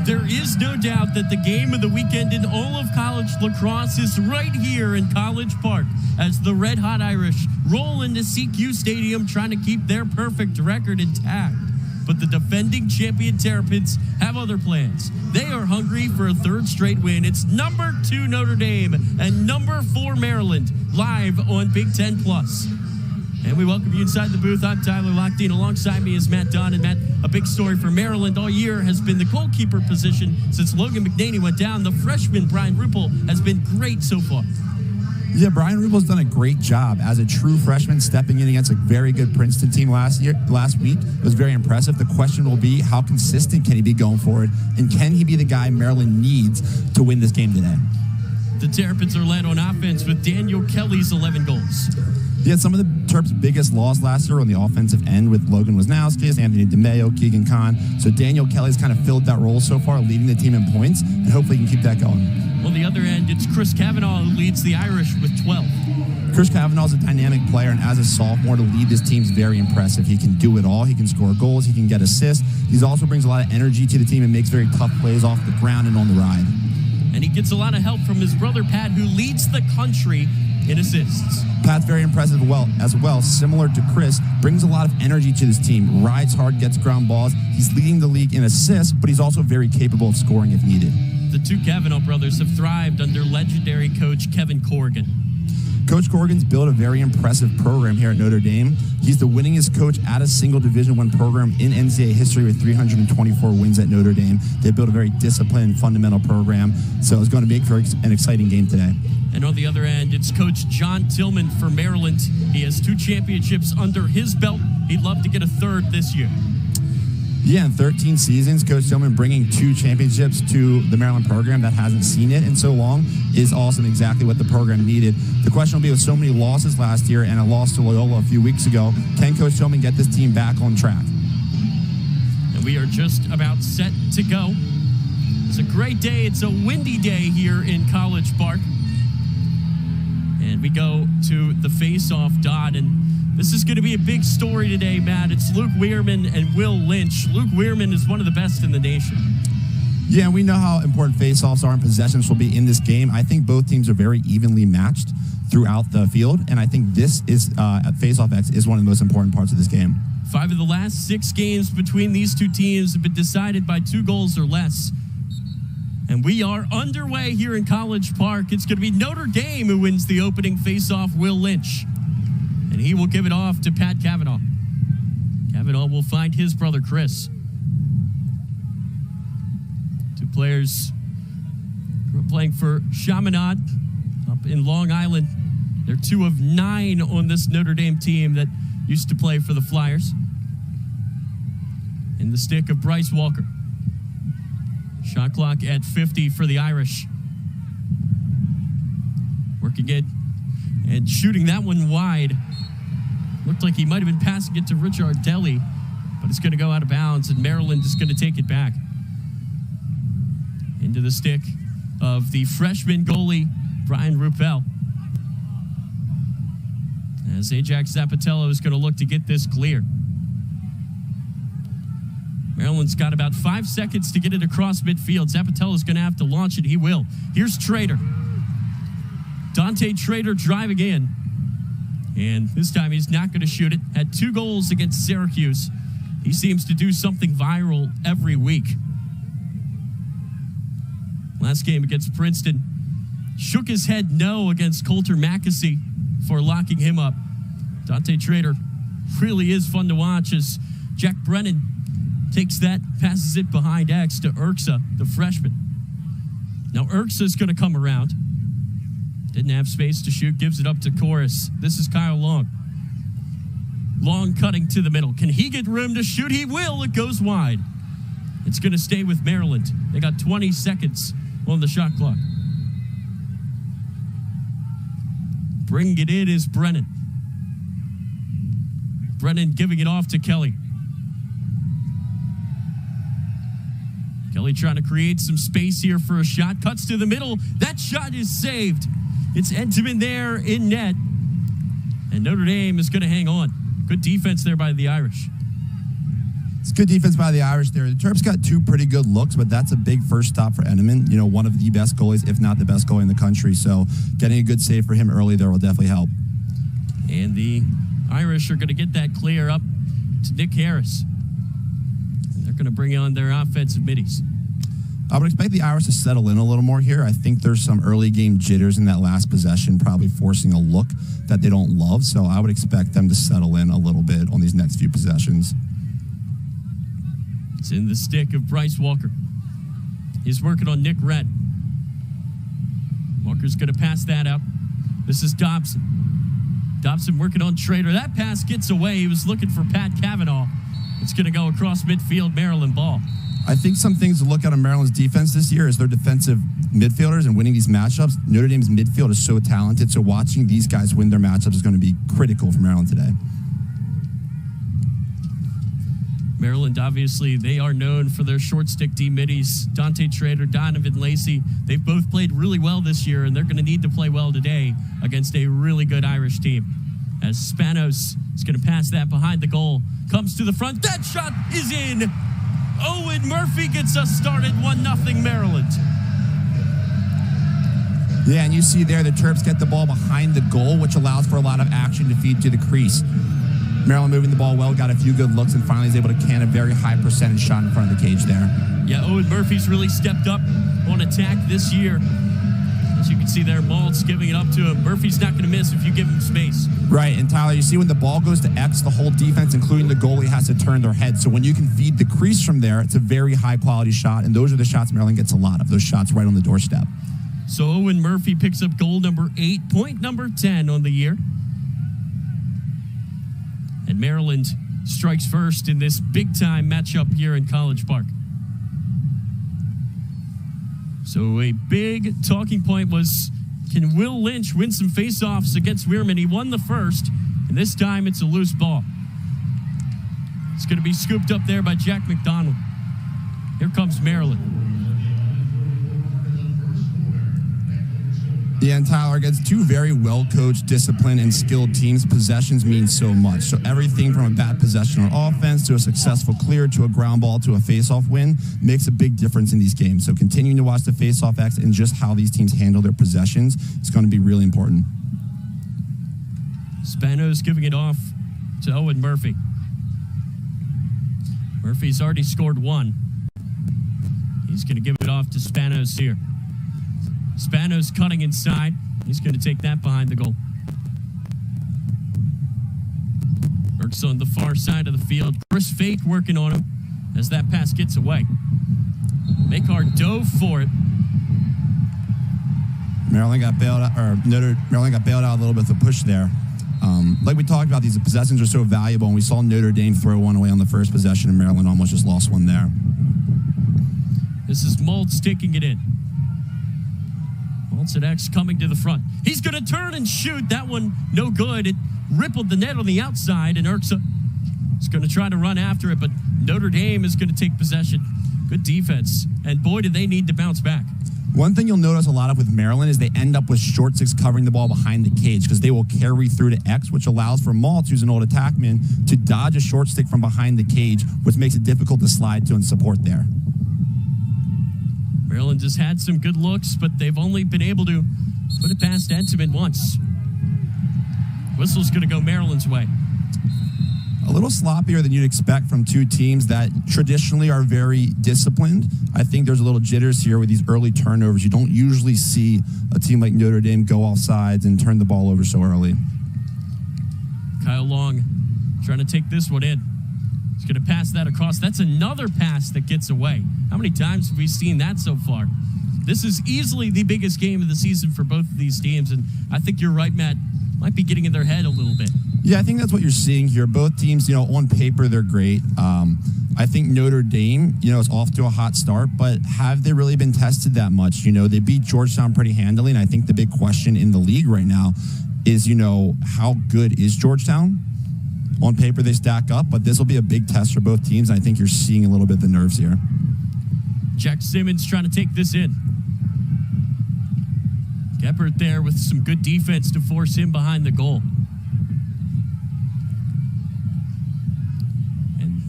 There is no doubt that the game of the weekend in all of college lacrosse is right here in College Park as the Red Hot Irish roll into SECU Stadium trying to keep their perfect record intact. But the defending champion Terrapins have other plans. They are hungry for a third straight win. It's number 2 Notre Dame and number 4 Maryland live on Big Ten Plus. And we welcome you inside the booth. I'm Tyler Lochte. Alongside me is Matt Dunn. And Matt, a big story for Maryland all year has been the goalkeeper position since Logan McNaney went down. The freshman, Brian Ruppel, has been great so far. Yeah, Brian Ruppel's done a great job as a true freshman, stepping in against a very good Princeton team last week. It was very impressive. The question will be, how consistent can he be going forward? And can he be the guy Maryland needs to win this game today? The Terrapins are led on offense with Daniel Kelly's 11 goals. Yeah, some of the Terps' biggest loss last year on the offensive end with Logan Wisnowski, Anthony DeMeo, Keegan Kahn. So Daniel Kelly's kind of filled that role so far, leading the team in points, and hopefully he can keep that going. On the other end, it's Chris Kavanagh who leads the Irish with 12. Chris Kavanagh is a dynamic player, and as a sophomore to lead this team is very impressive. He can do it all. He can score goals. He can get assists. He also brings a lot of energy to the team and makes very tough plays off the ground and on the ride. And he gets a lot of help from his brother Pat, who leads the country in assists. Pat's very impressive as well, similar to Chris, brings a lot of energy to this team, rides hard, gets ground balls. He's leading the league in assists, but he's also very capable of scoring if needed. The two Kavanagh brothers have thrived under legendary coach Kevin Corrigan. Coach Corrigan's built a very impressive program here at Notre Dame. He's the winningest coach at a single Division I program in NCAA history with 324 wins at Notre Dame. They built a very disciplined, fundamental program, so it's going to make for an exciting game today. And on the other end, it's Coach John Tillman for Maryland. He has 2 championships under his belt. He'd love to get a third this year. Yeah, in 13 seasons, Coach Tillman bringing 2 championships to the Maryland program that hasn't seen it in so long is awesome, exactly what the program needed. The question will be, with so many losses last year and a loss to Loyola a few weeks ago, can Coach Tillman get this team back on track? And we are just about set to go. It's a great day. It's a windy day here in College Park. And we go to the face-off dot, and this is going to be a big story today, Matt. It's Luke Weirman and Will Lynch. Luke Weirman is one of the best in the nation. Yeah, we know how important face-offs are and possessions will be in this game. I think both teams are very evenly matched throughout the field, and I think this is face-off X is one of the most important parts of this game. 5 of the last 6 games between these two teams have been decided by 2 goals or less. And we are underway here in College Park. It's going to be Notre Dame who wins the opening face-off, Will Lynch. And he will give it off to Pat Kavanagh. Kavanagh will find his brother, Chris. 2 players who are playing for Chaminade up in Long Island. They're 2 of 9 on this Notre Dame team that used to play for the Flyers. In the stick of Bryce Walker. Shot clock at 50 for the Irish. Working it and shooting that one wide. Looked like he might have been passing it to Richard Deli, but it's going to go out of bounds, and Maryland is going to take it back. Into the stick of the freshman goalie, Brian Ruppel. As Ajax Zapatello is going to look to get this clear. Maryland's got about 5 seconds to get it across midfield. Zapatello's going to have to launch it. He will. Here's Trader. Dante Trader driving in. And this time he's not going to shoot it. Had 2 goals against Syracuse. He seems to do something viral every week. Last game against Princeton. Shook his head no against Coulter Mackesy for locking him up. Dante Trader really is fun to watch as Jack Brennan takes that, passes it behind X to Erksa, the freshman. Now Erksa's going to come around. Didn't have space to shoot, gives it up to Chorus. This is Kyle Long. Long cutting to the middle. Can he get room to shoot? He will. It goes wide. It's going to stay with Maryland. They got 20 seconds on the shot clock. Bringing it in is Brennan. Brennan giving it off to Kelly. Kelly trying to create some space here for a shot. Cuts to the middle. That shot is saved. It's Entenmann there in net. And Notre Dame is going to hang on. Good defense there by the Irish. It's good defense by the Irish there. The Terps got two pretty good looks, but that's a big first stop for Enneman. You know, one of the best goalies, if not the best goalie in the country. So getting a good save for him early there will definitely help. And the Irish are going to get that clear up to Nick Harris. And they're going to bring on their offensive middies. I would expect the Irish to settle in a little more here. I think there's some early game jitters in that last possession, probably forcing a look that they don't love. So I would expect them to settle in a little bit on these next few possessions. It's in the stick of Bryce Walker. He's working on Nick Red. Walker's going to pass that out. This is Dobson. Dobson working on Trader. That pass gets away. He was looking for Pat Kavanagh. It's going to go across midfield, Maryland ball. I think some things to look at on Maryland's defense this year is their defensive midfielders and winning these matchups. Notre Dame's midfield is so talented, so watching these guys win their matchups is going to be critical for Maryland today. Maryland, obviously, they are known for their short stick D middies. Dante Trader, Donovan Lacey, they've both played really well this year, and they're going to need to play well today against a really good Irish team. As Spanos is going to pass that behind the goal, comes to the front. That shot is in. Owen Murphy gets us started 1-0 Maryland. Yeah, and you see there the Terps get the ball behind the goal, which allows for a lot of action to feed to the crease. Maryland moving the ball well, got a few good looks, and finally is able to can a very high percentage shot in front of the cage there. Yeah, Owen Murphy's really stepped up on attack this year. As you can see there, Maltz giving it up to him. Murphy's not going to miss if you give him space. Right, and Tyler, you see when the ball goes to X, the whole defense, including the goalie, has to turn their head. So when you can feed the crease from there, it's a very high-quality shot, and those are the shots Maryland gets a lot of, those shots right on the doorstep. So Owen Murphy picks up goal number 8, point number 10 on the year. And Maryland strikes first in this big-time matchup here in College Park. So a big talking point was, can Will Lynch win some face-offs against Weirman? He won the first, and this time it's a loose ball. It's going to be scooped up there by Jack McDonald. Here comes Maryland. Yeah, and Tyler, against two very well-coached, disciplined, and skilled teams, possessions mean so much. So everything from a bad possession on offense to a successful clear to a ground ball to a face-off win makes a big difference in these games. So continuing to watch the face-off X and just how these teams handle their possessions is going to be really important. Spanos giving it off to Owen Murphy. Murphy's already scored 1. He's going to give it off to Spanos here. Spanos cutting inside. He's going to take that behind the goal. Erksa on the far side of the field. Chris Fake working on him as that pass gets away. McCahon dove for it. Maryland got bailed out, Maryland got bailed out a little bit with a push there. Like we talked about, these possessions are so valuable, and we saw Notre Dame throw one away on the first possession, and Maryland almost just lost one there. This is Maltz taking it in. Maltz at X coming to the front. He's going to turn and shoot. That one, no good. It rippled the net on the outside, and Erksa is going to try to run after it, but Notre Dame is going to take possession. Good defense, and boy, do they need to bounce back. One thing you'll notice a lot of with Maryland is they end up with short sticks covering the ball behind the cage because they will carry through to X, which allows for Maltz, who's an old attackman, to dodge a short stick from behind the cage, which makes it difficult to slide to and support there. Maryland has had some good looks, but they've only been able to put it past Ensign once. Whistle's going to go Maryland's way. A little sloppier than you'd expect from two teams that traditionally are very disciplined. I think there's a little jitters here with these early turnovers. You don't usually see a team like Notre Dame go off sides and turn the ball over so early. Kyle Long trying to take this one in. He's going to pass that across. That's another pass that gets away. How many times have we seen that so far? This is easily the biggest game of the season for both of these teams, and I think you're right, Matt. Might be getting in their head a little bit. Yeah, I think that's what you're seeing here. Both teams, on paper, they're great. I think Notre Dame, is off to a hot start, but have they really been tested that much? They beat Georgetown pretty handily, and I think the big question in the league right now is, how good is Georgetown? On paper, they stack up, but this will be a big test for both teams, and I think you're seeing a little bit of the nerves here. Jack Simmons trying to take this in. Geppert there with some good defense to force him behind the goal. And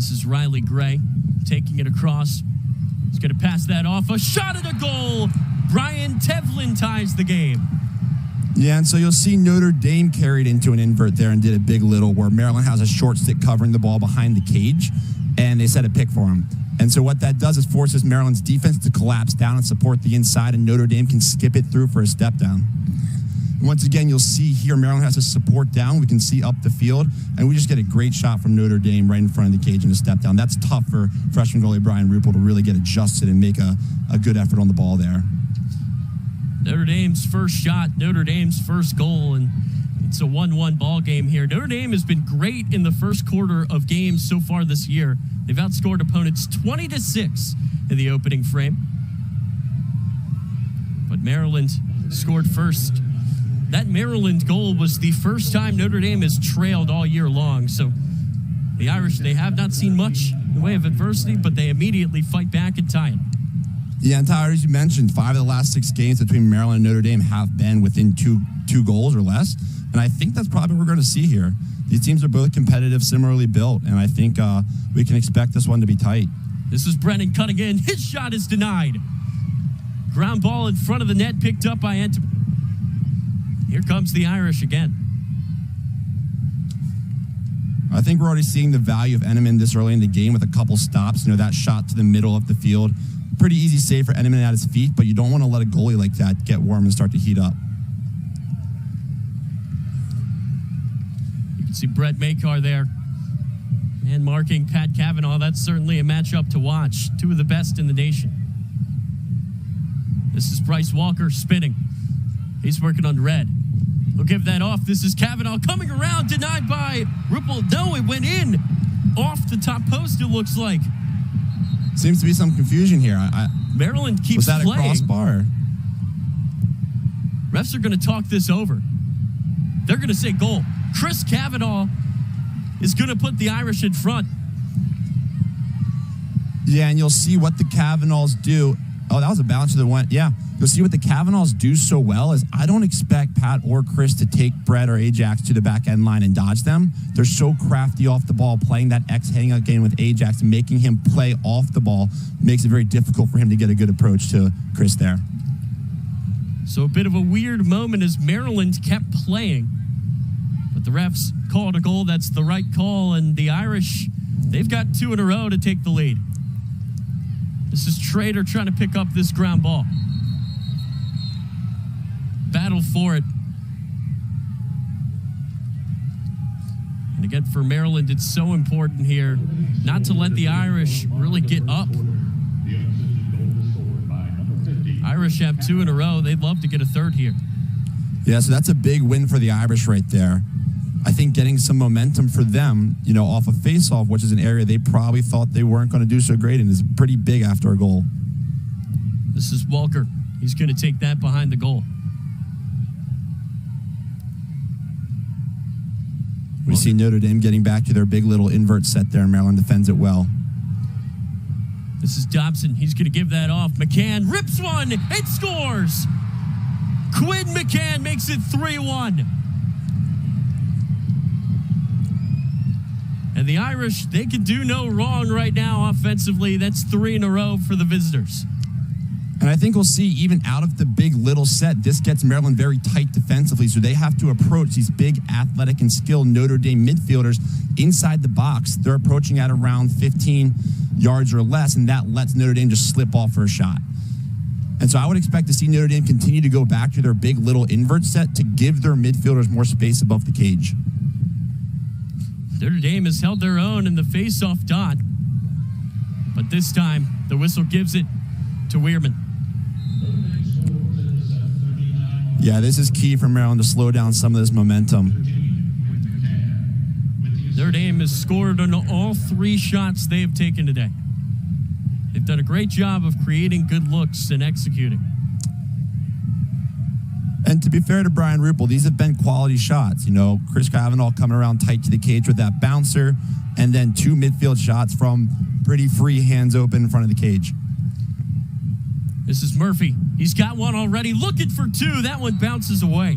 This is Reilly Gray taking it across. He's going to pass that off. A shot at a goal. Brian Tevlin ties the game. Yeah, and so you'll see Notre Dame carried into an invert there and did a big little where Maryland has a short stick covering the ball behind the cage, and they set a pick for him. And so what that does is forces Maryland's defense to collapse down and support the inside, and Notre Dame can skip it through for a step down. Once again, you'll see here Maryland has to support down. We can see up the field, and we just get a great shot from Notre Dame right in front of the cage and a step down. That's tough for freshman goalie Brian Ruppel to really get adjusted and make a good effort on the ball there. Notre Dame's first shot, Notre Dame's first goal, and it's a 1-1 ball game here. Notre Dame has been great in the first quarter of games so far this year. They've outscored opponents 20-6 in the opening frame. But Maryland scored first. That Maryland goal was the first time Notre Dame has trailed all year long. So the Irish, they have not seen much in the way of adversity, but they immediately fight back and tie it. Yeah, and Tyler, as you mentioned, 5 of the last 6 games between Maryland and Notre Dame have been within two goals or less. And I think that's probably what we're going to see here. These teams are both competitive, similarly built, and I think we can expect this one to be tight. This is Brennan cutting in. His shot is denied. Ground ball in front of the net, picked up by Ent. Here comes the Irish again. I think we're already seeing the value of Enneman this early in the game with a couple stops. You know, that shot to the middle of the field. Pretty easy save for Enneman at his feet, but you don't want to let a goalie like that get warm and start to heat up. You can see Brett Makar there. And marking Pat Kavanagh. That's certainly a matchup to watch. 2 of the best in the nation. This is Bryce Walker spinning. He's working on red. He'll give that off. This is Kavanagh coming around, denied by Ruppel. No, it went in off the top post, it looks like. Seems to be some confusion here. Maryland keeps playing. Was that a crossbar? Refs are going to talk this over. They're going to say goal. Chris Kavanagh is going to put the Irish in front. Yeah, and you'll see what the Kavanaghs do. Oh, that was a bounce that went. Yeah, you'll see what the Kavanaghs do so well is I don't expect Pat or Chris to take Brett or Ajax to the back end line and dodge them. They're so crafty off the ball, playing that X hang out game with Ajax and making him play off the ball makes it very difficult for him to get a good approach to Chris there. So a bit of a weird moment as Maryland kept playing. But the refs called a goal. That's the right call. And the Irish, they've got 2 in a row to take the lead. This is Trader trying to pick up this ground ball. Battle for it. And again, for Maryland, it's so important here not to let the Irish really get up. Irish have 2 in a row. They'd love to get a third here. Yeah, so that's a big win for the Irish right there. I think getting some momentum for them, you know, off of face-off, which is an area they probably thought they weren't going to do so great in, is pretty big after a goal. This is Walker. He's going to take that behind the goal. We see Notre Dame getting back to their big little invert set there, and Maryland defends it well. This is Dobson. He's going to give that off. McCahon rips one and scores. Quinn McCahon makes it 3-1. And the Irish, they can do no wrong right now offensively. That's 3 in a row for the visitors. And I think we'll see even out of the big little set, this gets Maryland very tight defensively, so they have to approach these big athletic and skilled Notre Dame midfielders inside the box. They're approaching at around 15 yards or less, and that lets Notre Dame just slip off for a shot. And so I would expect to see Notre Dame continue to go back to their big little invert set to give their midfielders more space above the cage. Notre Dame has held their own in the face-off dot. But this time, the whistle gives it to Weirman. Yeah, this is key for Maryland to slow down some of this momentum. Notre Dame has scored on all 3 shots they have taken today. They've done a great job of creating good looks and executing. And to be fair to Brian Ruppel, these have been quality shots. You know, Chris Kavanagh coming around tight to the cage with that bouncer, and then 2 midfield shots from pretty free, hands open in front of the cage. This is Murphy. He's got one already, looking for 2. That one bounces away.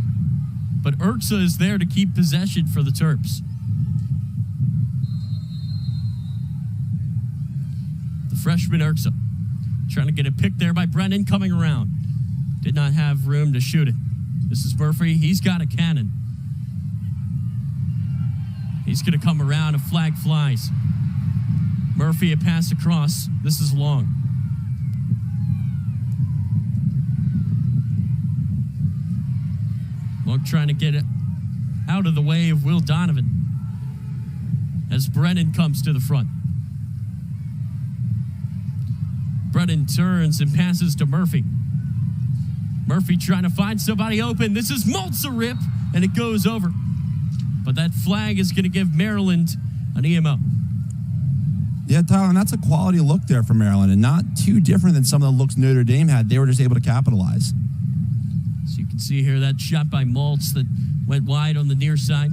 But Erksa is there to keep possession for the Terps. freshman Erksa. Trying to get a pick there by Brennan coming around. Did not have room to shoot it. This is Murphy. He's got a cannon. He's going to come around. A flag flies. Murphy, a pass across. This is long. Lochte trying to get it out of the way of Will Donovan as Brennan comes to the front. Brennan turns and passes to Murphy. Murphy trying to find somebody open. This is Maltz a rip, and it goes over. But that flag is going to give Maryland an EMO. Yeah, Tyler, and that's a quality look there for Maryland, and not too different than some of the looks Notre Dame had. They were just able to capitalize. So you can see here that shot by Maltz that went wide on the near side.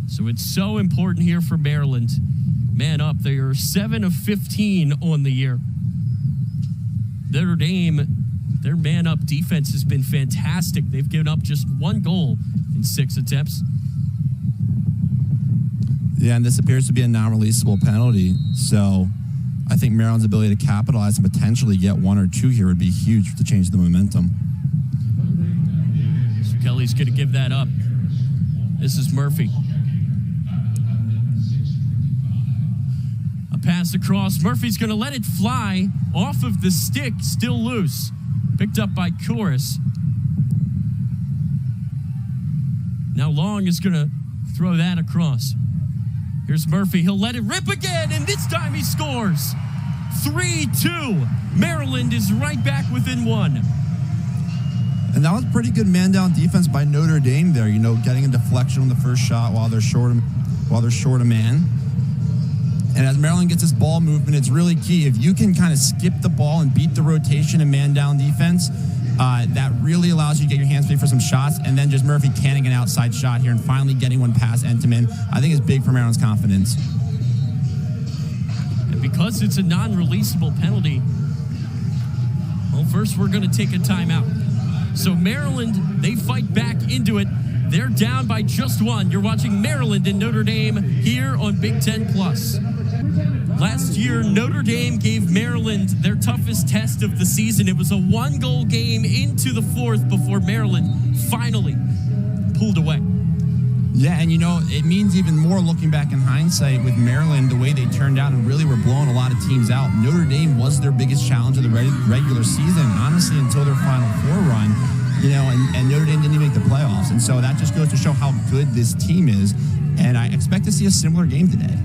So it's so important here for Maryland. Man up, they are 7 of 15 on the year. Notre Dame, their man-up defense has been fantastic. They've given up just 1 goal in 6 attempts. Yeah, and this appears to be a non-releasable penalty. So I think Maryland's ability to capitalize and potentially get 1 or 2 here would be huge to change the momentum. So Kelly's going to give that up. This is Murphy. A pass across. Murphy's going to let it fly off of the stick, still loose. Picked up by Chorus. Now Long is going to throw that across. Here's Murphy. He'll let it rip again, and this time he scores. 3-2. Maryland is right back within 1. And that was pretty good man-down defense by Notre Dame there. You know, getting a deflection on the first shot while they're short a man. And as Maryland gets this ball movement, it's really key. If you can kind of skip the ball and beat the rotation and man-down defense, that really allows you to get your hands free for some shots. And then just Murphy canning an outside shot here and finally getting one past Entenmann, I think is big for Maryland's confidence. And because it's a non-releasable penalty, well, first we're going to take a timeout. So Maryland, they fight back into it. They're down by just 1. You're watching Maryland and Notre Dame here on Big Ten Plus. Last year, Notre Dame gave Maryland their toughest test of the season. It was a 1-goal game into the 4th before Maryland finally pulled away. Yeah, and you know, it means even more looking back in hindsight with Maryland, the way they turned out and really were blowing a lot of teams out. Notre Dame was their biggest challenge of the regular season, honestly, until their Final Four run. You know, and Notre Dame didn't even make the playoffs. And so that just goes to show how good this team is. And I expect to see a similar game today.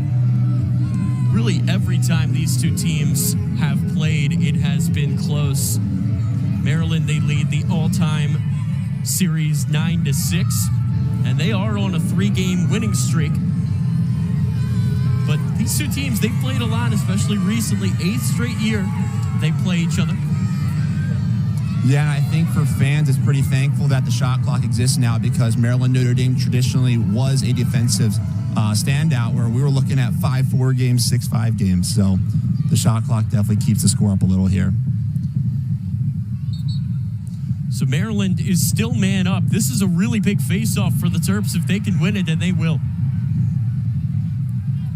Really, every time these two teams have played, it has been close. Maryland, they lead the all-time series 9-6, and they are on a 3-game winning streak. But these two teams, they've played a lot, especially recently. 8th straight year they play each other. Yeah, and I think for fans, it's pretty thankful that the shot clock exists now because Maryland Notre Dame traditionally was a defensive standout where we were looking at 5-4 games, 6-5 games. So the shot clock definitely keeps the score up a little here. So Maryland is still man up. This is a really big face-off for the Terps. If they can win it, then they will.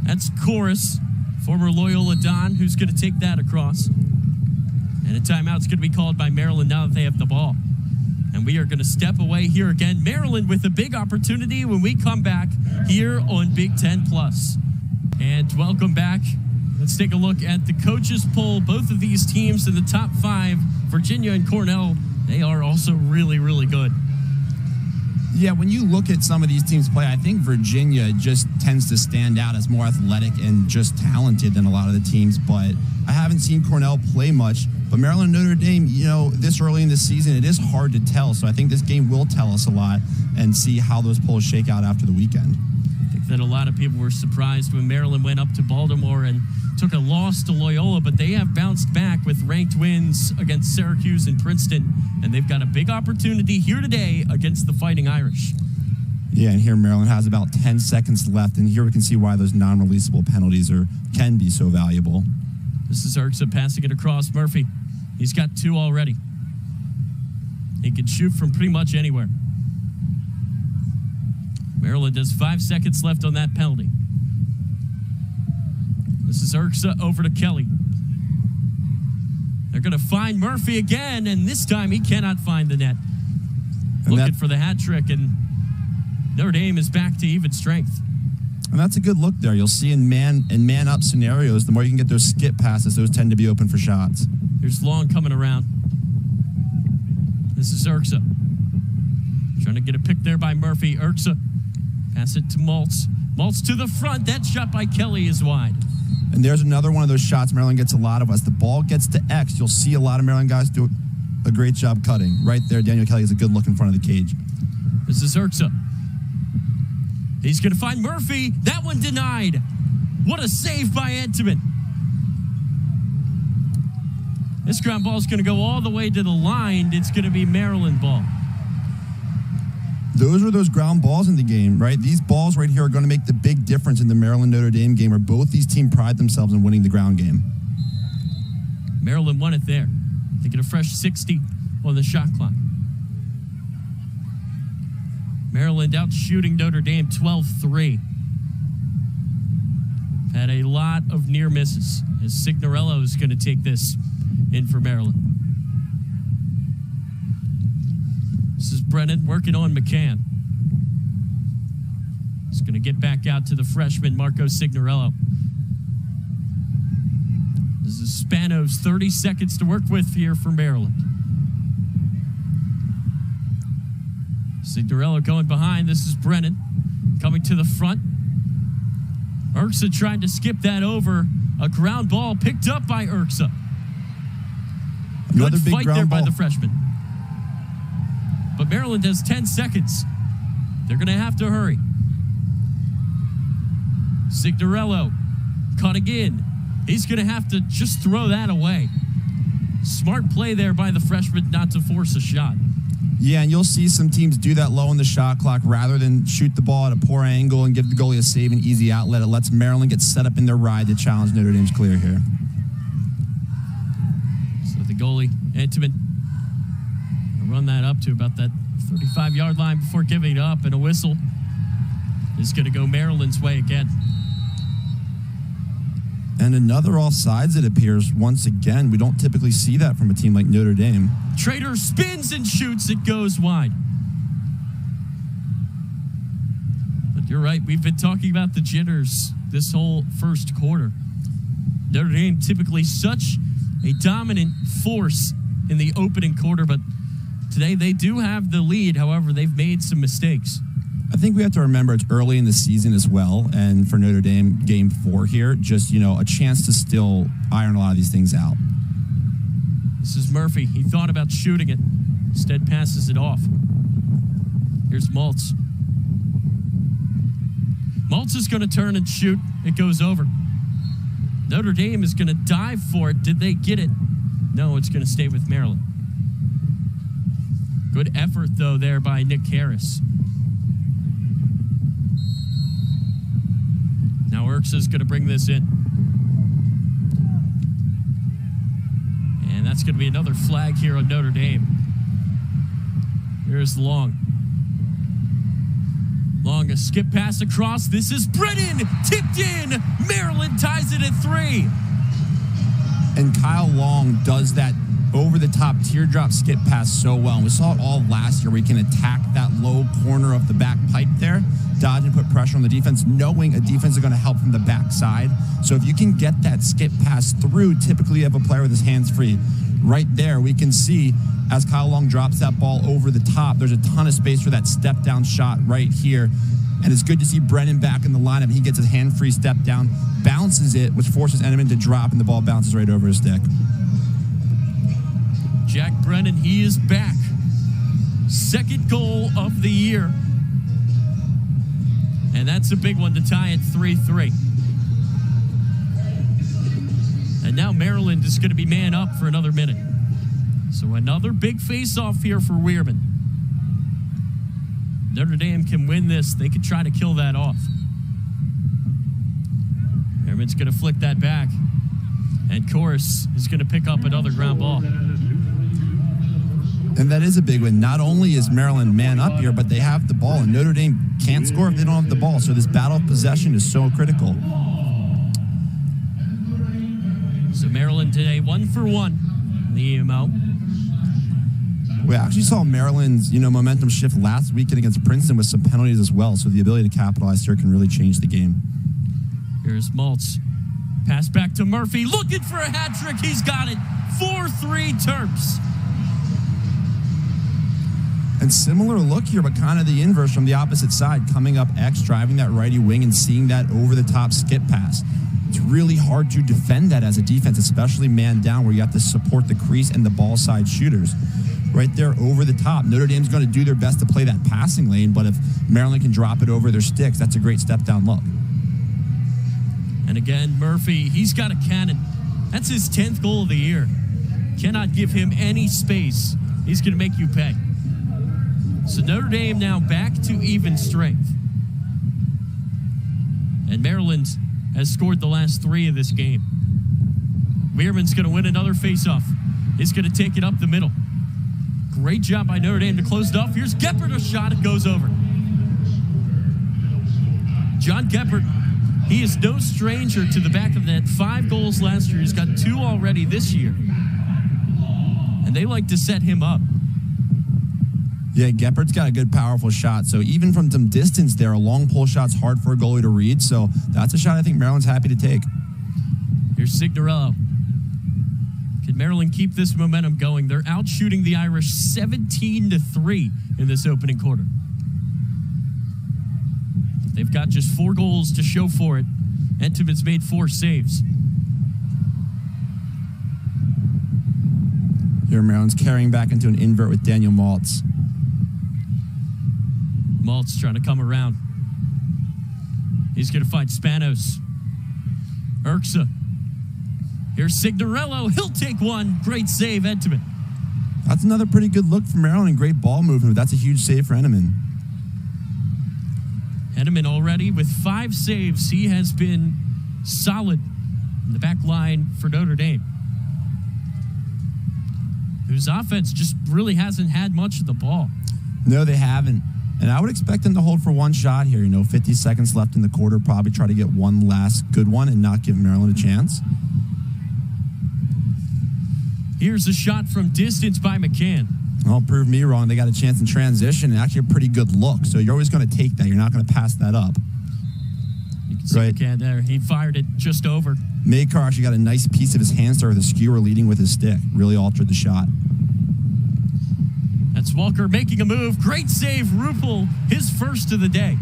That's Chorus, former Loyola Dunn, who's going to take that across. And a timeout's going to be called by Maryland now that they have the ball. And we are going to step away here again. Maryland with a big opportunity when we come back here on Big Ten Plus. And welcome back. Let's take a look at the coaches poll. Both of these teams in the top 5, Virginia and Cornell, they are also really, really good. Yeah, when you look at some of these teams play, I think Virginia just tends to stand out as more athletic and just talented than a lot of the teams. But I haven't seen Cornell play much. But Maryland and Notre Dame, you know, this early in the season, it is hard to tell. So I think this game will tell us a lot and see how those polls shake out after the weekend. I think that a lot of people were surprised when Maryland went up to Baltimore and took a loss to Loyola, but they have bounced back with ranked wins against Syracuse and Princeton, and they've got a big opportunity here today against the Fighting Irish. Yeah, and here Maryland has about 10 seconds left, and here we can see why those non-releasable penalties can be so valuable. This is Erksa passing it across. Murphy, he's got 2 already. He can shoot from pretty much anywhere. Maryland has 5 seconds left on that penalty. This is is Erksa over to Kelly. They're going to find Murphy again, and this time he cannot find the net. Looking for the hat trick, and Notre Dame is back to even strength. And that's a good look there. You'll see in man-up scenarios, the more you can get those skip passes, those tend to be open for shots. Here's Long coming around. This is Erksa. Trying to get a pick there by Murphy. Erksa. Pass it to Maltz. Maltz to the front. That shot by Kelly is wide. And there's another one of those shots Maryland gets a lot of. As the ball gets to X, you'll see a lot of Maryland guys do a great job cutting. Right there, Daniel Kelly has a good look in front of the cage. This is Erksa. He's going to find Murphy. That one denied. What a save by Entenmann. This ground ball is going to go all the way to the line. It's going to be Maryland ball. Those are those ground balls in the game, right? These balls right here are going to make the big difference in the Maryland-Notre Dame game, where both these teams pride themselves in winning the ground game. Maryland won it there. They get a fresh 60 on the shot clock. Maryland out shooting Notre Dame 12-3. Had a lot of near misses as Signorello is going to take this in for Maryland. This is Brennan working on McCahon. He's going to get back out to the freshman, Marco Signorello. This is Spanos, 30 seconds to work with here for Maryland. Signorello going behind. This is Brennan coming to the front. Erksa trying to skip that over. A ground ball picked up by Erksa. Another Good big fight ground there ball by the freshman. But Maryland has 10 seconds. They're going to have to hurry. Signorello cutting in. He's going to have to just throw that away. Smart play there by the freshman not to force a shot. Yeah, and you'll see some teams do that low on the shot clock rather than shoot the ball at a poor angle and give the goalie a save and easy outlet. It lets Maryland get set up in their ride to challenge Notre Dame's clear here. So the goalie, Entenmann, run that up to about that 35-yard line before giving it up, and a whistle is going to go Maryland's way again. And another offsides, it appears, once again. We don't typically see that from a team like Notre Dame. Trader spins and shoots. It goes wide. But you're right. We've been talking about the jitters this whole first quarter. Notre Dame typically such a dominant force in the opening quarter, but today they do have the lead. However, they've made some mistakes. I think we have to remember it's early in the season as well, and for Notre Dame, game 4 here, just, a chance to still iron a lot of these things out. This is Murphy. He thought about shooting it. Instead passes it off. Here's Maltz. Maltz is going to turn and shoot. It goes over. Notre Dame is going to dive for it. Did they get it? No, it's going to stay with Maryland. Good effort, though, there by Nick Harris. Now Erksa is going to bring this in. And that's going to be another flag here on Notre Dame. Here's Long. Long, a skip pass across. This is Brennan, tipped in. Maryland ties it at 3. And Kyle Long does that over-the-top teardrop skip pass so well. And we saw it all last year where he can attack that low corner of the back pipe there, dodge and put pressure on the defense, knowing a defense is going to help from the backside. So if you can get that skip pass through, typically you have a player with his hands free. Right there, we can see as Kyle Long drops that ball over the top, there's a ton of space for that step-down shot right here. And it's good to see Brennan back in the lineup. He gets his hand-free step down, bounces it, which forces Entenmann to drop, and the ball bounces right over his stick. Jack Brennan, he is back. Second goal of the year. And that's a big one to tie it 3-3. And now Maryland is going to be man up for another minute. So another big face-off here for Weirman. Notre Dame can win this. They could try to kill that off. Weirman's going to flick that back. And Chorus is going to pick up another ground ball. And that is a big win. Not only is Maryland man up here, but they have the ball. And Notre Dame can't score if they don't have the ball. So this battle of possession is so critical. Maryland today, 1 for 1 in the EMO. We actually saw Maryland's, momentum shift last weekend against Princeton with some penalties as well. So the ability to capitalize here can really change the game. Here's Maltz. Pass back to Murphy, looking for a hat trick. He's got it. 4-3 Terps. And similar look here, but kind of the inverse from the opposite side. Coming up X, driving that righty wing and seeing that over-the-top skip pass. It's really hard to defend that as a defense, especially man down, where you have to support the crease and the ball side shooters. Right there over the top. Notre Dame's going to do their best to play that passing lane, but if Maryland can drop it over their sticks, that's a great step-down look. And again, Murphy, he's got a cannon. That's his 10th goal of the year. Cannot give him any space. He's going to make you pay. So Notre Dame now back to even strength. And Maryland has scored the last 3 of this game. Weirman's going to win another faceoff. He's going to take it up the middle. Great job by Notre Dame to close it off. Here's Geppert, a shot, it goes over. John Geppert, he is no stranger to the back of that. 5 goals last year. He's got 2 already this year. And they like to set him up. Yeah, Geppert's got a good, powerful shot. So even from some distance there, a long pull shot's hard for a goalie to read. So that's a shot I think Maryland's happy to take. Here's Signorello. Can Maryland keep this momentum going? They're out shooting the Irish 17-3 in this opening quarter. They've got just 4 goals to show for it. Entenmann's made 4 saves. Here Maryland's carrying back into an invert with Daniel Maltz. Maltz trying to come around. He's going to find Spanos. Erksa. Here's Signorello. He'll take one. Great save, Entenmann. That's another pretty good look for Maryland. Great ball movement. That's a huge save for Entenmann. Entenmann already with 5 saves. He has been solid in the back line for Notre Dame, whose offense just really hasn't had much of the ball. No, they haven't. And I would expect them to hold for 1 shot here. 50 seconds left in the quarter. Probably try to get one last good one and not give Maryland a chance. Here's a shot from distance by McCahon. Well, prove me wrong. They got a chance in transition and actually a pretty good look. So you're always going to take that. You're not going to pass that up. You can see McCahon there. He fired it just over. Makar actually got a nice piece of his hand start with a skewer leading with his stick. Really altered the shot. That's Walker making a move. Great save, Ruppel, his first of the day.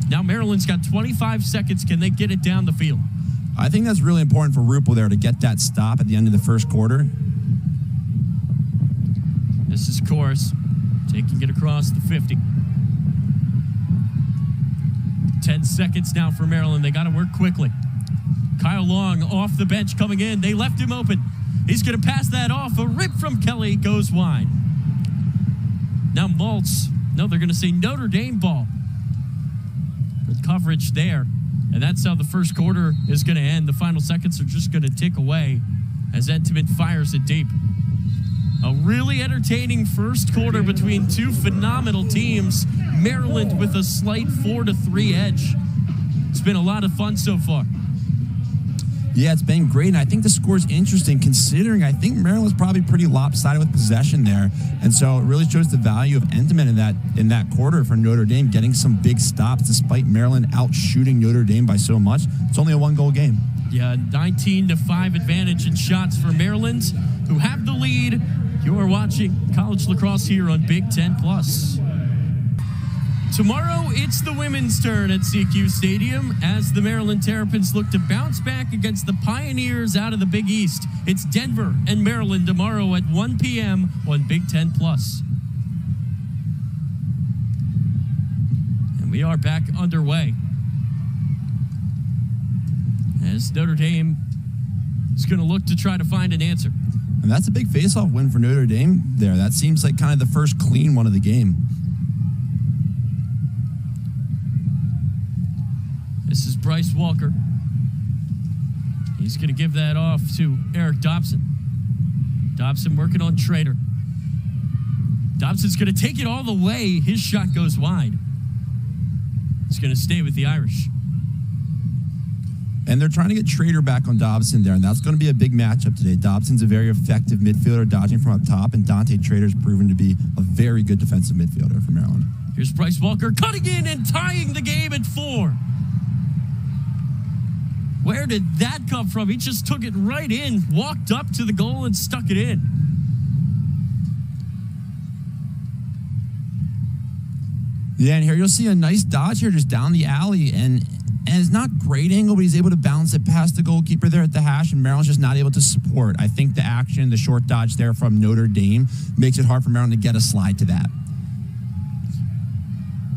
Now Maryland's got 25 seconds. Can they get it down the field? I think that's really important for Ruppel there to get that stop at the end of the first quarter. This is Course taking it across the 50. 10 seconds now for Maryland. They got to work quickly. Kyle Long off the bench coming in. They left him open. He's going to pass that off. A rip from Kelly goes wide. Now Maltz. No, they're going to say Notre Dame ball. Good coverage there. And that's how the first quarter is going to end. The final seconds are just going to tick away as Entenmann fires it deep. A really entertaining first quarter between 2 phenomenal teams. Maryland with a slight 4-3 edge. It's been a lot of fun so far. Yeah, it's been great, and I think the score's interesting considering I think Maryland was probably pretty lopsided with possession there, and so it really shows the value of Entenmann in that quarter for Notre Dame, getting some big stops despite Maryland out-shooting Notre Dame by so much. It's only a 1-goal game. Yeah, 19-5 advantage in shots for Maryland, who have the lead. You are watching college lacrosse here on Big Ten Plus. Tomorrow, it's the women's turn at SECU Stadium as the Maryland Terrapins look to bounce back against the Pioneers out of the Big East. It's Denver and Maryland tomorrow at 1 p.m. on Big Ten Plus. And we are back underway as Notre Dame is going to look to try to find an answer. And that's a big face-off win for Notre Dame there. That seems like kind of the first clean one of the game. This is Bryce Walker. He's going to give that off to Eric Dobson. Dobson working on Trader. Dobson's going to take it all the way. His shot goes wide. It's going to stay with the Irish. And they're trying to get Trader back on Dobson there, and that's going to be a big matchup today. Dobson's a very effective midfielder, dodging from up top, and Dante Trader's proven to be a very good defensive midfielder for Maryland. Here's Bryce Walker cutting in and tying the game at 4. Where did that come from? He just took it right in, walked up to the goal, and stuck it in. Yeah, and here you'll see a nice dodge here just down the alley, and it's not great angle, but he's able to bounce it past the goalkeeper there at the hash, and Maryland's just not able to support. I think the action, the short dodge there from Notre Dame, makes it hard for Maryland to get a slide to that.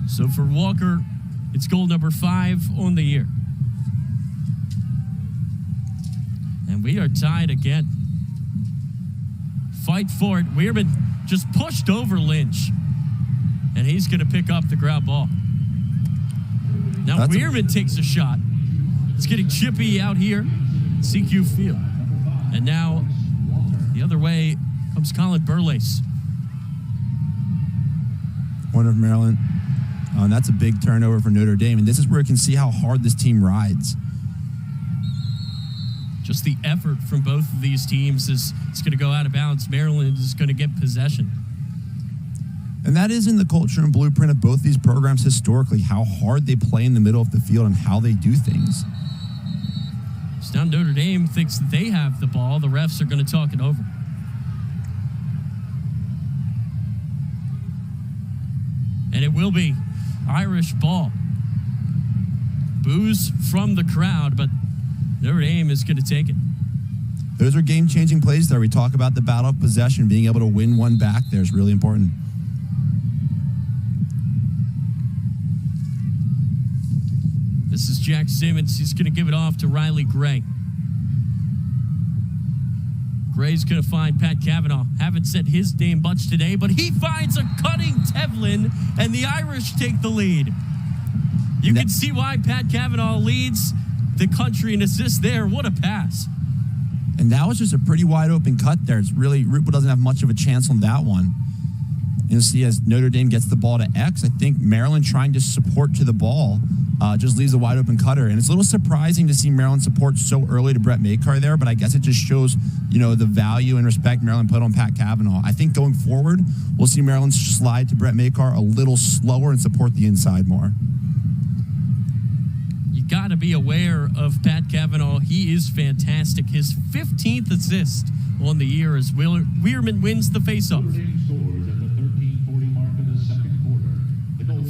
So for Walker, it's goal number 5 on the year. And we are tied again. Fight for it. Weirman just pushed over Lynch. And he's going to pick up the ground ball. Now Weirman takes a shot. It's getting chippy out here. SECU field. And now the other way comes Colin Burlace. Corner of Maryland. And that's a big turnover for Notre Dame. And this is where you can see how hard this team rides. Just the effort from both of these teams is it's going to go out of bounds. Maryland is going to get possession. And that is in the culture and blueprint of both these programs historically, how hard they play in the middle of the field and how they do things. So now Notre Dame thinks that they have the ball. The refs are going to talk it over. And it will be Irish ball. Boos from the crowd, but Notre Dame is going to take it. Those are game-changing plays there. We talk about the battle of possession. Being able to win one back there is really important. This is Jack Simmons. He's going to give it off to Reilly Gray. Gray's going to find Pat Kavanagh. Haven't said his name much today, but he finds a cutting Tevlin, and the Irish take the lead. You can see why Pat Kavanagh leads the country in assists there. What a pass. And that was just a pretty wide open cut there. It's really, Rupel doesn't have much of a chance on that one. You'll see as Notre Dame gets the ball to X, I think Maryland trying to support to the ball just leaves a wide open cutter. And it's a little surprising to see Maryland support so early to Brett Makar there, but I guess it just shows, the value and respect Maryland put on Pat Kavanagh. I think going forward, we'll see Maryland slide to Brett Makar a little slower and support the inside more. You got to be aware of Pat Kavanagh. He is fantastic. His 15th assist on the year as Weirman wins the faceoff.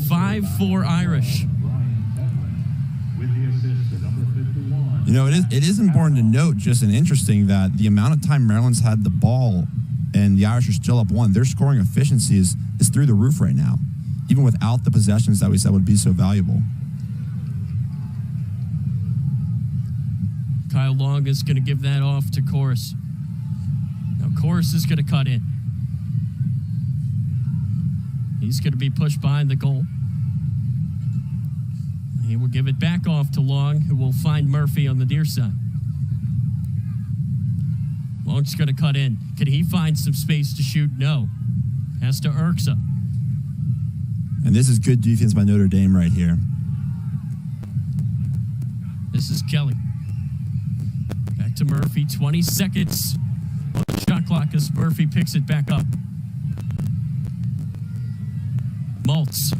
5-4 Irish. It is important to note, just an interesting, that the amount of time Maryland's had the ball and the Irish are still up 1, their scoring efficiency is through the roof right now, even without the possessions that we said would be so valuable. Kyle Long is going to give that off to Chorus. Now Chorus is going to cut in. He's going to be pushed behind the goal. He will give it back off to Long, who will find Murphy on the near side. Long's going to cut in. Can he find some space to shoot? No. Has to Erksa. And this is good defense by Notre Dame right here. This is Kelly. Back to Murphy. 20 seconds on the shot clock as Murphy picks it back up. Maltz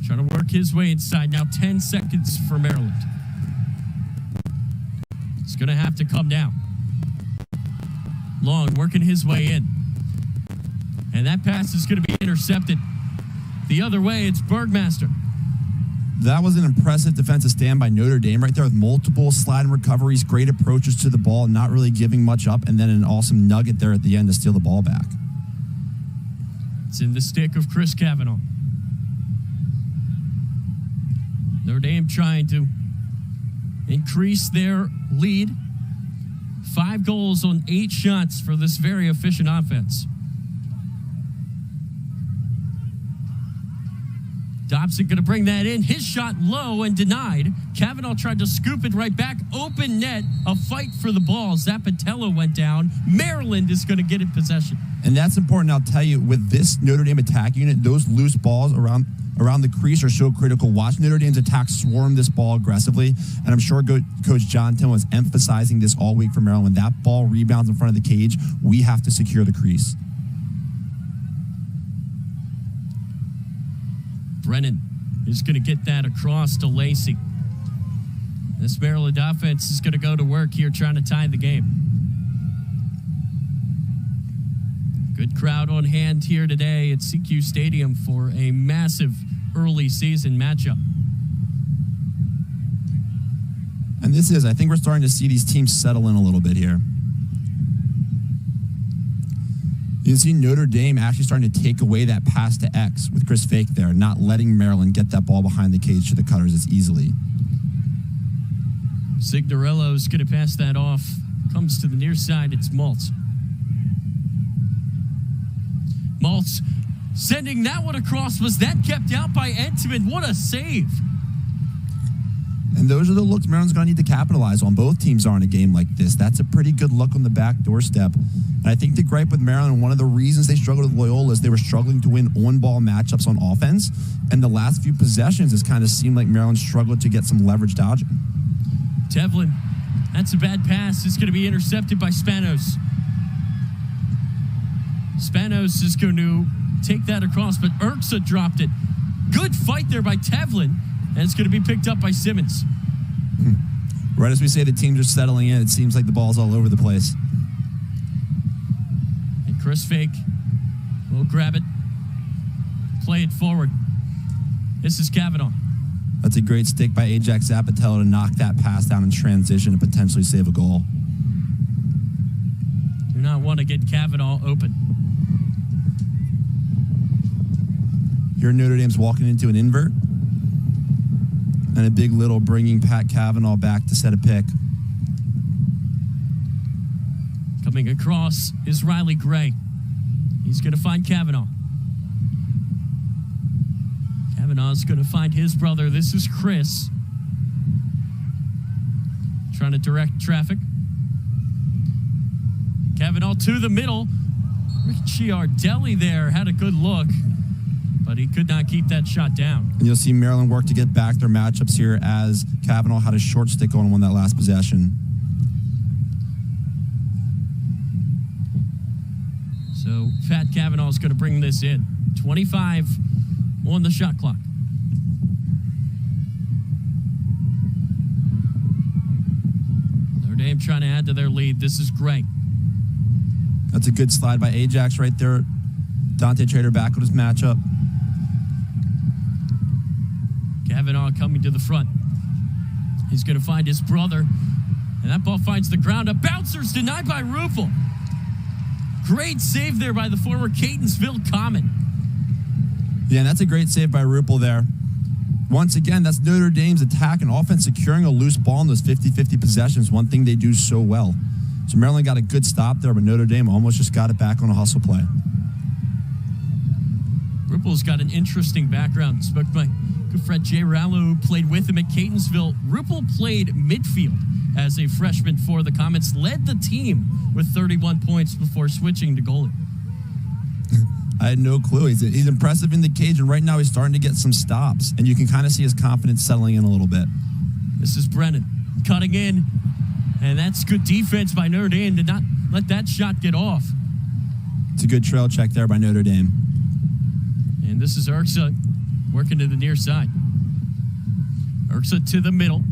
trying to work his way inside. Now 10 seconds for Maryland. It's going to have to come down. Long working his way in. And that pass is going to be intercepted. The other way, it's Bergmaster. That was an impressive defensive stand by Notre Dame right there with multiple slide and recoveries, great approaches to the ball, not really giving much up, and then an awesome nugget there at the end to steal the ball back. It's in the stick of Chris Kavanagh. Notre Dame trying to increase their lead. 5 goals on 8 shots for this very efficient offense. Dobson going to bring that in. His shot low and denied. Kavanagh tried to scoop it right back. Open net. A fight for the ball. Zappatello went down. Maryland is going to get it possession. And that's important. I'll tell you, with this Notre Dame attack unit, those loose balls around the crease are so critical. Watch Notre Dame's attack swarm this ball aggressively. And I'm sure Coach Jonathan was emphasizing this all week for Maryland. When that ball rebounds in front of the cage, we have to secure the crease. Brennan is going to get that across to Lacey. This Maryland offense is going to go to work here trying to tie the game. Good crowd on hand here today at SECU Stadium for a massive early season matchup. And I think we're starting to see these teams settle in a little bit here. You can see Notre Dame actually starting to take away that pass to X with Chris Fake there, not letting Maryland get that ball behind the cage to the cutters as easily. Signorello's going to pass that off. Comes to the near side. It's Maltz. Maltz sending that one across. Was that kept out by Entman? What a save. And those are the looks Maryland's going to need to capitalize on. Both teams are in a game like this. That's a pretty good look on the back doorstep. And I think the gripe with Maryland, one of the reasons they struggled with Loyola is they were struggling to win on-ball matchups on offense. And the last few possessions, it's kind of seemed like Maryland struggled to get some leverage dodging. Tevlin, that's a bad pass. It's going to be intercepted by Spanos. Spanos is going to take that across, but Erksa dropped it. Good fight there by Tevlin, and it's going to be picked up by Simmons. Right as we say the teams are settling in, it seems like the ball's all over the place. And Chris Fake will grab it, play it forward. This is Kavanagh. That's a great stick by Ajax Zapatello to knock that pass down in transition and potentially save a goal. Do not want to get Kavanagh open. Here Notre Dame's walking into an invert. And a big little bringing Pat Kavanagh back to set a pick. Coming across is Reilly Gray. He's going to find Kavanagh. Kavanagh's going to find his brother. This is Chris. Trying to direct traffic. Kavanagh to the middle. Richie Ardelli there had a good look, but he could not keep that shot down. And you'll see Maryland work to get back their matchups here as Kavanagh had a short stick on that last possession. So Pat Kavanagh is going to bring this in. 25 on the shot clock. Notre Dame trying to add to their lead. This is Gray. That's a good slide by Ajax right there. Dante Trader back with his matchup. Kavanagh coming to the front. He's going to find his brother. And that ball finds the ground. A bouncer's denied by Ruppel. Great save there by the former Catonsville Comet. Yeah, and that's a great save by Ruppel there. Once again, that's Notre Dame's attack and offense securing a loose ball in those 50-50 possessions, one thing they do so well. So Maryland got a good stop there, but Notre Dame almost just got it back on a hustle play. Ruppel's got an interesting background. Spoke to my good friend Jay Rallo, who played with him at Catonsville. Ruppel played midfield as a freshman for the Comets, led the team with 31 points before switching to goalie. I had no clue. He's impressive in the cage, and right now he's starting to get some stops, and you can kind of see his confidence settling in a little bit. This is Brennan cutting in, and that's good defense by Notre Dame to not let that shot get off. It's a good trail check there by Notre Dame. And this is Erksa working to the near side. Erksa to the middle.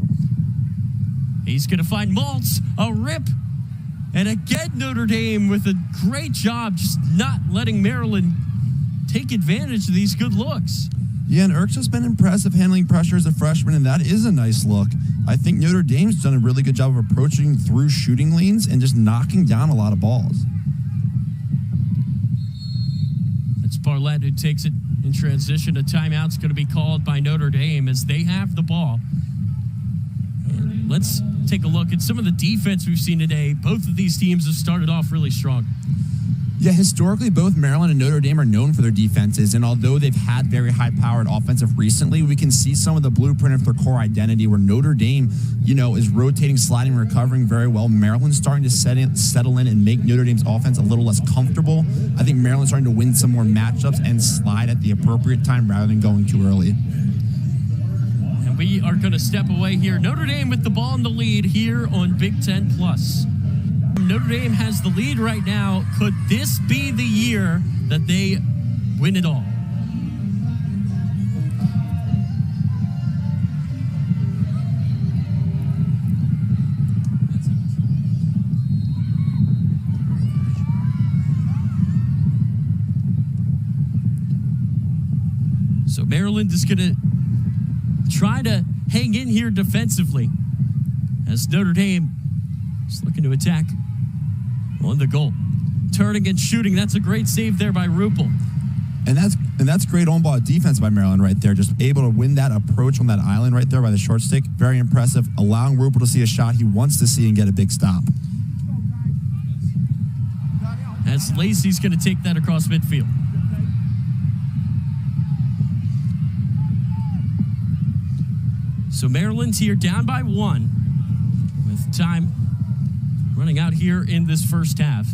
He's going to find Maltz, a rip. And again, Notre Dame with a great job just not letting Maryland take advantage of these good looks. Yeah, and Erksa's been impressive handling pressure as a freshman, and that is a nice look. I think Notre Dame's done a really good job of approaching through shooting lanes and just knocking down a lot of balls. It's Barlett who takes it in transition. A timeout's going to be called by Notre Dame as they have the ball. And let's take a look at some of the defense we've seen today. Both of these teams have started off really strong. Yeah, historically, both Maryland and Notre Dame are known for their defenses, and although they've had very high-powered offensive recently, we can see some of the blueprint of their core identity where Notre Dame, is rotating, sliding, recovering very well. Maryland's starting to settle in and make Notre Dame's offense a little less comfortable. I think Maryland's starting to win some more matchups and slide at the appropriate time rather than going too early. And we are going to step away here. Notre Dame with the ball in the lead here on Big Ten Plus. Notre Dame has the lead right now. Could this be the year that they win it all? So Maryland is going to try to hang in here defensively as Notre Dame is looking to attack on the goal. Turning and shooting. That's a great save there by Rupel. And that's great on-ball defense by Maryland right there. Just able to win that approach on that island right there by the short stick. Very impressive. Allowing Rupel to see a shot he wants to see and get a big stop. As Lacey's going to take that across midfield. So Maryland's here down by 1 with time running out here in this first half.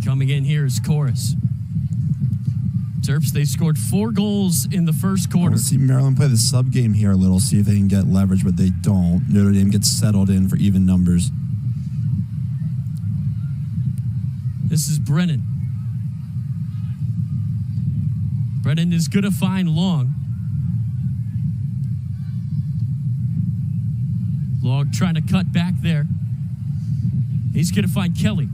Coming in here is Chorus. Terps, they scored 4 goals in the first quarter. Let's see Maryland play the sub game here a little, see if they can get leverage, but they don't. Notre Dame gets settled in for even numbers. This is Brennan. Brennan is going to find Long. Long trying to cut back there. He's going to find Kelly.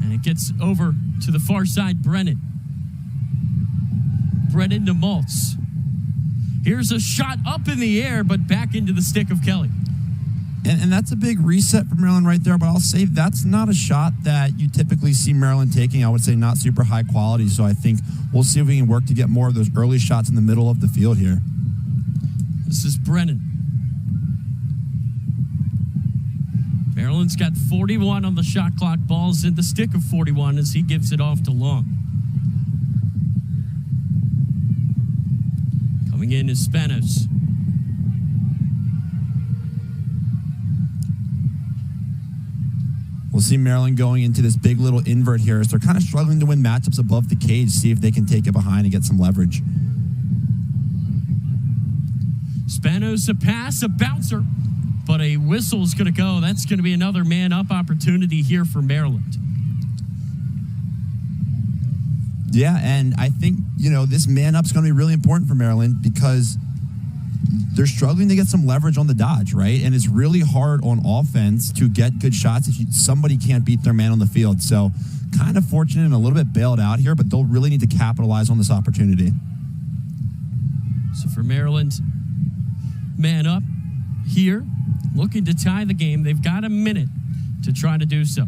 And it gets over to the far side, Brennan. Brennan to Maltz. Here's a shot up in the air, but back into the stick of Kelly. And that's a big reset for Maryland right there, but I'll say that's not a shot that you typically see Maryland taking. I would say not super high quality, so I think we'll see if we can work to get more of those early shots in the middle of the field here. This is Brennan. Maryland's got 41 on the shot clock. Ball's in the stick of 41 as he gives it off to Long. Coming in is Spanos. We'll see Maryland going into this big little invert here as they're kind of struggling to win matchups above the cage, see if they can take it behind and get some leverage. Spanos, a pass, a bouncer, but a whistle's going to go. That's going to be another man-up opportunity here for Maryland. Yeah, and I think, this man-up's going to be really important for Maryland because they're struggling to get some leverage on the dodge, right? And it's really hard on offense to get good shots if somebody can't beat their man on the field. So kind of fortunate and a little bit bailed out here, but they'll really need to capitalize on this opportunity. So for Maryland, man up here, looking to tie the game. They've got a minute to try to do so.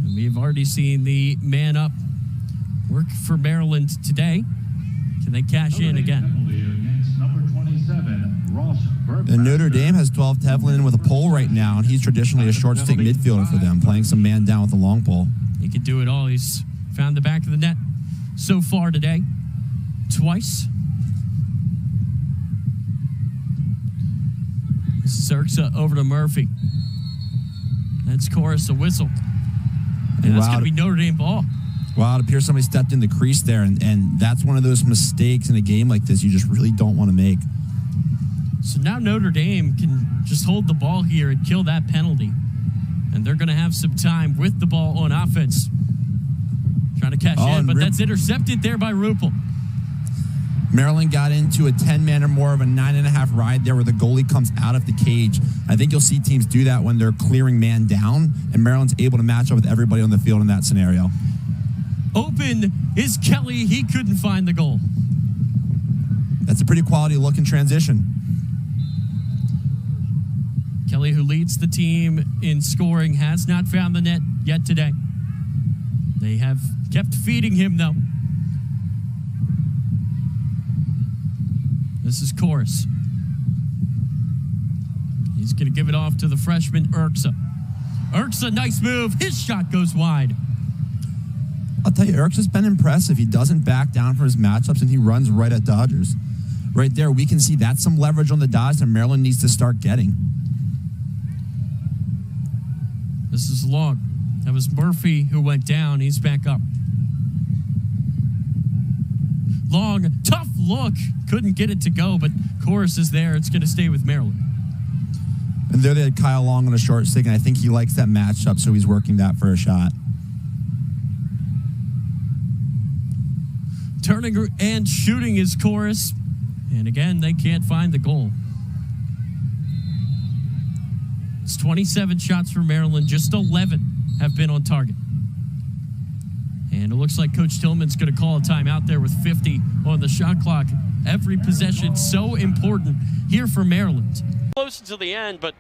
And we've already seen the man up work for Maryland today. Can they cash in again? And Notre Dame has 12 Tevlin in with a pole right now, and he's traditionally a short stick midfielder for them, playing some man down with a long pole. He can do it all. He's found the back of the net so far today. Twice. This is Erksa over to Murphy. That's Chorus, a whistle. And that's going to be Notre Dame ball. Wow, it appears somebody stepped in the crease there, and that's one of those mistakes in a game like this you just really don't want to make. So now Notre Dame can just hold the ball here and kill that penalty. And they're going to have some time with the ball on offense. Trying to cash in, but that's intercepted there by Rupel. Maryland got into a 10-man or more of a 9.5 ride there where the goalie comes out of the cage. I think you'll see teams do that when they're clearing man down, and Maryland's able to match up with everybody on the field in that scenario. Open is Kelly. He couldn't find the goal. That's a pretty quality look in transition. Kelly, who leads the team in scoring, has not found the net yet today. They have kept feeding him, though. This is Chorus. He's going to give it off to the freshman, Erksa. Erksa, nice move. His shot goes wide. I'll tell you, Erksa's been impressive. He doesn't back down for his matchups, and he runs right at Dodgers. Right there, we can see that's some leverage on the Dodgers that Maryland needs to start getting. This is long. That was Murphy who went down. He's back up. Long, tough look. Couldn't get it to go, but Chorus is there. It's going to stay with Maryland. And there they had Kyle Long on a short stick, and I think he likes that matchup, so he's working that for a shot. Turning and shooting is Chorus. And again, they can't find the goal. It's 27 shots for Maryland. Just 11 have been on target. And it looks like Coach Tillman's going to call a timeout there with 50 on the shot clock. Every possession so important here for Maryland. Close until the end, but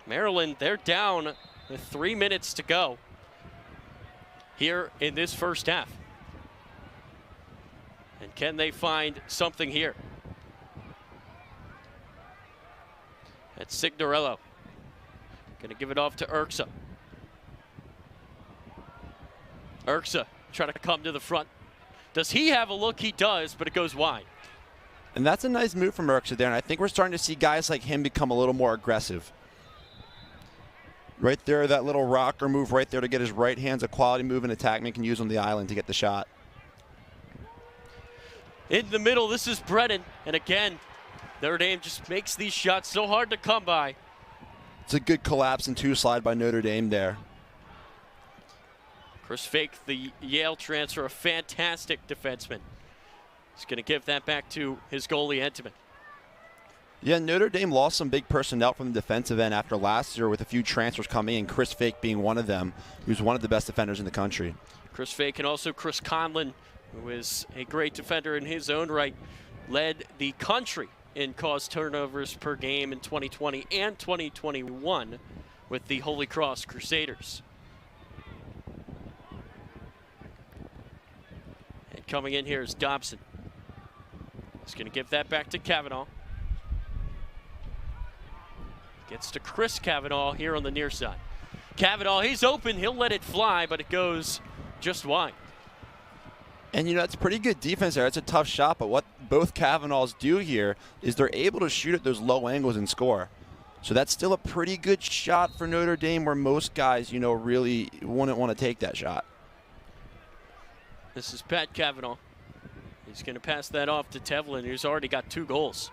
Maryland, they're down with 3 minutes to go here in this first half. And can they find something here? That's Signorello. Gonna give it off to Erksa. Erksa trying to come to the front. Does he have a look? He does, but it goes wide. And that's a nice move from Erksa there, and I think we're starting to see guys like him become a little more aggressive. Right there, that little rocker move right there to get his right hand's a quality move an attackman can use on the island to get the shot. In the middle, this is Brennan, and again, Notre Dame just makes these shots so hard to come by. It's a good collapse and two slide by Notre Dame there. Chris Fake, the Yale transfer, a fantastic defenseman. He's going to give that back to his goalie, Entenmann. Yeah, Notre Dame lost some big personnel from the defensive end after last year with a few transfers coming in, Chris Fake being one of them, who's one of the best defenders in the country. Chris Fake and also Chris Conlon, who is a great defender in his own right, led the country in caused turnovers per game in 2020 and 2021 with the Holy Cross Crusaders. And coming in here is Dobson. He's going to give that back to Kavanagh. Gets to Chris Kavanagh here on the near side. Kavanagh, he's open. He'll let it fly, but it goes just wide. And, you know, it's pretty good defense there. It's a tough shot, but what both Kavanaghs do here is they're able to shoot at those low angles and score. So that's still a pretty good shot for Notre Dame where most guys, you know, really wouldn't want to take that shot. This is Pat Kavanagh. He's going to pass that off to Tevlin, who's already got 2 goals.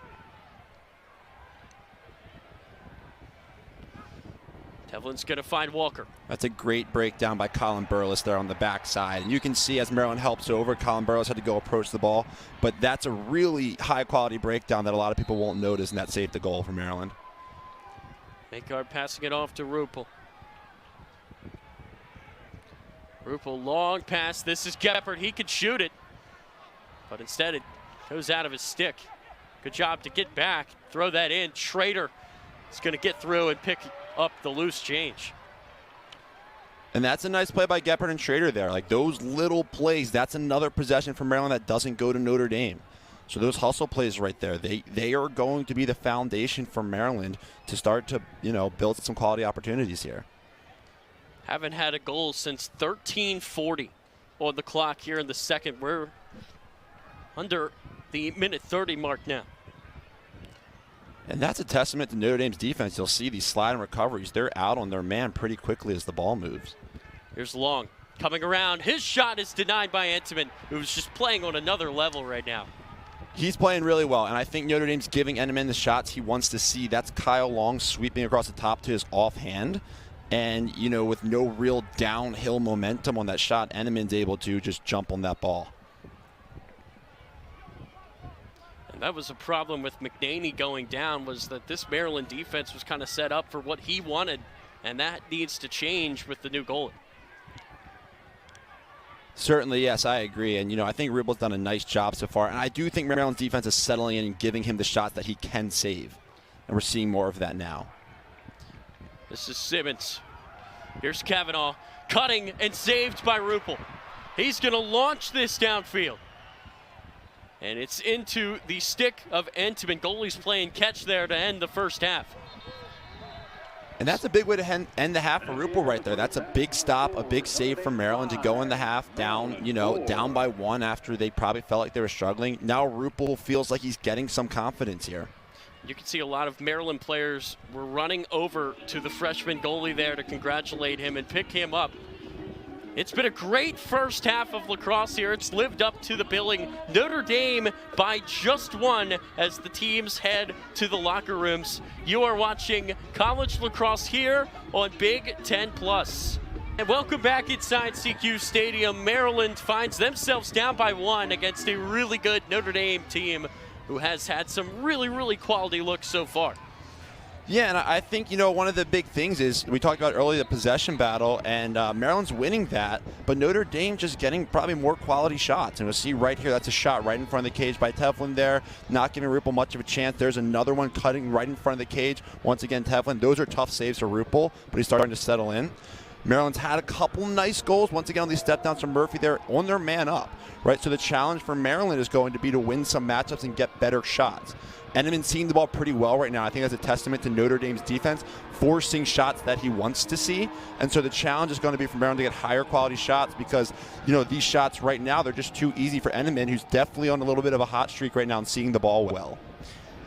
Tevlin's going to find Walker. That's a great breakdown by Colin Burles there on the backside. And you can see as Maryland helps over, Colin Burles had to go approach the ball. But that's a really high-quality breakdown that a lot of people won't notice, and that saved the goal for Maryland. Makard passing it off to Rupel. Rupel, long pass. This is Geppert. He could shoot it. But instead it goes out of his stick. Good job to get back. Throw that in. Schrader is going to get through and pick up the loose change. And that's a nice play by Geppert and Schrader there. Like those little plays, that's another possession for Maryland that doesn't go to Notre Dame. So those hustle plays right there, they are going to be the foundation for Maryland to start to, you know, build some quality opportunities here. Haven't had a goal since 13:40 on the clock here in the second. We're under the minute 30 mark now. And that's a testament to Notre Dame's defense. You'll see these slide and recoveries. They're out on their man pretty quickly as the ball moves. Here's Long coming around. His shot is denied by Entenmann, who's just playing on another level right now. He's playing really well, and I think Notre Dame's giving Entenmann the shots he wants to see. That's Kyle Long sweeping across the top to his offhand. And, you know, with no real downhill momentum on that shot, Entenmann's able to just jump on that ball. That was a problem with McNaney going down, was that this Maryland defense was kind of set up for what he wanted, and that needs to change with the new goalie. Certainly, yes, I agree. And, you know, I think Rubel's done a nice job so far. And I do think Maryland's defense is settling in and giving him the shots that he can save. And we're seeing more of that now. This is Simmons. Here's Kavanagh, cutting and saved by Rupel. He's going to launch this downfield. And it's into the stick of Entman. Goalie's playing catch there to end the first half. And that's a big way to end the half for Rupel right there. That's a big stop, a big save from Maryland to go in the half down, down by 1 after they probably felt like they were struggling. Now Rupel feels like he's getting some confidence here. You can see a lot of Maryland players were running over to the freshman goalie there to congratulate him and pick him up. It's been a great first half of lacrosse here. It's lived up to the billing. Notre Dame by just 1 as the teams head to the locker rooms. You are watching college lacrosse here on Big Ten Plus. And welcome back inside SECU Stadium. Maryland finds themselves down by 1 against a really good Notre Dame team who has had some really, really quality looks so far. Yeah, and I think, one of the big things is we talked about earlier the possession battle, and Maryland's winning that, but Notre Dame just getting probably more quality shots. And we'll see right here, that's a shot right in front of the cage by Tevlin there, not giving Rupel much of a chance. There's another one cutting right in front of the cage. Once again, Tevlin, those are tough saves for Rupel, but he's starting to settle in. Maryland's had a couple nice goals. Once again, on these step downs from Murphy there on their man up, right? So the challenge for Maryland is going to be to win some matchups and get better shots. Enneman's seeing the ball pretty well right now. I think that's a testament to Notre Dame's defense, forcing shots that he wants to see. And so the challenge is going to be for Maryland to get higher quality shots because, these shots right now, they're just too easy for Enneman, who's definitely on a little bit of a hot streak right now and seeing the ball well.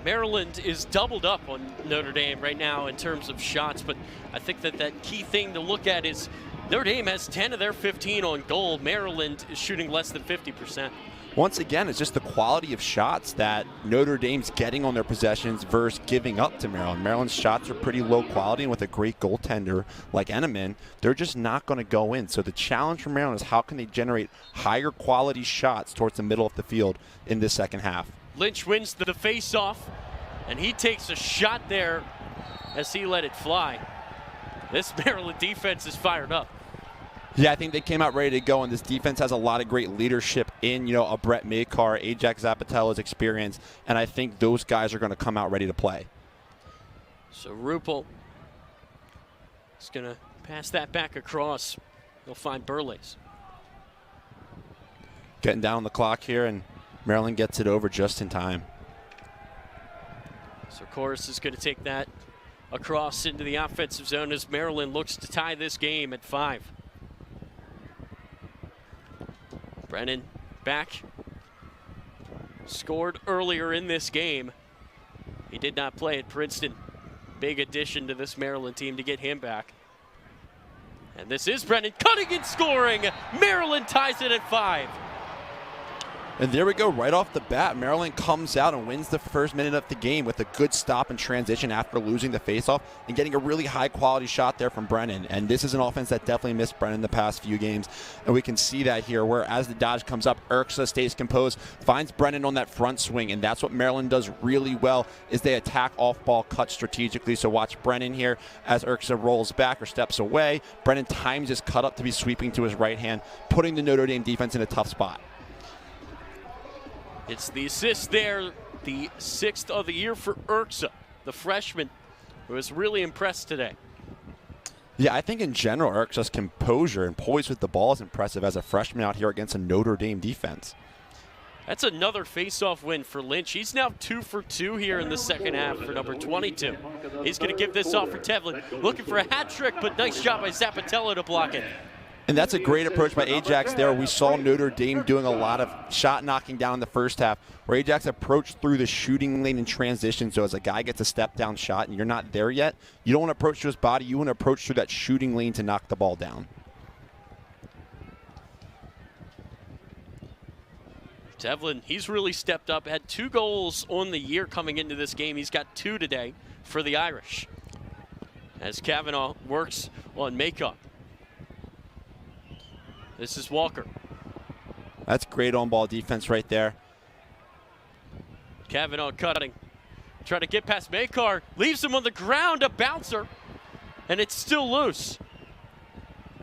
Maryland is doubled up on Notre Dame right now in terms of shots, but I think that key thing to look at is Notre Dame has 10 of their 15 on goal. Maryland is shooting less than 50%. Once again, it's just the quality of shots that Notre Dame's getting on their possessions versus giving up to Maryland. Maryland's shots are pretty low quality, and with a great goaltender like Enneman, they're just not going to go in. So the challenge for Maryland is how can they generate higher quality shots towards the middle of the field in this second half. Lynch wins the face-off, and he takes a shot there as he let it fly. This Maryland defense is fired up. Yeah, I think they came out ready to go, and this defense has a lot of great leadership in, a Brett Makar, Ajax Zapatella's experience, and I think those guys are going to come out ready to play. So Rupel is going to pass that back across. He'll find Burles. Getting down on the clock here, and Maryland gets it over just in time. So Chorus is going to take that across into the offensive zone as Maryland looks to tie this game at 5. Brennan back. Scored earlier in this game. He did not play at Princeton. Big addition to this Maryland team to get him back. And this is Brennan cutting and scoring. Maryland ties it at 5. And there we go, right off the bat, Maryland comes out and wins the first minute of the game with a good stop and transition after losing the faceoff and getting a really high-quality shot there from Brennan. And this is an offense that definitely missed Brennan the past few games, and we can see that here, where as the dodge comes up, Erksa stays composed, finds Brennan on that front swing, and that's what Maryland does really well, is they attack off-ball cuts strategically. So watch Brennan here as Erksa rolls back or steps away. Brennan times his cut up to be sweeping to his right hand, putting the Notre Dame defense in a tough spot. It's the assist there, the 6th of the year for Erksa, the freshman, who was really impressed today. Yeah, I think in general, Erksa's composure and poise with the ball is impressive as a freshman out here against a Notre Dame defense. That's another face-off win for Lynch. He's now 2 for 2 here in the second half for number 22. He's going to give this off for Tevlin. Looking for a hat trick, but nice job by Zapatella to block it. And that's a great approach by Ajax there. We saw Notre Dame doing a lot of shot knocking down in the first half, where Ajax approached through the shooting lane in transition. So as a guy gets a step down shot and you're not there yet, you don't want to approach to his body. You want to approach through that shooting lane to knock the ball down. Tevlin, he's really stepped up. Had 2 goals on the year coming into this game. He's got 2 today for the Irish, as Kavanagh works on makeup. This is Walker. That's great on-ball defense right there. Kavanagh cutting. Trying to get past Makar. Leaves him on the ground, a bouncer. And it's still loose.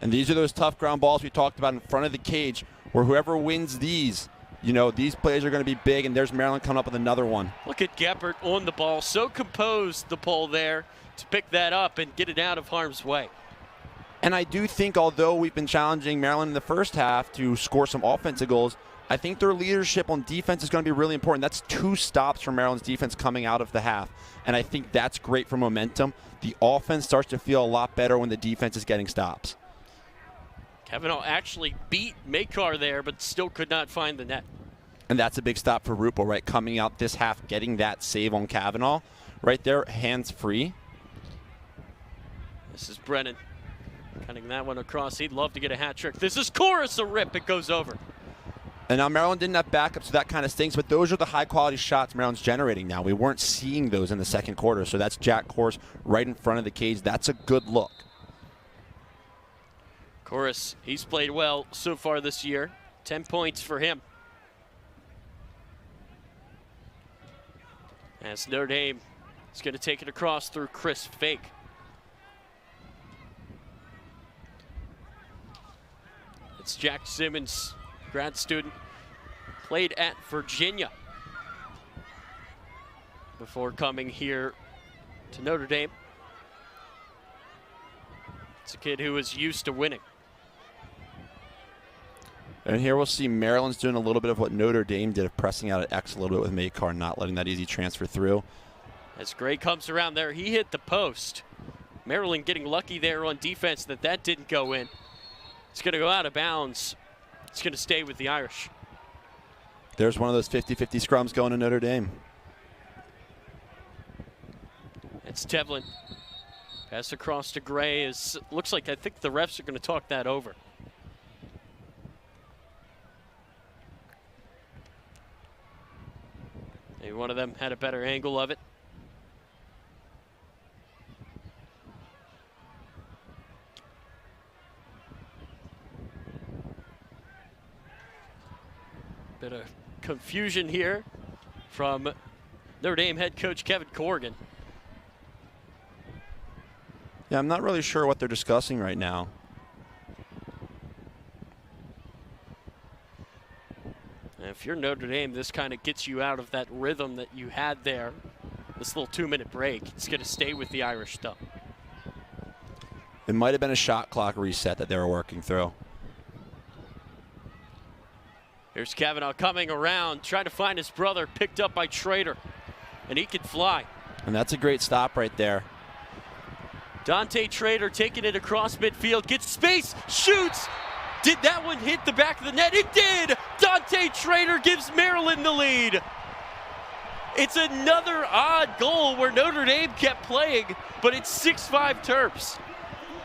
And these are those tough ground balls we talked about in front of the cage, where whoever wins these, these plays are going to be big, and there's Maryland coming up with another one. Look at Geppert on the ball. So composed, the pole there, to pick that up and get it out of harm's way. And I do think, although we've been challenging Maryland in the first half to score some offensive goals, I think their leadership on defense is going to be really important. That's 2 stops for Maryland's defense coming out of the half, and I think that's great for momentum. The offense starts to feel a lot better when the defense is getting stops. Kavanagh actually beat McCahon there, but still could not find the net. And that's a big stop for Ruppel, right? Coming out this half, getting that save on Kavanagh. Right there, hands free. This is Brennan cutting that one across. He'd love to get a hat trick. This is Chorus, a rip. It goes over. And now Maryland didn't have backup, so that kind of stinks. But those are the high-quality shots Maryland's generating now. We weren't seeing those in the second quarter. So that's Jack Chorus right in front of the cage. That's a good look. Chorus, he's played well so far this year. 10 points for him. As Notre Dame is going to take it across through Chris Fake. It's Jack Simmons, grad student, played at Virginia before coming here to Notre Dame. It's a kid who is used to winning. And here we'll see Maryland's doing a little bit of what Notre Dame did of pressing out at X a little bit with McCahon, not letting that easy transfer through. As Gray comes around there, he hit the post. Maryland getting lucky there on defense that didn't go in. It's going to go out of bounds. It's going to stay with the Irish. There's one of those 50-50 scrums going to Notre Dame. It's Tevlin. Pass across to Gray. I think the refs are going to talk that over. Maybe one of them had a better angle of it. Bit of confusion here from Notre Dame head coach Kevin Corrigan. Yeah, I'm not really sure what they're discussing right now. And if you're Notre Dame, this kind of gets you out of that rhythm that you had there. This little 2-minute break. It's going to stay with the Irish stuff. It might have been a shot clock reset that they were working through. Here's Kavanagh coming around, trying to find his brother, picked up by Trader, and he can fly. And that's a great stop right there. Dante Trader taking it across midfield, gets space, shoots. Did that one hit the back of the net? It did! Dante Trader gives Maryland the lead. It's another odd goal where Notre Dame kept playing, but it's 6-5 Terps.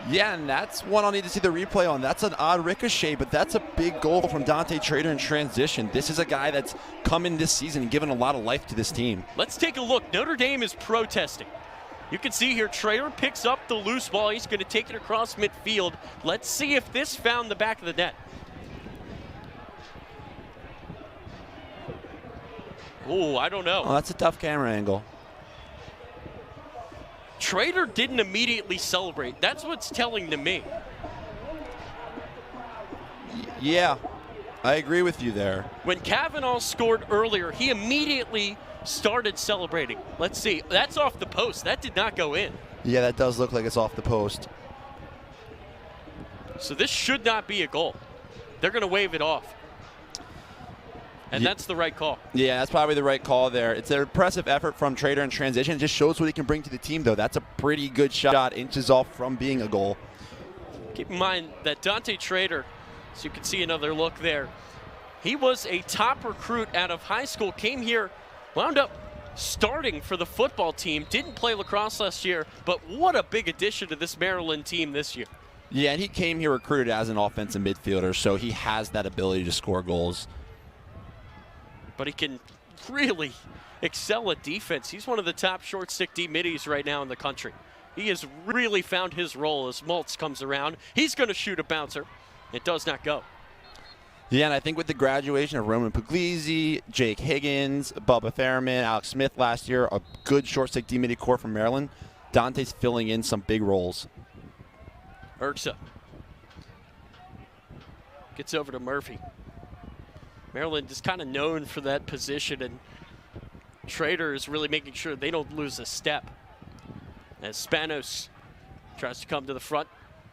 Yeah, and that's one I'll need to see the replay on. That's an odd ricochet, but that's a big goal from Dante Trader in transition. This is a guy that's come in this season and given a lot of life to this team. Let's take a look. Notre Dame is protesting. You can see here, Trader picks up the loose ball. He's going to take it across midfield. Let's see if this found the back of the net. Oh, I don't know. Oh, that's a tough camera angle. Trader didn't immediately celebrate. That's what's telling to me. Yeah, I agree with you there. When Kavanagh scored earlier, he immediately started celebrating. Let's see. That's off the post. That did not go in. Yeah, that does look like it's off the post. So this should not be a goal. They're going to wave it off. And that's the right call. Yeah, that's probably the right call there. It's an impressive effort from Trader in transition. It just shows what he can bring to the team, though. That's a pretty good shot, inches off from being a goal. Keep in mind that Dante Trader, so you can see another look there, he was a top recruit out of high school, came here, wound up starting for the football team, didn't play lacrosse last year, but what a big addition to this Maryland team this year. Yeah, and he came here recruited as an offensive midfielder, so he has that ability to score goals. But he can really excel at defense. He's one of the top short stick D middies right now in the country. He has really found his role as Maltz comes around. He's going to shoot a bouncer. It does not go. Yeah, and I think with the graduation of Roman Puglisi, Jake Higgins, Bubba Fairman, Alex Smith last year, a good short stick D midi core from Maryland, Dante's filling in some big roles. Erksa gets over to Murphy. Maryland is kind of known for that position, and Trader is really making sure they don't lose a step. As Spanos tries to come to the front,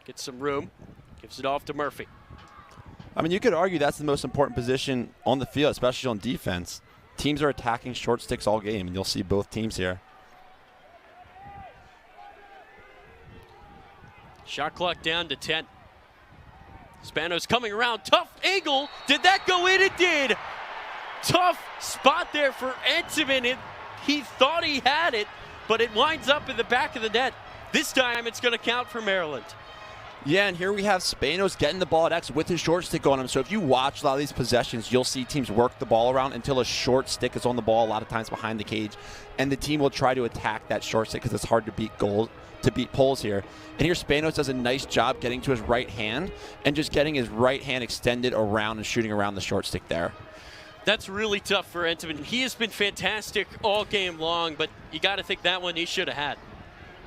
gets some room, gives it off to Murphy. I mean, you could argue that's the most important position on the field, especially on defense. Teams are attacking short sticks all game, and you'll see both teams here. Shot clock down to 10. Spanos coming around. Tough angle. Did that go in? It did. Tough spot there for Tevlin. He thought he had it, but it winds up in the back of the net. This time it's going to count for Maryland. Yeah, and here we have Spanos getting the ball at X with his short stick on him. So if you watch a lot of these possessions, you'll see teams work the ball around until a short stick is on the ball, a lot of times behind the cage, and the team will try to attack that short stick because it's hard to beat poles here. And here Spanos does a nice job getting to his right hand and just getting his right hand extended around and shooting around the short stick there. That's really tough for Tevlin. He has been fantastic all game long, but you got to think that one he should have had.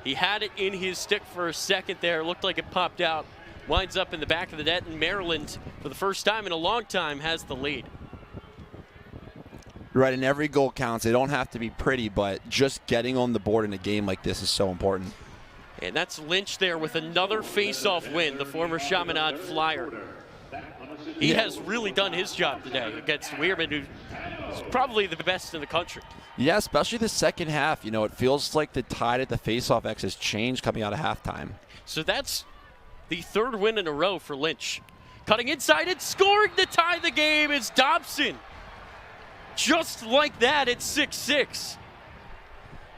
He had it in his stick for a second there. Looked like it popped out. Winds up in the back of the net, and Maryland, for the first time in a long time, has the lead. Right, and every goal counts. They don't have to be pretty, but just getting on the board in a game like this is so important. And that's Lynch there with another face-off win, the former Chaminade Flyer. He has really done his job today against Weirman, who's probably the best in the country. Yeah, especially the second half. You know, it feels like the tide at the face-off X has changed coming out of halftime. So that's the third win in a row for Lynch. Cutting inside and scoring to tie the game is Dobson. Just like that, it's 6-6.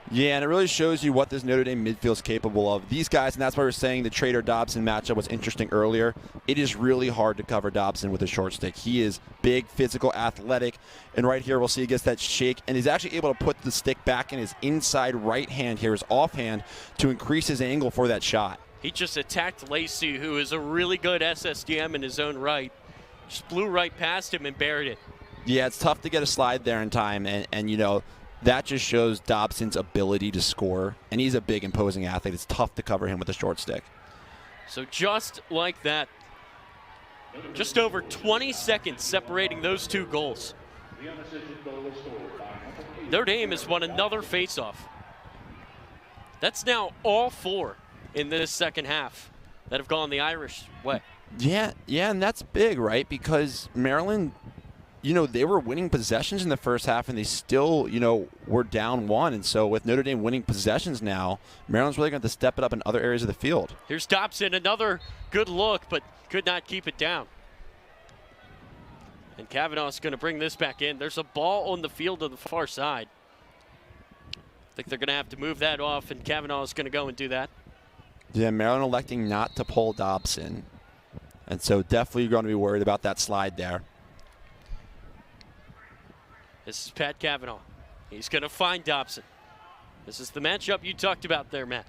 Yeah, and it really shows you what this Notre Dame midfield is capable of. These guys, and that's why we're saying the Trader-Dobson matchup was interesting earlier. It is really hard to cover Dobson with a short stick. He is big, physical, athletic, and right here we'll see he gets that shake, and he's actually able to put the stick back in his inside right hand here, his offhand, to increase his angle for that shot. He just attacked Lacey, who is a really good SSDM in his own right. Just blew right past him and buried it. Yeah, it's tough to get a slide there in time, and you know, that just shows Dobson's ability to score, and he's a big, imposing athlete. It's tough to cover him with a short stick. So just like that, just over 20 seconds separating those two goals. Notre Dame has won another faceoff. That's now all 4 in this second half that have gone the Irish way. Yeah, and that's big, right? Because Maryland, you know, they were winning possessions in the first half, and they still, you know, were down 1. And so with Notre Dame winning possessions now, Maryland's really going to have to step it up in other areas of the field. Here's Dobson, another good look, but could not keep it down. And Kavanagh's going to bring this back in. There's a ball on the field on the far side. I think they're going to have to move that off, and Kavanagh's going to go and do that. Yeah, Maryland electing not to pull Dobson. And so definitely going to be worried about that slide there. This is Pat Kavanagh. He's going to find Dobson. This is the matchup you talked about there, Matt.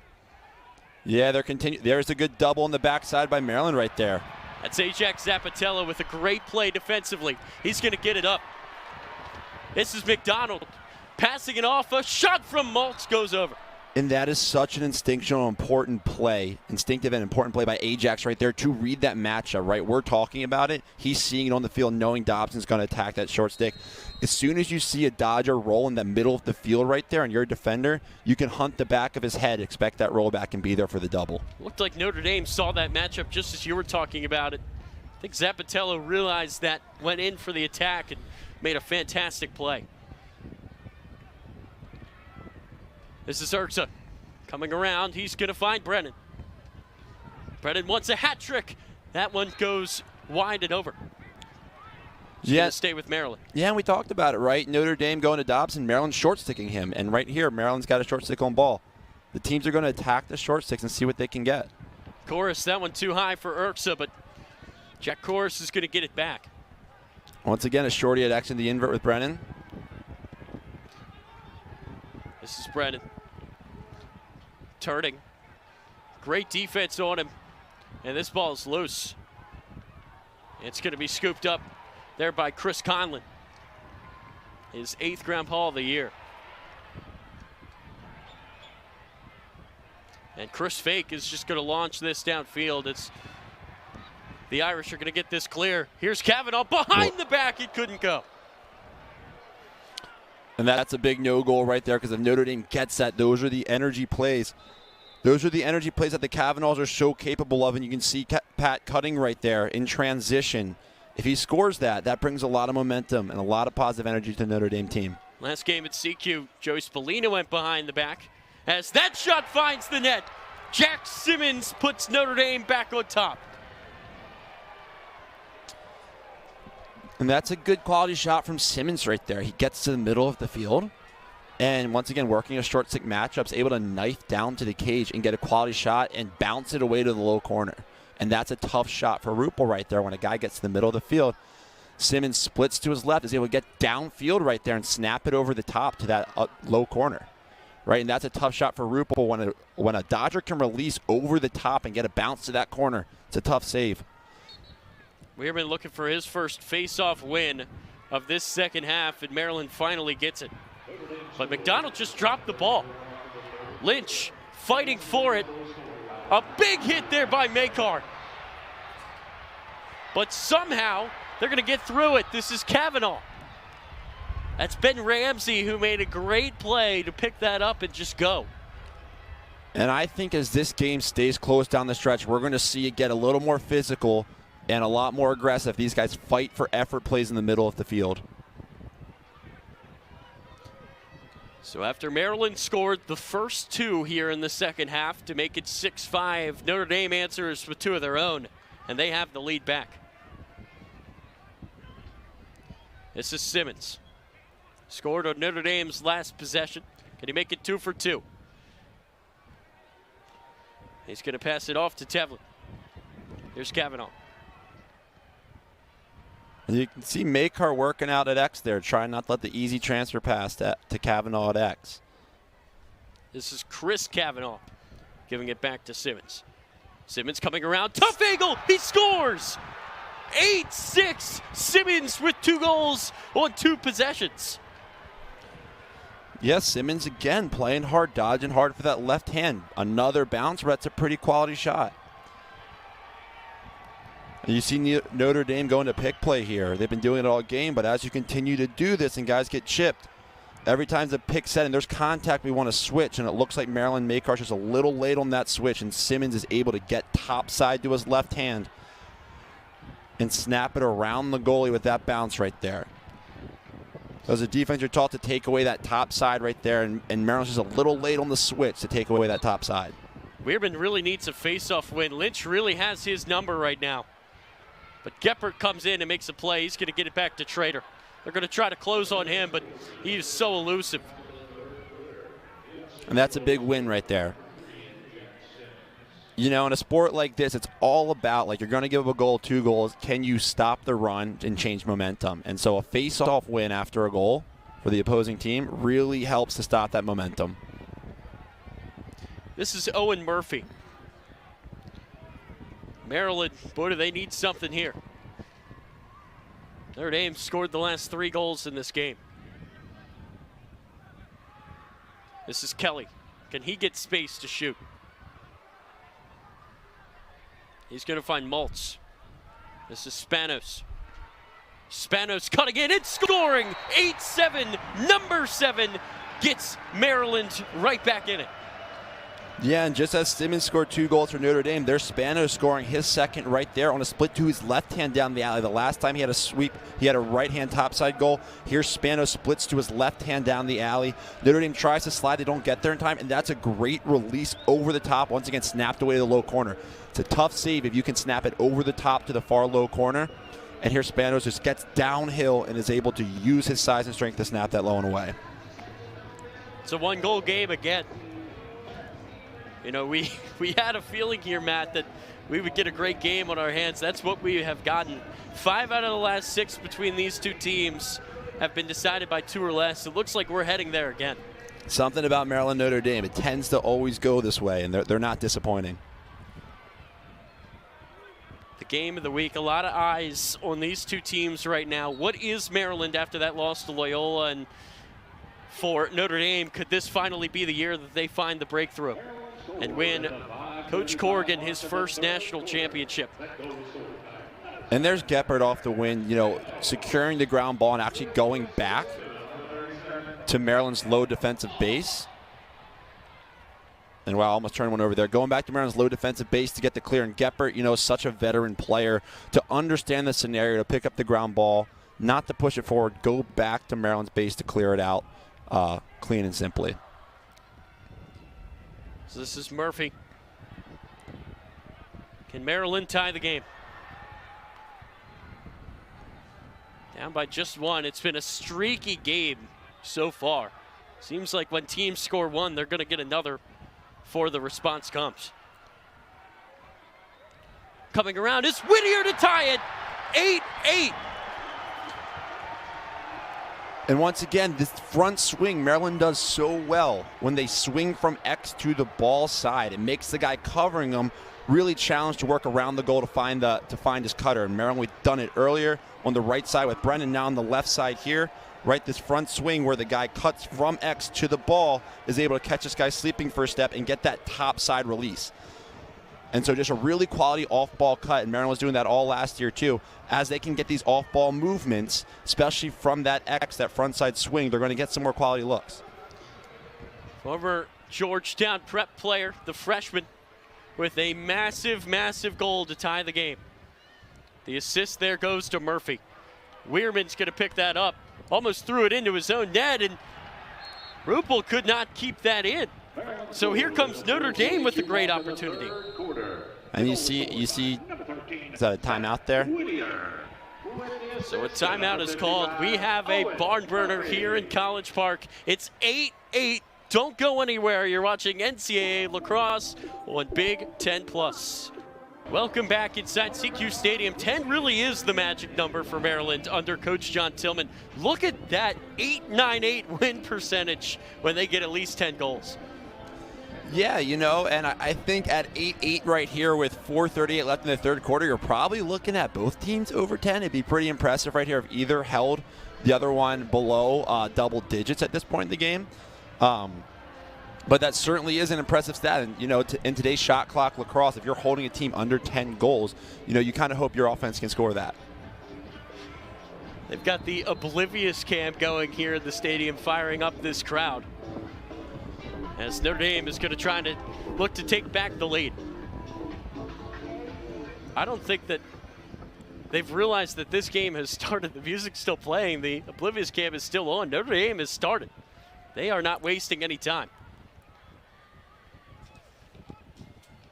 Yeah, there's a good double on the backside by Maryland right there. That's Ajax Zapatella with a great play defensively. He's going to get it up. This is McDonald passing it off. A shot from Maltz goes over. And that is such an instinctive and important play by Ajax right there to read that matchup, right? We're talking about it. He's seeing it on the field, knowing Dobson's going to attack that short stick. As soon as you see a Dodger roll in the middle of the field right there and you're a defender, you can hunt the back of his head, expect that rollback, and be there for the double. Looked like Notre Dame saw that matchup just as you were talking about it. I think Zapatella realized that, went in for the attack, and made a fantastic play. This is Erksa coming around. He's going to find Brennan. Brennan wants a hat trick. That one goes wide and over. Yeah, stay with Maryland. Yeah, and we talked about it, right? Notre Dame going to Dobson, Maryland short sticking him. And right here, Maryland's got a short stick on ball. The teams are going to attack the short sticks and see what they can get. Chorus, that one too high for Erksa, but Jack Chorus is going to get it back. Once again, a shorty at X in the invert with Brennan. This is Brennan. Turning. Great defense on him. And this ball is loose. It's going to be scooped up there by Chris Conlon. His 8th ground ball of the year. And Chris Fake is just going to launch this downfield. The Irish are going to get this clear. Here's Kavanagh behind the back. It couldn't go. And that's a big no goal right there, because if Notre Dame gets that, those are the energy plays. Those are the energy plays that the Kavanaghs are so capable of, and you can see Pat cutting right there in transition If he scores that, that brings a lot of momentum and a lot of positive energy to the Notre Dame team. Last game at SECU, Joey Spallina went behind the back. As that shot finds the net, Jack Simmons puts Notre Dame back on top. And that's a good quality shot from Simmons right there. He gets to the middle of the field. And once again, working a short stick matchups, able to knife down to the cage and get a quality shot and bounce it away to the low corner. And that's a tough shot for Rupel right there when a guy gets to the middle of the field. Simmons splits to his left, is able to get downfield right there and snap it over the top to that low corner. Right, and that's a tough shot for Rupel when a Dodger can release over the top and get a bounce to that corner. It's a tough save. Weirman looking for his first face-off win of this second half, and Maryland finally gets it. But McDonald just dropped the ball. Lynch fighting for it. A big hit there by McCahon. But somehow they're going to get through it. This is Kavanagh. That's Ben Ramsey who made a great play to pick that up and just go. And I think as this game stays close down the stretch, we're going to see it get a little more physical and a lot more aggressive. These guys fight for effort plays in the middle of the field. So after Maryland scored the first two here in the second half to make it 6-5, Notre Dame answers with two of their own, and they have the lead back. This is Simmons. Scored on Notre Dame's last possession. Can he make it 2 for 2? He's going to pass it off to Tevlin. Here's Kavanagh. You can see McCahon working out at X there, trying not to let the easy transfer pass to Kavanagh at X. This is Chris Kavanagh giving it back to Simmons. Simmons coming around. Tough angle. He scores. 8-6. Simmons with 2 goals on 2 possessions. Yes, Simmons again playing hard, dodging hard for that left hand. Another bounce, but that's a pretty quality shot. You see Notre Dame going to pick play here. They've been doing it all game, but as you continue to do this and guys get chipped, every time the pick set and there's contact, we want to switch, and it looks like Maryland McCahon is a little late on that switch, and Simmons is able to get topside to his left hand and snap it around the goalie with that bounce right there. As a defense, you're taught to take away that top side right there, and Maryland's just a little late on the switch to take away that top side. Weirman really needs a face-off win. Lynch really has his number right now. But Geppert comes in and makes a play. He's going to get it back to Trader. They're going to try to close on him, but he is so elusive. And that's a big win right there. You know, in a sport like this, it's all about, like, you're going to give up a goal, 2 goals. Can you stop the run and change momentum? And so a face-off win after a goal for the opposing team really helps to stop that momentum. This is Owen Murphy. Maryland, boy, do they need something here. Notre Dame scored the last 3 goals in this game. This is Kelly. Can he get space to shoot? He's going to find Maltz. This is Spanos. Spanos cutting in and scoring. 8-7. Number 7 gets Maryland right back in it. Yeah, and just as Simmons scored 2 goals for Notre Dame, there's Spanos scoring his second right there on a split to his left hand down the alley. The last time he had a sweep, he had a right hand topside goal. Here Spanos splits to his left hand down the alley. Notre Dame tries to slide, they don't get there in time, and that's a great release over the top. Once again, snapped away to the low corner. It's a tough save if you can snap it over the top to the far low corner. And here Spanos just gets downhill and is able to use his size and strength to snap that low and away. It's a 1-goal game again. You know, we had a feeling here, Matt, that we would get a great game on our hands. That's what we have gotten. 5 out of the last 6 between these 2 teams have been decided by 2 or less. It looks like we're heading there again. Something about Maryland Notre Dame. It tends to always go this way, and they're not disappointing. The game of the week, a lot of eyes on these 2 teams right now. What is Maryland after that loss to Loyola? And for Notre Dame, could this finally be the year that they find the breakthrough and win Coach Corrigan his first national championship? And there's Geppert off the win, you know, securing the ground ball and actually going back to Maryland's low defensive base. And wow, almost turned one over there. Going back to Maryland's low defensive base to get the clear. And Geppert, is such a veteran player to understand the scenario, to pick up the ground ball, not to push it forward, go back to Maryland's base to clear it out clean and simply. So this is Murphy. Can Maryland tie the game? Down by just one. It's been a streaky game so far. Seems like when teams score one, they're going to get another before the response comes. Coming around is Whittier to tie it. 8-8. And once again, this front swing, Maryland does so well when they swing from X to the ball side. It makes the guy covering them really challenged to work around the goal to find his cutter. And Maryland, we've done it earlier on the right side with Brennan, now on the left side here. Right, this front swing where the guy cuts from X to the ball is able to catch this guy sleeping for a step and get that top side release. And so just a really quality off-ball cut, and Maryland was doing that all last year too. As they can get these off-ball movements, especially from that X, that front side swing, they're going to get some more quality looks. Former Georgetown prep player, the freshman, with a massive, massive goal to tie the game. The assist there goes to Murphy. Weirman's going to pick that up. Almost threw it into his own net, and Rupel could not keep that in. So here comes Notre Dame with a great opportunity. And you see, is that a timeout there? So a timeout is called. We have a barn burner here in College Park. It's 8-8. Don't go anywhere. You're watching NCAA Lacrosse on Big 10 Plus. Welcome back inside SECU Stadium. 10 really is the magic number for Maryland under Coach John Tillman. Look at that 8.98 win percentage when they get at least 10 goals. Yeah, and I think at 8-8 right here with 4:38 left in the third quarter, you're probably looking at both teams over 10. It'd be pretty impressive right here if either held the other one below double digits at this point in the game. But that certainly is an impressive stat. And, in today's shot clock lacrosse, if you're holding a team under 10 goals, you kind of hope your offense can score that. They've got the oblivious cam going here in the stadium, firing up this crowd, as Notre Dame is going to try to look to take back the lead. I don't think that they've realized that this game has started. The music's still playing. The oblivious cam is still on. Notre Dame has started. They are not wasting any time.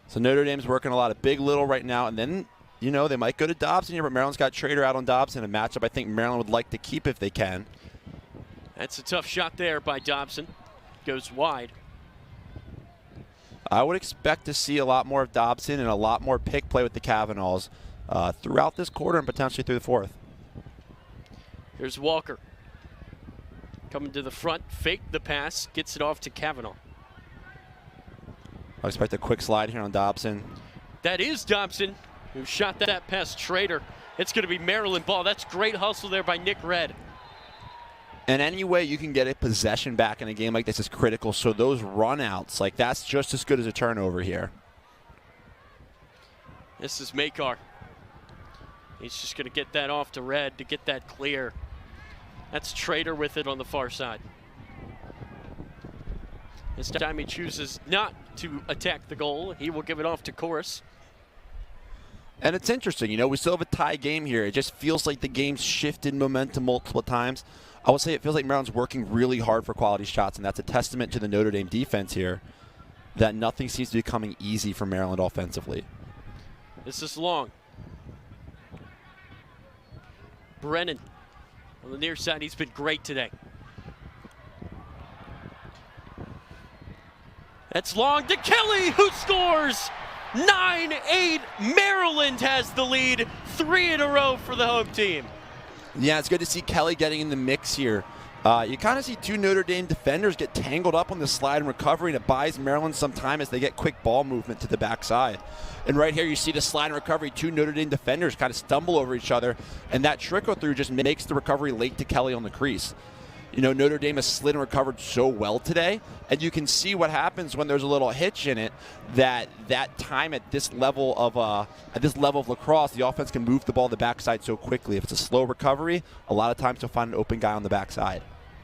So Notre Dame's working a lot of big little right now, and then, they might go to Dobson here, but Maryland's got Trader out on Dobson, a matchup I think Maryland would like to keep if they can. That's a tough shot there by Dobson. Goes wide. I would expect to see a lot more of Dobson and a lot more pick play with the Kavanaghs throughout this quarter and potentially through the fourth. Here's Walker. Coming to the front, faked the pass, gets it off to Kavanagh. I expect a quick slide here on Dobson. That is Dobson, who shot that past Trader. It's going to be Maryland ball. That's great hustle there by Nick Red. And any way you can get a possession back in a game like this is critical. So those runouts, that's just as good as a turnover here. This is Makar. He's just going to get that off to Red to get that clear. That's Trader with it on the far side. This time he chooses not to attack the goal. He will give it off to Chorus. And it's interesting, we still have a tie game here. It just feels like the game's shifted momentum multiple times. I would say it feels like Maryland's working really hard for quality shots, and that's a testament to the Notre Dame defense here, that nothing seems to be coming easy for Maryland offensively. This is long. Brennan on the near side. He's been great today. That's long to Kelly, who scores. 9-8. Maryland has the lead. 3 in a row for the home team. Yeah, it's good to see Kelly getting in the mix here. You kind of see two Notre Dame defenders get tangled up on the slide and recovery, and it buys Maryland some time as they get quick ball movement to the backside. And right here you see the slide and recovery. Two Notre Dame defenders kind of stumble over each other, and that trickle through just makes the recovery late to Kelly on the crease. Notre Dame has slid and recovered so well today, and you can see what happens when there's a little hitch in it. That time at this level of lacrosse, the offense can move the ball to the backside so quickly. If it's a slow recovery, a lot of times you'll find an open guy on the backside.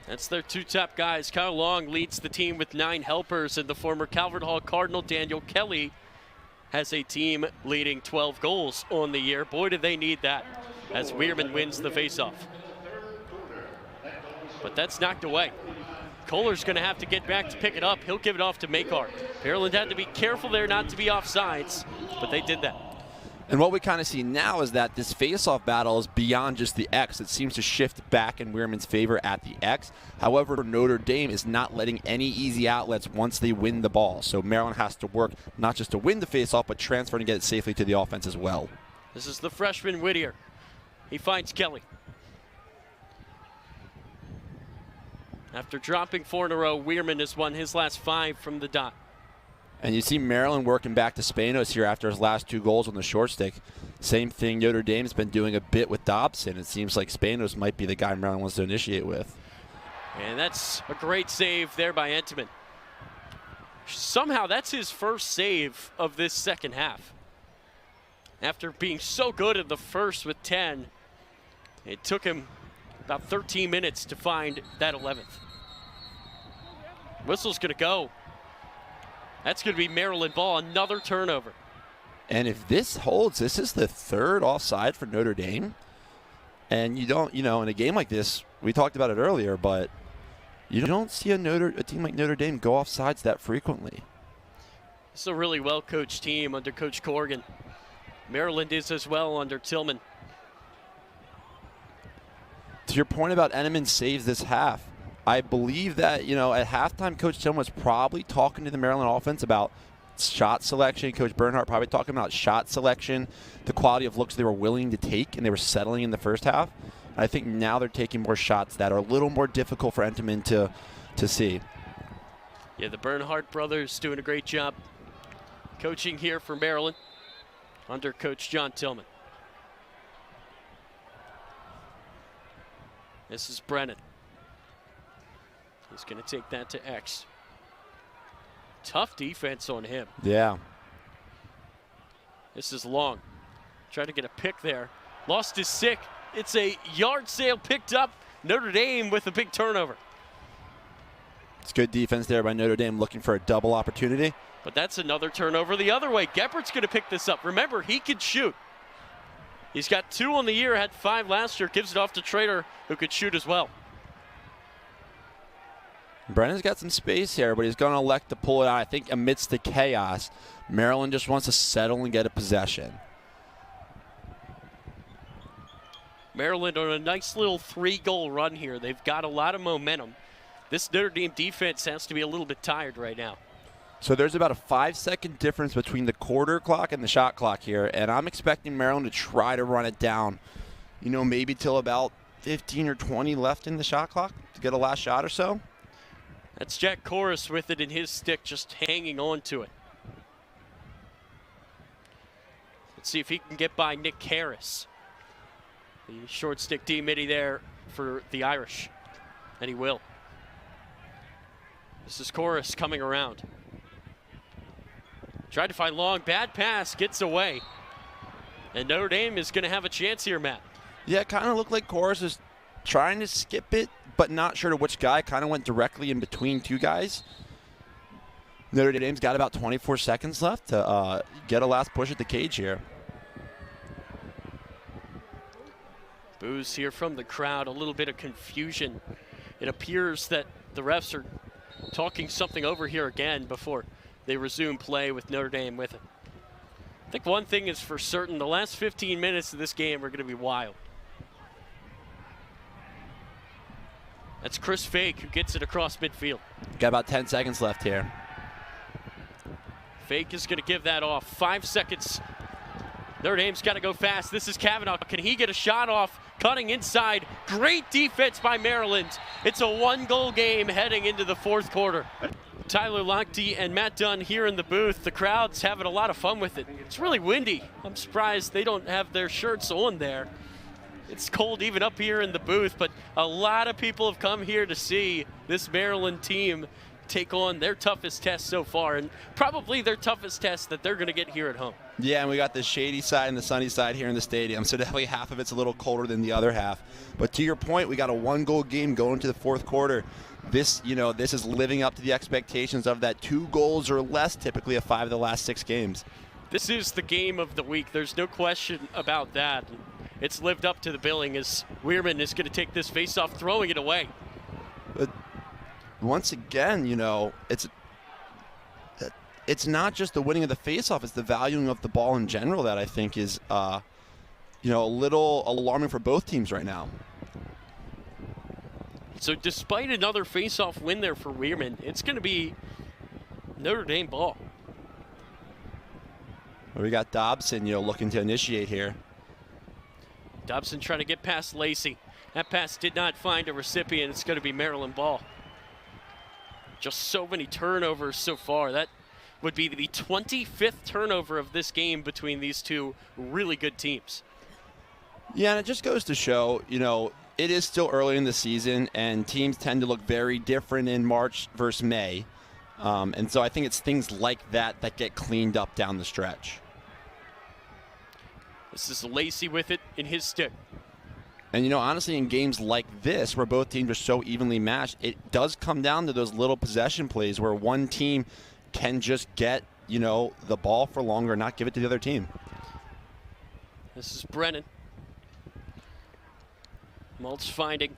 That's their two top guys. Kyle Long leads the team with 9 helpers, and the former Calvert Hall Cardinal Daniel Kelly has a team leading 12 goals on the year. Boy, do they need that as Weirman wins the faceoff. But that's knocked away. Kohler's going to have to get back to pick it up. He'll give it off to Makar. Maryland had to be careful there not to be offsides, but they did that. And what we kind of see now is that this face-off battle is beyond just the X. It seems to shift back in Weirman's favor at the X. However, Notre Dame is not letting any easy outlets once they win the ball. So Maryland has to work not just to win the face-off, but transfer and get it safely to the offense as well. This is the freshman Whittier. He finds Kelly. After dropping 4 in a row, Weirman has won his last 5 from the dot. And you see Maryland working back to Spanos here after his last 2 goals on the short stick. Same thing Notre Dame's been doing a bit with Dobson. It seems like Spanos might be the guy Maryland wants to initiate with. And that's a great save there by Entenmann. Somehow that's his first save of this second half. After being so good at the first with 10, it took him about 13 minutes to find that 11th. Whistle's going to go. That's going to be Maryland ball, another turnover. And if this holds, this is the 3rd offside for Notre Dame. And you don't, in a game like this, we talked about it earlier, but you don't see a team like Notre Dame go offsides that frequently. It's a really well-coached team under Coach Corrigan. Maryland is as well under Tillman. To your point about Entenmann saves this half, I believe that, at halftime, Coach Tillman was probably talking to the Maryland offense about shot selection. Coach Bernhardt probably talking about shot selection, the quality of looks they were willing to take, and they were settling in the first half. I think now they're taking more shots that are a little more difficult for Entenmann to see. Yeah, the Bernhardt brothers doing a great job coaching here for Maryland under Coach John Tillman. This is Brennan. He's going to take that to X. Tough defense on him. Yeah. This is Long. Tried to get a pick there. Lost his stick. It's a yard sale picked up. Notre Dame with a big turnover. It's good defense there by Notre Dame looking for a double opportunity. But that's another turnover the other way. Geppert's going to pick this up. Remember, he could shoot. He's got 2 on the year, had 5 last year. Gives it off to Trader, who could shoot as well. Brennan's got some space here, but he's going to elect to pull it out. I think amidst the chaos, Maryland just wants to settle and get a possession. Maryland on a nice little 3-goal run here. They've got a lot of momentum. This Notre Dame defense has to be a little bit tired right now. So there's about a 5-second difference between the quarter clock and the shot clock here, and I'm expecting Maryland to try to run it down, maybe till about 15 or 20 left in the shot clock to get a last shot or so. That's Jack Corus with it in his stick, just hanging on to it. Let's see if he can get by Nick Harris. The short stick D-midi there for the Irish, and he will. This is Corus coming around. Tried to find Long, bad pass, gets away. And Notre Dame is going to have a chance here, Matt. Yeah, it kind of looked like Corus is trying to skip it, but not sure to which guy. Kind of went directly in between 2 guys. Notre Dame's got about 24 seconds left to get a last push at the cage here. Boos here from the crowd, a little bit of confusion. It appears that the refs are talking something over here again before they resume play with Notre Dame with it. I think one thing is for certain, the last 15 minutes of this game are going to be wild. That's Chris Fake who gets it across midfield. Got about 10 seconds left here. Fake is going to give that off. 5 seconds. Notre Dame's got to go fast. This is Kavanagh. Can he get a shot off? Cutting inside. Great defense by Maryland. It's a 1-goal game heading into the 4th quarter. Tyler Lochte and Matt Dunn here in the booth. The crowd's having a lot of fun with it. It's really windy. I'm surprised they don't have their shirts on there. It's cold even up here in the booth, but a lot of people have come here to see this Maryland team take on their toughest test so far, and probably their toughest test that they're going to get here at home. Yeah, and we got the shady side and the sunny side here in the stadium, so definitely half of it's a little colder than the other half. But to your point, we got a 1-goal game going into the fourth quarter. This is living up to the expectations of that 2 goals or less, typically of 5 of the last 6 games. This is the game of the week. There's no question about that. It's lived up to the billing as Weirman is going to take this faceoff, throwing it away. But once again, it's not just the winning of the faceoff; it's the valuing of the ball in general that I think is, a little alarming for both teams right now. So despite another faceoff win there for Weirman, it's going to be Notre Dame ball. We got Dobson, looking to initiate here. Dobson trying to get past Lacey. That pass did not find a recipient. It's going to be Maryland ball. Just so many turnovers so far. That would be the 25th turnover of this game between these two really good teams. Yeah, and it just goes to show, it is still early in the season, and teams tend to look very different in March versus May. And so I think it's things like that that get cleaned up down the stretch. This is Lacey with it in his stick. And, honestly, in games like this, where both teams are so evenly matched, it does come down to those little possession plays where one team can just get, the ball for longer and not give it to the other team. This is Brennan. Maltz finding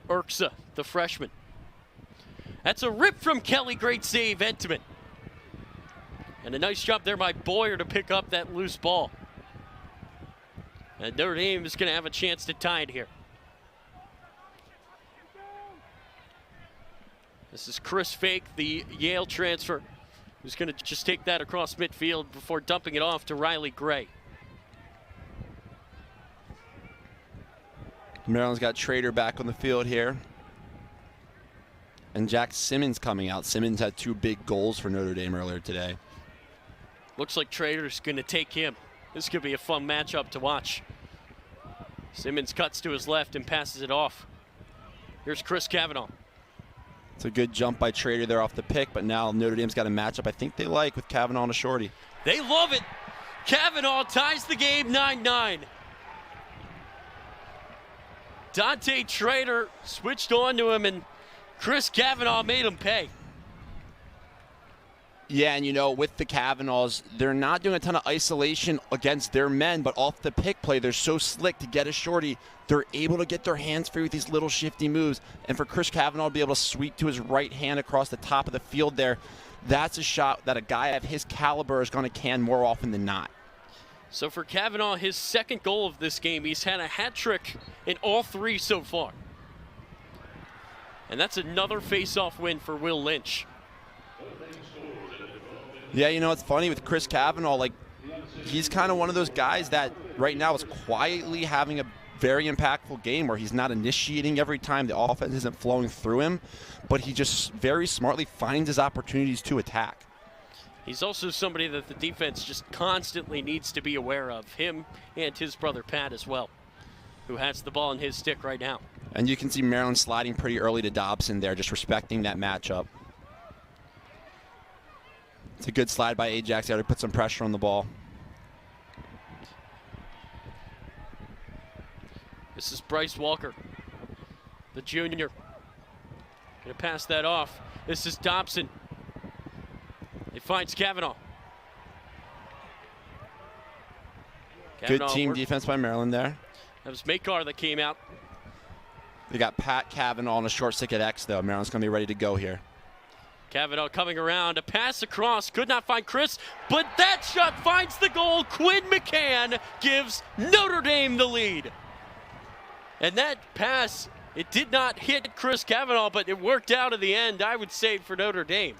Erksa, the freshman. That's a rip from Kelly. Great save, Entman. And a nice job there by Boyer to pick up that loose ball. And Notre Dame is going to have a chance to tie it here. This is Chris Fake, the Yale transfer, who's going to just take that across midfield before dumping it off to Reilly Gray. Maryland's got Trader back on the field here. And Jack Simmons coming out. Simmons had 2 big goals for Notre Dame earlier today. Looks like Trader's going to take him. This could be a fun matchup to watch. Simmons cuts to his left and passes it off. Here's Chris Kavanagh. It's a good jump by Trader there off the pick, but now Notre Dame's got a matchup I think they like with Kavanagh and a shorty. They love it. Kavanagh ties the game 9-9. Dante Trader switched on to him, and Chris Kavanagh made him pay. Yeah, and with the Kavanaghs, they're not doing a ton of isolation against their men, but off the pick play, they're so slick to get a shorty. They're able to get their hands free with these little shifty moves. And for Chris Kavanagh to be able to sweep to his right hand across the top of the field there, that's a shot that a guy of his caliber is going to can more often than not. So for Kavanagh, his second goal of this game, he's had a hat trick in all 3 so far. And that's another face-off win for Will Lynch. Yeah, it's funny with Chris Kavanagh, he's kind of one of those guys that right now is quietly having a very impactful game where he's not initiating every time, the offense isn't flowing through him, but he just very smartly finds his opportunities to attack. He's also somebody that the defense just constantly needs to be aware of, him and his brother Pat as well, who has the ball in his stick right now. And you can see Maryland sliding pretty early to Dobson there, just respecting that matchup. It's a good slide by Ajax there to put some pressure on the ball. This is Bryce Walker, the junior. Gonna pass that off. This is Dobson. It finds Kavanagh. Good team defense by Maryland there. That was McCahon that came out. They got Pat Kavanagh on a short stick at X, though. Maryland's going to be ready to go here. Kavanagh coming around, a pass across, could not find Chris, but that shot finds the goal. Quinn McCahon gives Notre Dame the lead. And that pass, it did not hit Chris Kavanagh, but it worked out in the end, I would say, for Notre Dame.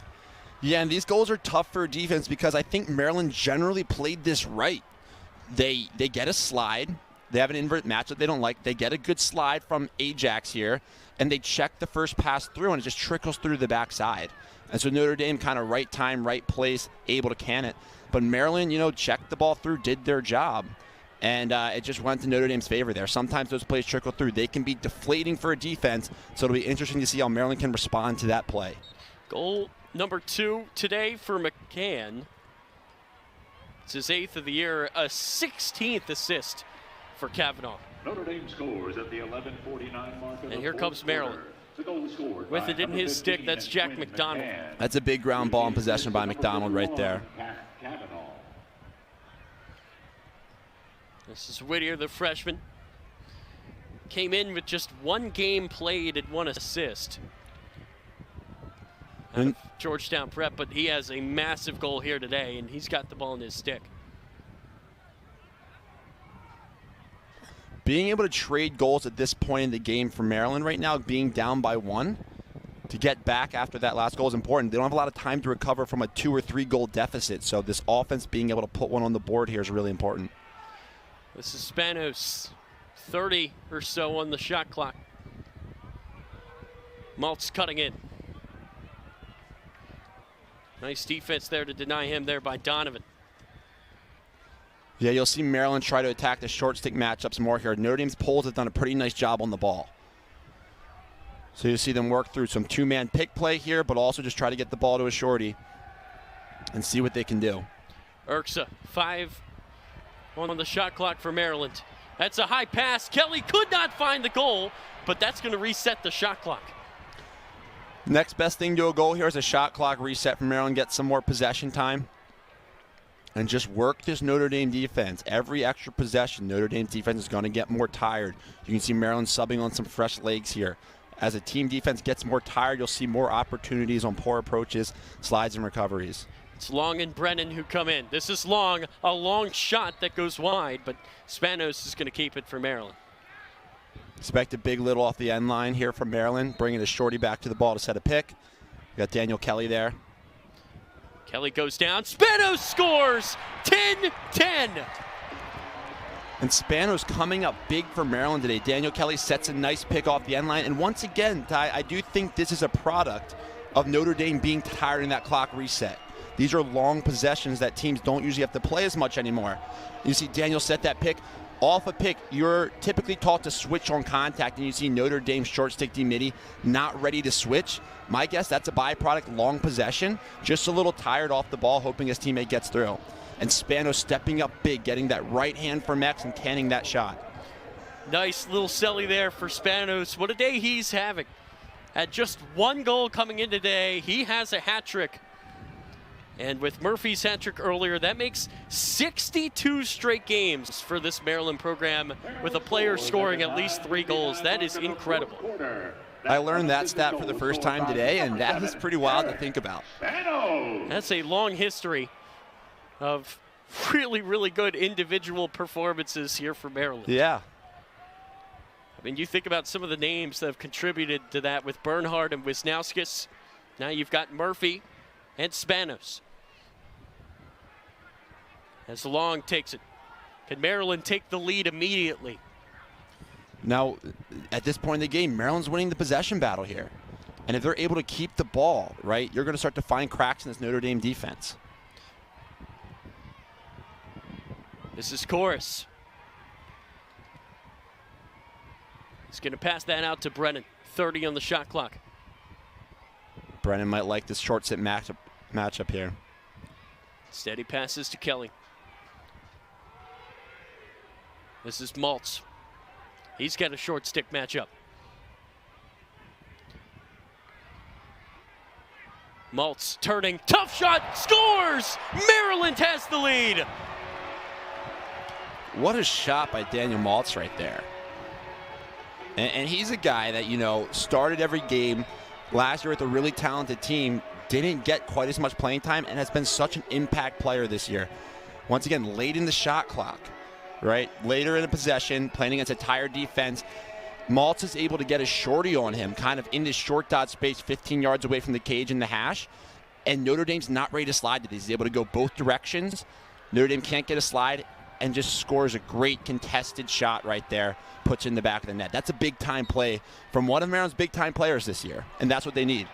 Yeah, and these goals are tough for defense because I think Maryland generally played this right. They get a slide. They have an invert match that they don't like. They get a good slide from Ajax here, and they check the first pass through, and it just trickles through the backside. And so Notre Dame kind of right time, right place, able to can it. But Maryland, checked the ball through, did their job. And it just went to Notre Dame's favor there. Sometimes those plays trickle through. They can be deflating for a defense, so it'll be interesting to see how Maryland can respond to that play. Goal number 2 today for McCahon. It's his 8th of the year, a 16th assist for Kavanagh. Notre Dame scores at the 11:49 mark. And here comes Maryland. With it in his stick, that's Jack McDonald. That's a big ground ball in possession by McDonald right there. This is Whittier, the freshman. Came in with just 1 game played and 1 assist. Out of Georgetown Prep, but he has a massive goal here today, and he's got the ball in his stick. Being able to trade goals at this point in the game for Maryland right now, being down by 1, to get back after that last goal is important. They don't have a lot of time to recover from a 2 or 3 goal deficit, so this offense being able to put one on the board here is really important. This is Spanos, 30 or so on the shot clock. Maltz cutting in. Nice defense there to deny him there by Donovan. Yeah, you'll see Maryland try to attack the short stick matchups more here. Notre Dame's poles have done a pretty nice job on the ball. So you'll see them work through some 2-man pick play here, but also just try to get the ball to a shorty and see what they can do. Erksa, 5 on the shot clock for Maryland. That's a high pass. Kelly could not find the goal, but that's going to reset the shot clock. Next best thing to a goal here is a shot clock reset for Maryland. Get some more possession time and just work this Notre Dame defense. Every extra possession, Notre Dame's defense is going to get more tired. You can see Maryland subbing on some fresh legs here. As a team defense gets more tired, you'll see more opportunities on poor approaches, slides, and recoveries. It's Long and Brennan who come in. This is Long, a long shot that goes wide, but Spanos is going to keep it for Maryland. Expect a big little off the end line here from Maryland, bringing a shorty back to the ball to set a pick. You got Daniel Kelly there. Kelly goes down. Spanos scores! 10-10. And Spanos coming up big for Maryland today. Daniel Kelly sets a nice pick off the end line. And once again, Ty, I do think this is a product of Notre Dame being tired in that clock reset. These are long possessions that teams don't usually have to play as much anymore. You see Daniel set that pick. Off a pick, you're typically taught to switch on contact, and you see Notre Dame short stick D-Midi not ready to switch. My guess, that's a byproduct, long possession, just a little tired off the ball, hoping his teammate gets through. And Spanos stepping up big, getting that right hand from X and canning that shot. Nice little celly there for Spanos. What a day he's having. Had just 1 goal coming in today. He has a hat trick. And with Murphy's hat trick earlier, that makes 62 straight games for this Maryland program with a player scoring at least 3 goals. That is incredible. I learned that stat for the first time today, and that is pretty wild to think about. That's a long history of really, really good individual performances here for Maryland. Yeah. I mean, you think about some of the names that have contributed to that with Bernhard and Wisnauskas. Now you've got Murphy and Spanos. As Long takes it. Can Maryland take the lead immediately? Now, at this point in the game, Maryland's winning the possession battle here. And if they're able to keep the ball, right, you're going to start to find cracks in this Notre Dame defense. This is Chorus. He's going to pass that out to Brennan. 30 on the shot clock. Brennan might like this short sit matchup here. Steady passes to Kelly. This is Maltz. He's got a short stick matchup. Maltz turning, tough shot, scores! Maryland has the lead. What a shot by Daniel Maltz right there. And he's a guy that, you know, started every game last year with a really talented team, didn't get quite as much playing time, and has been such an impact player this year. Once again, late in the shot clock, right? Later in the possession, playing against a tired defense, Maltz is able to get a shorty on him, kind of in this short dot space, 15 yards away from the cage in the hash, and Notre Dame's not ready to slide to these. He's able to go both directions. Notre Dame can't get a slide, and just scores a great contested shot right there, puts it in the back of the net. That's a big-time play from one of Maryland's big-time players this year, and that's what they need.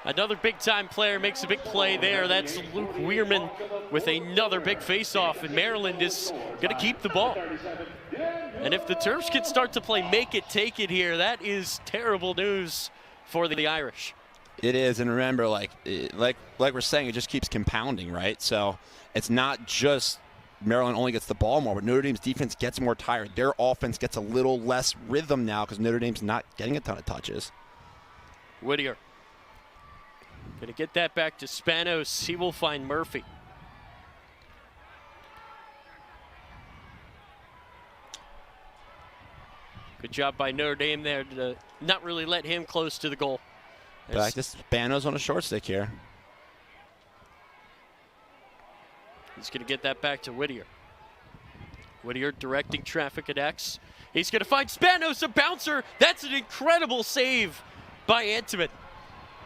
Another big-time player makes a big play there. That's Luke Weirman with another big face-off, and Maryland is going to keep the ball. And if the Terps can start to play make it, take it here, that is terrible news for the Irish. It is, and remember, like we're saying, it just keeps compounding, right? So it's not just Maryland only gets the ball more, but Notre Dame's defense gets more tired. Their offense gets a little less rhythm now because Notre Dame's not getting a ton of touches. Whittier. Going to get that back to Spanos. He will find Murphy. Good job by Notre Dame there to not really let him close to the goal. Back to Spanos on a short stick here. He's going to get that back to Whittier. Whittier directing traffic at X. He's going to find Spanos, a bouncer. That's an incredible save by Antiman.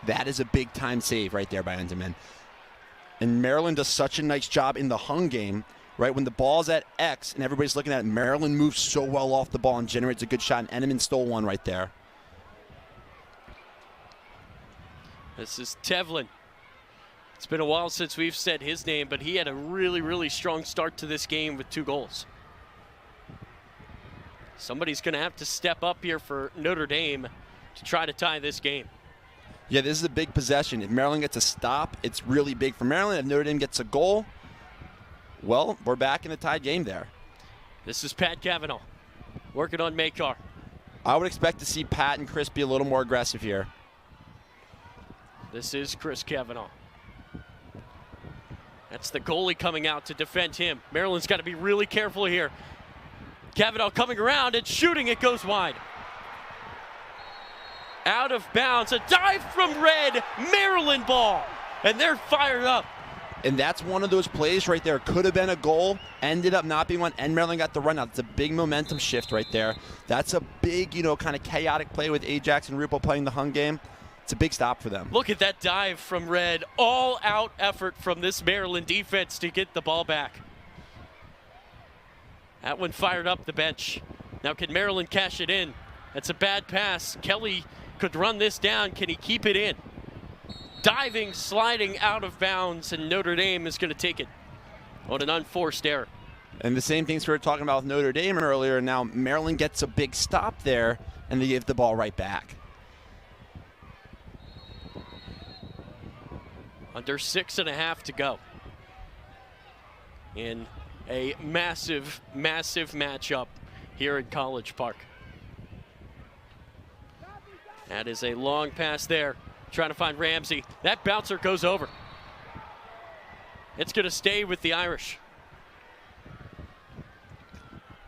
That is a big-time save right there by Entenmann. And Maryland does such a nice job in the hung game, right? When the ball's at X and everybody's looking at it, Maryland moves so well off the ball and generates a good shot, and Entenmann stole one right there. This is Tevlin. It's been a while since we've said his name, but he had a really, really strong start to this game with 2 goals. Somebody's going to have to step up here for Notre Dame to try to tie this game. Yeah, this is a big possession. If Maryland gets a stop, it's really big for Maryland. If Notre Dame gets a goal, well, we're back in the tied game there. This is Pat Kavanagh working on Makar. I would expect to see Pat and Chris be a little more aggressive here. This is Chris Kavanagh. That's the goalie coming out to defend him. Maryland's got to be really careful here. Kavanagh coming around and shooting. It goes wide. Out of bounds. A dive from Red. Maryland ball. And they're fired up. And that's one of those plays right there. Could have been a goal. Ended up not being one. And Maryland got the run out. It's a big momentum shift right there. That's a big, kind of chaotic play with Ajax and Rupo playing the hung game. It's a big stop for them. Look at that dive from Red. All-out effort from this Maryland defense to get the ball back. That one fired up the bench. Now can Maryland cash it in? That's a bad pass. Kelly could run this down. Can he keep it in? Diving, sliding out of bounds, and Notre Dame is going to take it on an unforced error. And the same things we were talking about with Notre Dame earlier. Now Maryland gets a big stop there, and they give the ball right back. Under 6.5 to go in a massive, massive matchup here at College Park. That is a long pass there, trying to find Ramsey. That bouncer goes over. It's going to stay with the Irish.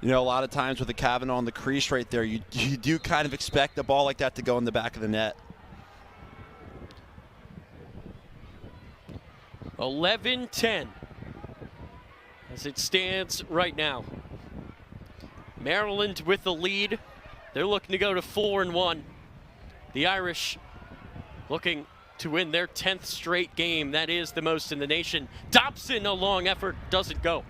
A lot of times with the Kavanagh on the crease right there, you do kind of expect a ball like that to go in the back of the net. 11-10 as it stands right now. Maryland with the lead. They're looking to go to 4-1. The Irish looking to win their 10th straight game. That is the most in the nation. Dobson, a long effort, doesn't go.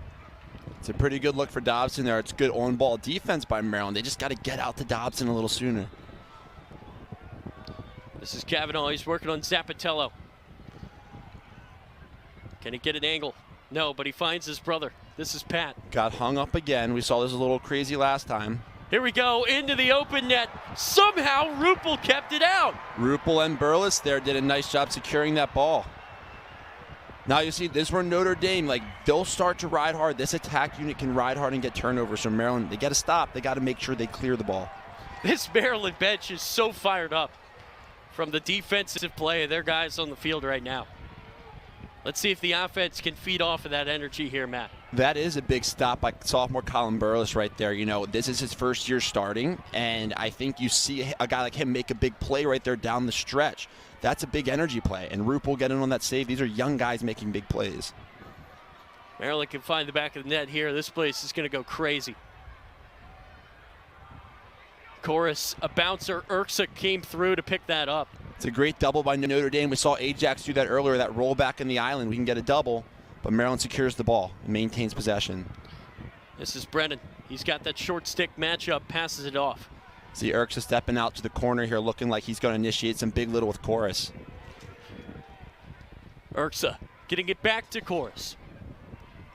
It's a pretty good look for Dobson there. It's good on-ball defense by Maryland. They just got to get out to Dobson a little sooner. This is Kavanagh. He's working on Zappatello. Can he get an angle? No, but he finds his brother. This is Pat. Got hung up again. We saw this a little crazy last time. Here we go, into the open net. Somehow Rupel kept it out. Rupel and Burles there did a nice job securing that ball. Now you see, this is where Notre Dame, they'll start to ride hard. This attack unit can ride hard and get turnovers. So Maryland, they got to stop. They got to make sure they clear the ball. This Maryland bench is so fired up from the defensive play of their guys on the field right now. Let's see if the offense can feed off of that energy here, Matt. That is a big stop by sophomore Colin Burles right there. This is his first year starting, and I think you see a guy like him make a big play right there down the stretch. That's a big energy play, and Rupp will get in on that save. These are young guys making big plays. Maryland can find the back of the net here. This place is going to go crazy. Chorus, a bouncer. Erksa came through to pick that up. It's a great double by Notre Dame. We saw Ajax do that earlier, that roll back in the island. We can get a double, but Maryland secures the ball and maintains possession. This is Brennan. He's got that short stick matchup, passes it off. See Erksa stepping out to the corner here, looking like he's going to initiate some big little with Chorus. Erksa getting it back to Chorus.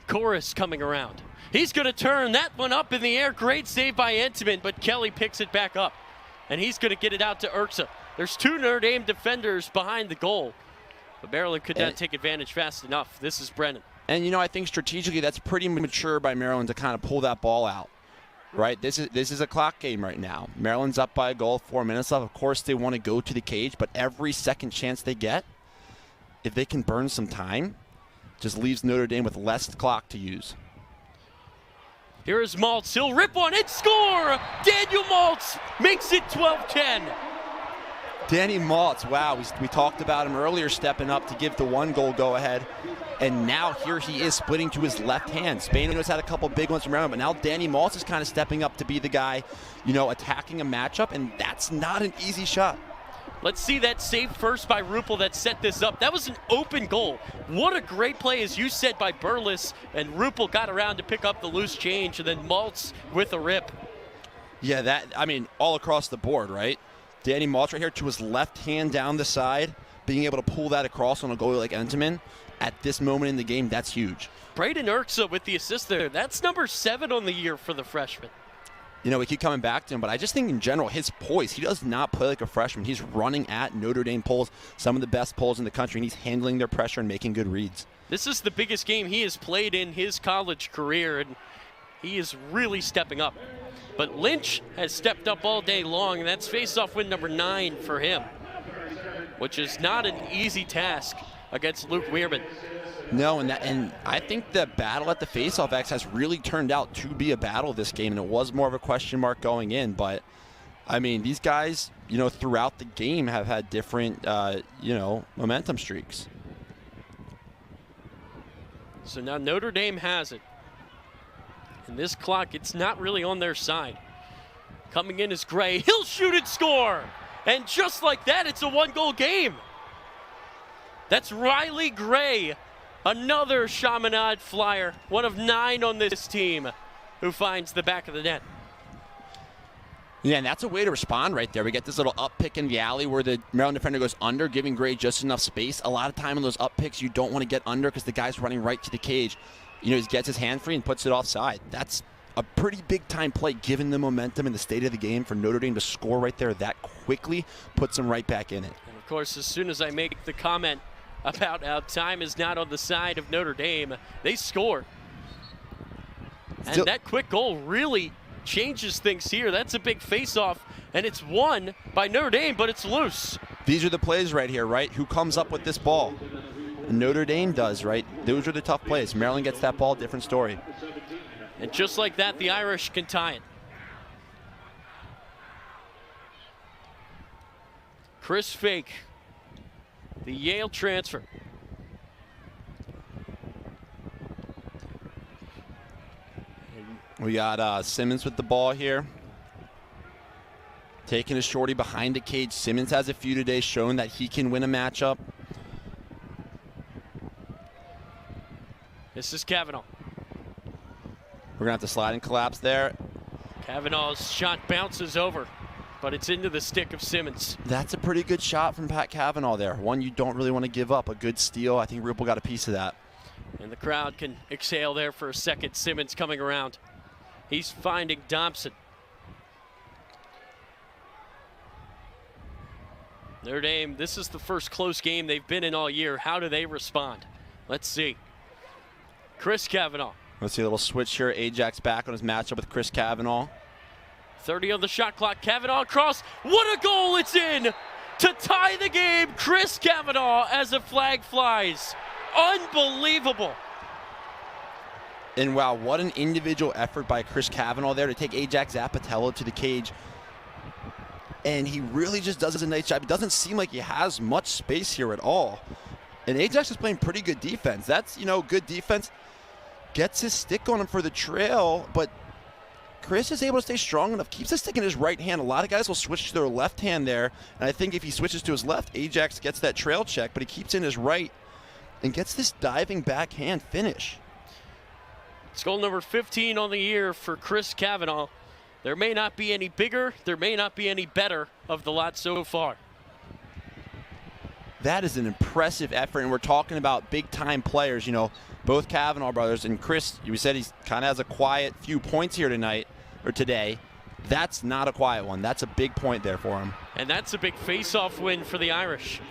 Chorus coming around. He's going to turn that one up in the air. Great save by Entenmann, but Kelly picks it back up. And he's going to get it out to Erksa. There's two Notre Dame defenders behind the goal. But Maryland could not take advantage fast enough. This is Brennan. And, I think strategically that's pretty mature by Maryland to kind of pull that ball out, right? This is a clock game right now. Maryland's up by a goal, 4 minutes left. Of course, they want to go to the cage, but every second chance they get, if they can burn some time, just leaves Notre Dame with less clock to use. Here is Maltz. He'll rip one and score! Daniel Maltz makes it 12-10. Danny Maltz, wow, we talked about him earlier stepping up to give the 1-goal go-ahead, and now here he is splitting to his left hand. Spanos had a couple big ones from around, but now Danny Maltz is kind of stepping up to be the guy, attacking a matchup, and that's not an easy shot. Let's see that save first by Ruppel that set this up. That was an open goal. What a great play, as you said, by Burles, and Ruppel got around to pick up the loose change, and then Maltz with a rip. Yeah, all across the board, right? Danny Maltz right here to his left hand down the side, being able to pull that across on a goalie like Entenmann at this moment in the game, that's huge. Braden Erksa with the assist there. That's number 7 on the year for the freshman. We keep coming back to him, but I just think in general, his poise, he does not play like a freshman. He's running at Notre Dame poles, some of the best poles in the country, and he's handling their pressure and making good reads. This is the biggest game he has played in his college career, and he is really stepping up. But Lynch has stepped up all day long, and that's face-off win number 9 for him, which is not an easy task against Luke Weirman. No, and I think the battle at the face-off X has really turned out to be a battle this game, and it was more of a question mark going in. But, these guys, throughout the game have had different, momentum streaks. So now Notre Dame has it. And this clock, it's not really on their side. Coming in is Gray. He'll shoot and score! And just like that, it's a 1-goal game. That's Reilly Gray. Another Chaminade flyer, one of 9 on this team, who finds the back of the net. Yeah, and that's a way to respond right there. We get this little up pick in the alley where the Maryland defender goes under, giving Gray just enough space. A lot of time on those up picks, you don't want to get under because the guy's running right to the cage. He gets his hand free and puts it offside. That's a pretty big-time play given the momentum and the state of the game for Notre Dame to score right there that quickly, puts them right back in it. And of course, as soon as I make the comment about how time is not on the side of Notre Dame, they score. And that quick goal really changes things here. That's a big face-off, and it's won by Notre Dame, but it's loose. These are the plays right here, right? Who comes up with this ball? And Notre Dame does, right? Those are the tough plays. Maryland gets that ball, different story. And just like that, the Irish can tie it. Chris Fake, the Yale transfer. We got Simmons with the ball here. Taking a shorty behind the cage. Simmons has a few today, showing that he can win a matchup. This is Kavanagh. We're going to have to slide and collapse there. Kavanagh's shot bounces over, but it's into the stick of Simmons. That's a pretty good shot from Pat Kavanagh there. One you don't really want to give up. A good steal. I think Ruppel got a piece of that. And the crowd can exhale there for a second. Simmons coming around. He's finding Dobson. Notre Dame, this is the first close game they've been in all year. How do they respond? Let's see. Chris Kavanagh. Let's see a little switch here. Ajax back on his matchup with Chris Kavanagh. 30 on the shot clock. Kavanagh across. What a goal it's in to tie the game. Chris Kavanagh as a flag flies. Unbelievable. And wow, what an individual effort by Chris Kavanagh there to take Ajax Zapatello to the cage. And he really just does a nice job. It doesn't seem like he has much space here at all. And Ajax is playing pretty good defense. That's, good defense. Gets his stick on him for the trail, but Chris is able to stay strong enough, keeps the stick in his right hand. A lot of guys will switch to their left hand there, and I think if he switches to his left, Ajax gets that trail check, but he keeps in his right and gets this diving backhand finish. It's goal number 15 on the year for Chris Kavanagh. There may not be any bigger, there may not be any better of the lot so far. That is an impressive effort, and we're talking about big-time players, both Kavanagh brothers. And Chris, you said he kind of has a quiet few points here today. That's not a quiet one. That's a big point there for him. And that's a big face-off win for the Irish.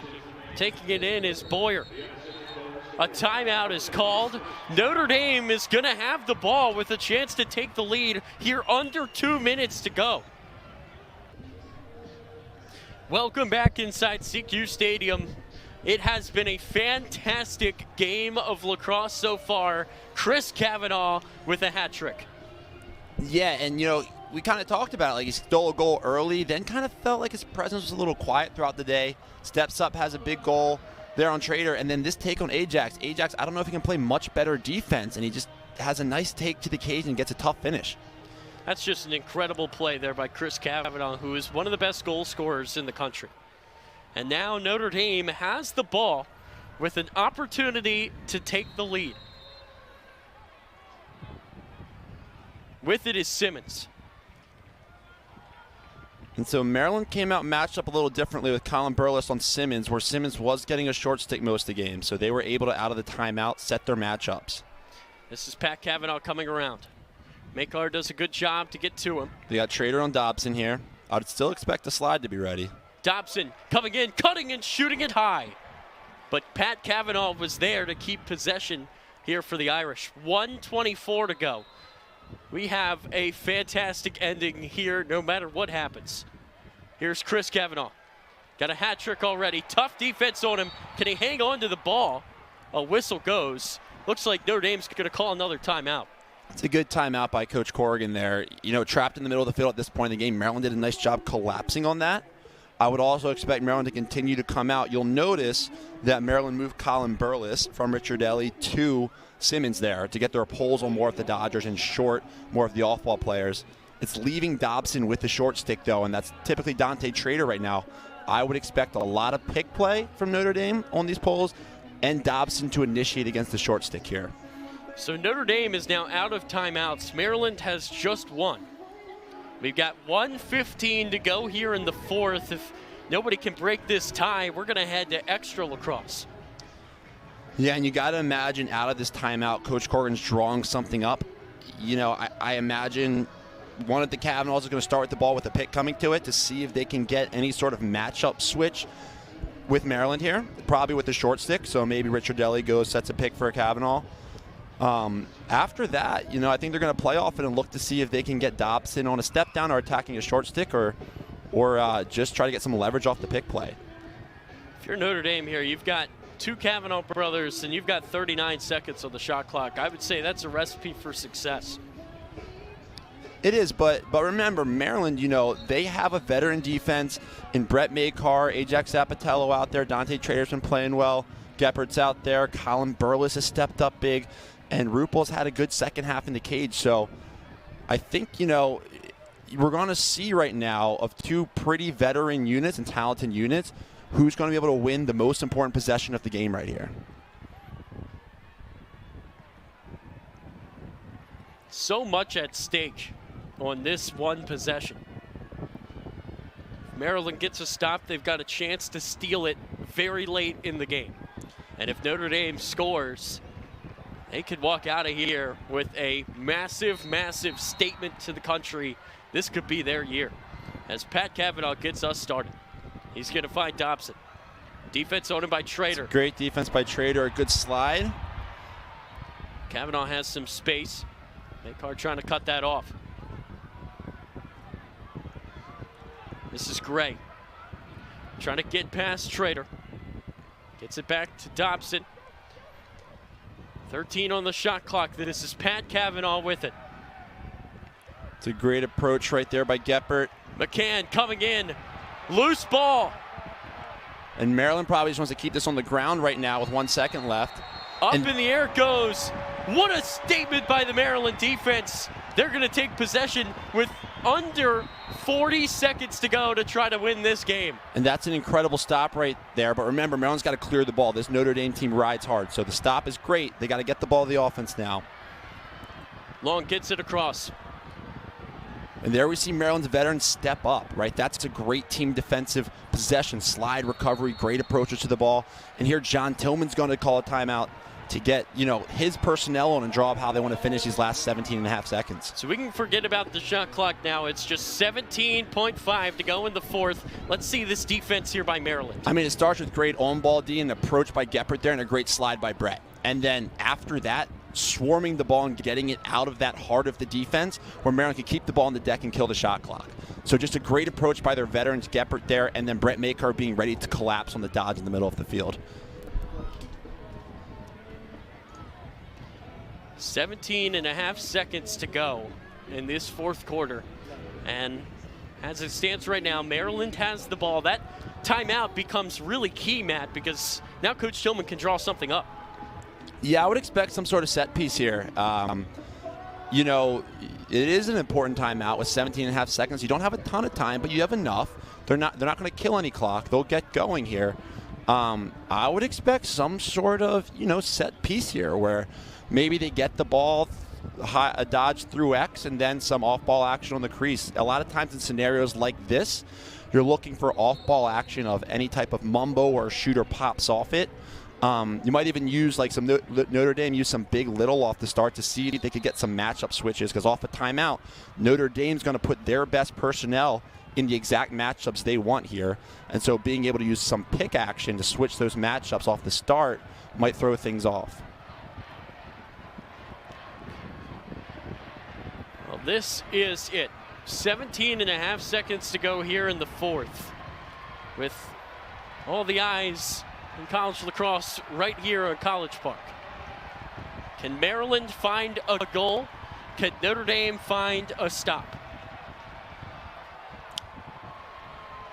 Taking it in is Boyer. A timeout is called. Notre Dame is going to have the ball with a chance to take the lead here under 2 minutes to go. Welcome back inside SECU Stadium. It has been a fantastic game of lacrosse so far. Chris Kavanagh with a hat trick. Yeah, and we kind of talked about it. Like, he stole a goal early, then kind of felt like his presence was a little quiet throughout the day. Steps up, has a big goal there on Trader, and then this take on Ajax. Ajax, I don't know if he can play much better defense, and he just has a nice take to the cage and gets a tough finish. That's just an incredible play there by Chris Kavanagh, who is one of the best goal scorers in the country. And now Notre Dame has the ball with an opportunity to take the lead. With it is Simmons. And so Maryland came out matched up a little differently with Colin Burles on Simmons, where Simmons was getting a short stick most of the game. So they were able to, out of the timeout, set their matchups. This is Pat Kavanagh coming around. McCahon does a good job to get to him. They got Trader on Dobson here. I'd still expect the slide to be ready. Dobson coming in, cutting and shooting it high. But Pat Kavanagh was there to keep possession here for the Irish. 1:24 to go. We have a fantastic ending here no matter what happens. Here's Chris Kavanagh. Got a hat trick already. Tough defense on him. Can he hang on to the ball? A whistle goes. Looks like Notre Dame's going to call another timeout. It's a good timeout by Coach Corrigan there. Trapped in the middle of the field at this point in the game, Maryland did a nice job collapsing on that. I would also expect Maryland to continue to come out. You'll notice that Maryland moved Colin Burles from Reilly to Simmons there to get their pulls on more of the Dodgers and short more of the off-ball players. It's leaving Dobson with the short stick, though, and that's typically Dante Trader right now. I would expect a lot of pick play from Notre Dame on these pulls and Dobson to initiate against the short stick here. So Notre Dame is now out of timeouts. Maryland has just one. We've got 1:15 to go here in the fourth. If nobody can break this tie, we're going to head to extra lacrosse. Yeah, and you got to imagine out of this timeout, Coach Corrigan's drawing something up. I imagine one of the Kavanaghs is going to start with the ball with a pick coming to it to see if they can get any sort of matchup switch with Maryland here, probably with the short stick. So maybe Reilly goes, sets a pick for a Kavanagh. After that, I think they're going to play off it and look to see if they can get Dobson on a step down or attacking a short stick or just try to get some leverage off the pick play. If you're Notre Dame here, you've got two Kavanagh brothers and you've got 39 seconds on the shot clock. I would say that's a recipe for success. It is, but remember, Maryland, they have a veteran defense in Brett Maycar, Ajax Zapatello out there. Dante Trader's been playing well. Geppert's out there. Colin Burles has stepped up big. And Rupel's had a good second half in the cage. So I think, we're going to see right now of two pretty veteran units and talented units who's going to be able to win the most important possession of the game right here. So much at stake on this one possession. If Maryland gets a stop, they've got a chance to steal it very late in the game. And if Notre Dame scores, they could walk out of here with a massive, massive statement to the country. This could be their year. As Pat Kavanagh gets us started, he's going to find Dobson. Defense on him by Trader. Great defense by Trader, a good slide. Kavanagh has some space. McCahon trying to cut that off. This is Gray. Trying to get past Trader. Gets it back to Dobson. 13 on the shot clock. This is Pat Kavanagh with it. It's a great approach right there by Geppert. McCahon coming in. Loose ball. And Maryland probably just wants to keep this on the ground right now with 1 second left. Up in the air it goes. What a statement by the Maryland defense. They're going to take possession with under 40 seconds to go to try to win this game. And that's an incredible stop right there. But remember, Maryland's got to clear the ball. This Notre Dame team rides hard. So the stop is great. They got to get the ball to the offense now. Long gets it across. And there we see Maryland's veterans step up, right? That's a great team defensive possession. Slide recovery, great approaches to the ball. And here John Tillman's going to call a timeout to get, his personnel on and draw up how they want to finish these last 17 and a half seconds. So we can forget about the shot clock now. It's just 17.5 to go in the fourth. Let's see this defense here by Maryland. I mean, it starts with great on-ball D and approach by Geppert there and a great slide by Brett. And then after that, swarming the ball and getting it out of that heart of the defense where Maryland can keep the ball on the deck and kill the shot clock. So just a great approach by their veterans, Geppert there, and then Brett Makar being ready to collapse on the dodge in the middle of the field. 17 and a half seconds to go in this fourth quarter. And as it stands right now, Maryland has the ball. That timeout becomes really key, Matt, because now Coach Tillman can draw something up. Yeah, I would expect some sort of set piece here. It is an important timeout with 17 and a half seconds. You don't have a ton of time, but you have enough. They're not going to kill any clock. They'll get going here. I would expect some sort of, set piece here where maybe they get the ball, a dodge through X, and then some off-ball action on the crease. A lot of times in scenarios like this, you're looking for off-ball action of any type of mumbo or shooter pops off it. You might even use like some Notre Dame use some big little off the start to see if they could get some matchup switches, because off a timeout, Notre Dame's going to put their best personnel in the exact matchups they want here. And so being able to use some pick action to switch those matchups off the start might throw things off. Well, this is it. 17 and a half seconds to go here in the fourth. With all the eyes in college lacrosse right here at College Park. Can Maryland find a goal? Can Notre Dame find a stop?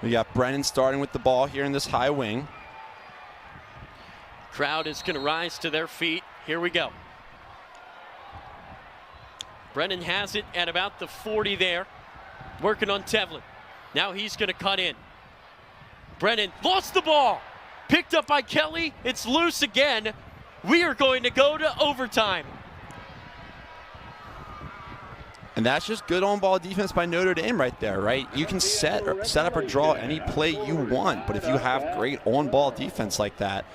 We got Brennan starting with the ball here in this high wing. Crowd is going to rise to their feet. Here we go. Brennan has it at about the 40 there, working on Tevlin. Now he's going to cut in. Brennan lost the ball. Picked up by Kelly. It's loose again. We are going to go to overtime. And that's just good on-ball defense by Notre Dame right there, right? You can set up or draw any play you want, but if you have great on-ball defense like that,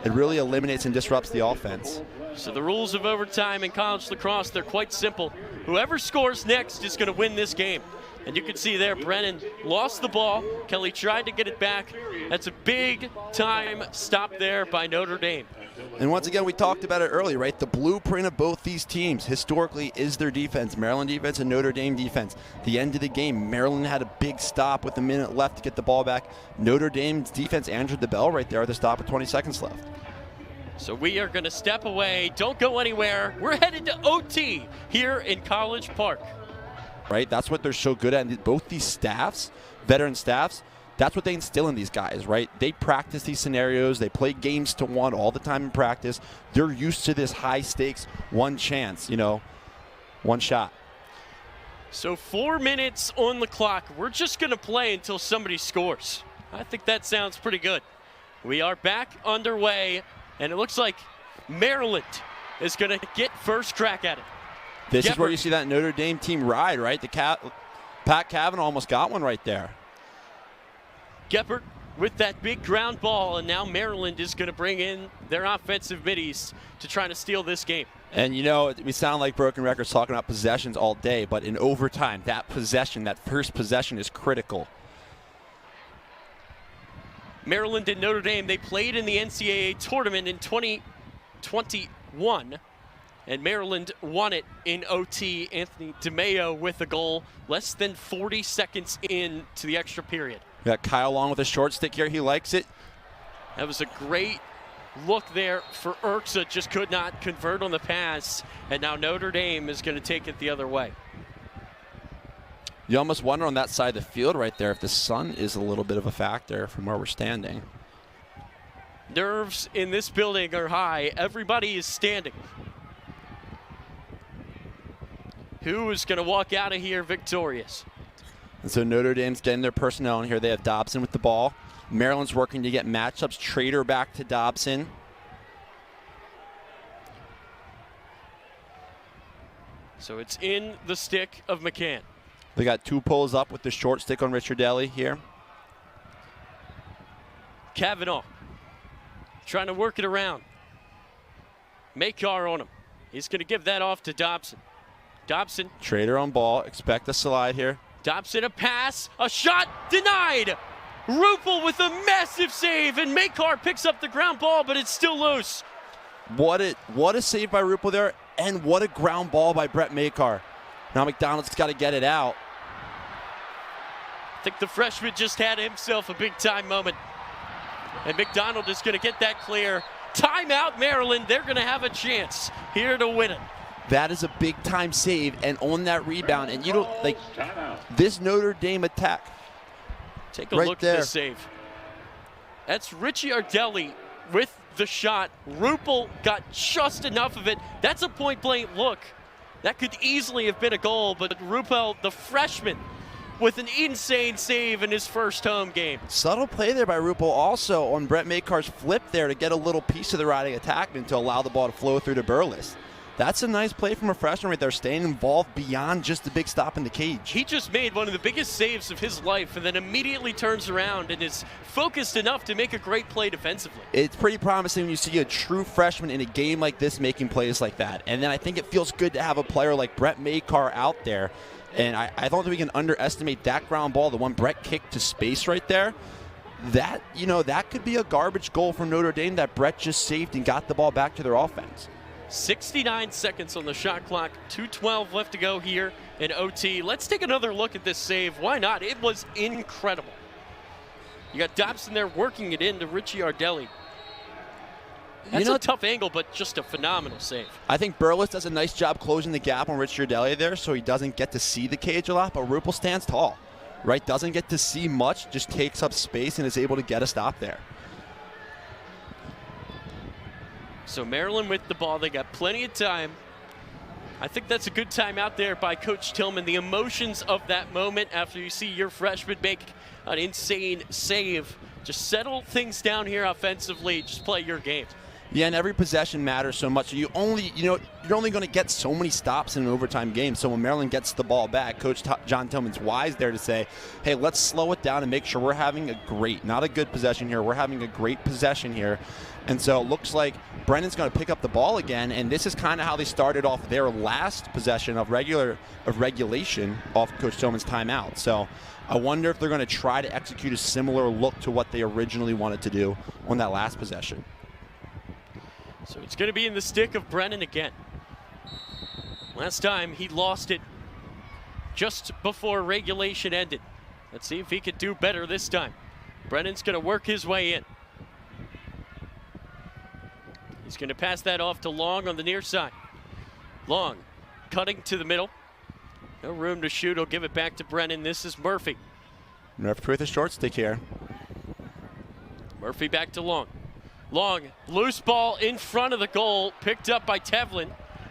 it really eliminates and disrupts the offense. So the rules of overtime in college lacrosse, they're quite simple. Whoever scores next is going to win this game. And you can see there, Brennan lost the ball. Kelly tried to get it back. That's a big-time stop there by Notre Dame. And once again, we talked about it earlier, right? The blueprint of both these teams historically is their defense, Maryland defense and Notre Dame defense. The end of the game, Maryland had a big stop with a minute left to get the ball back. Notre Dame's defense answered the bell right there at the stop with 20 seconds left. So we are going to step away. Don't go anywhere. We're headed to OT here in College Park. Right? That's what they're so good at. And both these staffs, veteran staffs, that's what they instill in these guys, right? They practice these scenarios. They play games to one all the time in practice. They're used to this high stakes, one chance, one shot. So 4 minutes on the clock. We're just going to play until somebody scores. I think that sounds pretty good. We are back underway, and it looks like Maryland is going to get first crack at it. This is where you see that Notre Dame team ride, right? Pat Kavanagh almost got one right there. Geppert with that big ground ball, and now Maryland is going to bring in their offensive middies to try to steal this game. And we sound like broken records talking about possessions all day, but in overtime, that first possession is critical. Maryland and Notre Dame, they played in the NCAA tournament in 2021. And Maryland won it in OT. Anthony DeMeo with a goal less than 40 seconds into the extra period. We got Kyle Long with a short stick here. He likes it. That was a great look there for Erksa. Just could not convert on the pass. And now Notre Dame is going to take it the other way. You almost wonder on that side of the field right there if the sun is a little bit of a factor from where we're standing. Nerves in this building are high. Everybody is standing. Who is going to walk out of here victorious? And so Notre Dame's getting their personnel in here. They have Dobson with the ball. Maryland's working to get matchups. Trader back to Dobson. So it's in the stick of McCahon. They got two pulls up with the short stick on Ricciardelli here. Kavanagh trying to work it around. McCahon on him. He's going to give that off to Dobson. Dobson. Trader on ball. Expect a slide here. Dobson a pass. A shot denied. Rupel with a massive save, and McCahon picks up the ground ball, but it's still loose. What a save by Rupel there, and what a ground ball by Brett McCahon. Now McDonald's got to get it out. I think the freshman just had himself a big-time moment. And McDonald is going to get that clear. Timeout, Maryland. They're going to have a chance here to win it. That is a big-time save, and on that rebound, and you don't, like, this Notre Dame attack. Take a right look there. at this save. That's Whittier with the shot. Rupel got just enough of it. That's a point-blank look. That could easily have been a goal, but Rupel, the freshman, with an insane save in his first home game. Subtle play there by Rupel also on Brett McCar's flip there to get a little piece of the riding attackman to allow the ball to flow through to Burles. That's a nice play from a freshman right there, staying involved beyond just the big stop in the cage. He just made one of the biggest saves of his life and then immediately turns around and is focused enough to make a great play defensively. It's pretty promising when you see a true freshman in a game like this making plays like that. And then I think it feels good to have a player like Brett McCahon out there. And I don't think we can underestimate that ground ball, the one Brett kicked to space right there. That, you know, that could be a garbage goal for Notre Dame that Brett just saved and got the ball back to their offense. 69 seconds on the shot clock, 2:12 left to go here in OT. Let's take another look at this save. Why not? It was incredible. You got Dobson there working it into Whittier. That's a tough angle, but just a phenomenal save. I think Burles does a nice job closing the gap on Whittier there, so he doesn't get to see the cage a lot, but Rupel stands tall, right? Doesn't get to see much, just takes up space and is able to get a stop there. So Maryland with the ball, they got plenty of time. I think that's a good time out there by Coach Tillman. The emotions of that moment after you see your freshman make an insane save. Just settle things down here offensively. Just play your game. Yeah, and every possession matters so much. You're only going to get so many stops in an overtime game. So when Maryland gets the ball back, Coach John Tillman's wise there to say, hey, let's slow it down and make sure we're having a great, not a good possession here, we're having a great possession here. And so it looks like Brennan's going to pick up the ball again, and this is kind of how they started off their last possession of regulation off Coach Tillman's timeout. So I wonder if they're going to try to execute a similar look to what they originally wanted to do on that last possession. So it's going to be in the stick of Brennan again. Last time he lost it just before regulation ended. Let's see if he can do better this time. Brennan's going to work his way in. He's going to pass that off to Long on the near side. Long cutting to the middle. No room to shoot. He'll give it back to Brennan. This is Murphy. Murphy with a short stick here. Murphy back to Long. Long, loose ball in front of the goal, picked up by Tevlin.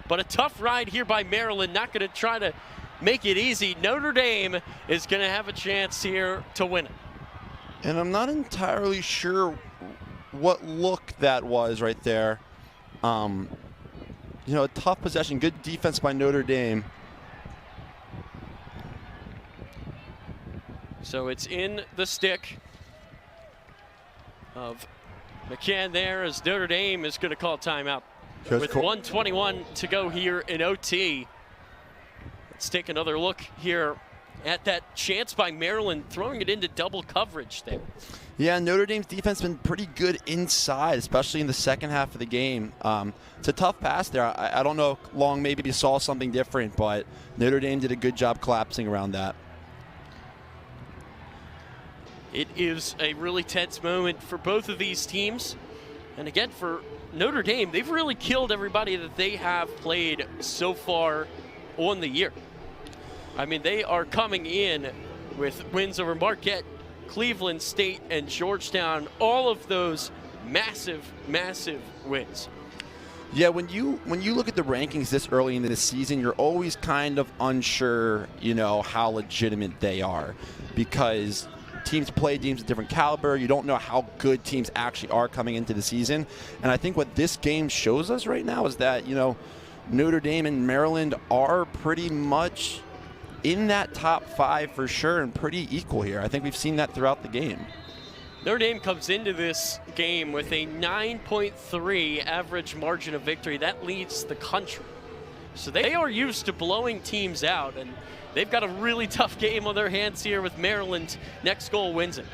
But a tough ride here by Maryland. Not going to try to make it easy. Notre Dame is going to have a chance here to win it. And I'm not entirely sure what look that was right there. A tough possession, good defense by Notre Dame. So it's in the stick of McCahon there as Notre Dame is going to call timeout. With 1:21 to go here in OT. Let's take another look here at that chance by Maryland, throwing it into double coverage there. Yeah, Notre Dame's defense has been pretty good inside, especially in the second half of the game. It's a tough pass there. I don't know if Long maybe saw something different, but Notre Dame did a good job collapsing around that. It is a really tense moment for both of these teams. And again, for Notre Dame, they've really killed everybody that they have played so far on the year. I mean, they are coming in with wins over Marquette, Cleveland State, and Georgetown. All of those massive, massive wins. Yeah, when you look at the rankings this early into the season, you're always kind of unsure, how legitimate they are, because teams play teams of different caliber. You don't know how good teams actually are coming into the season. And I think what this game shows us right now is that, Notre Dame and Maryland are pretty much in that top five for sure and pretty equal here. I think we've seen that throughout the game. Notre Dame comes into this game with a 9.3 average margin of victory. That leads the country. So they are used to blowing teams out, and they've got a really tough game on their hands here with Maryland. Next goal wins it.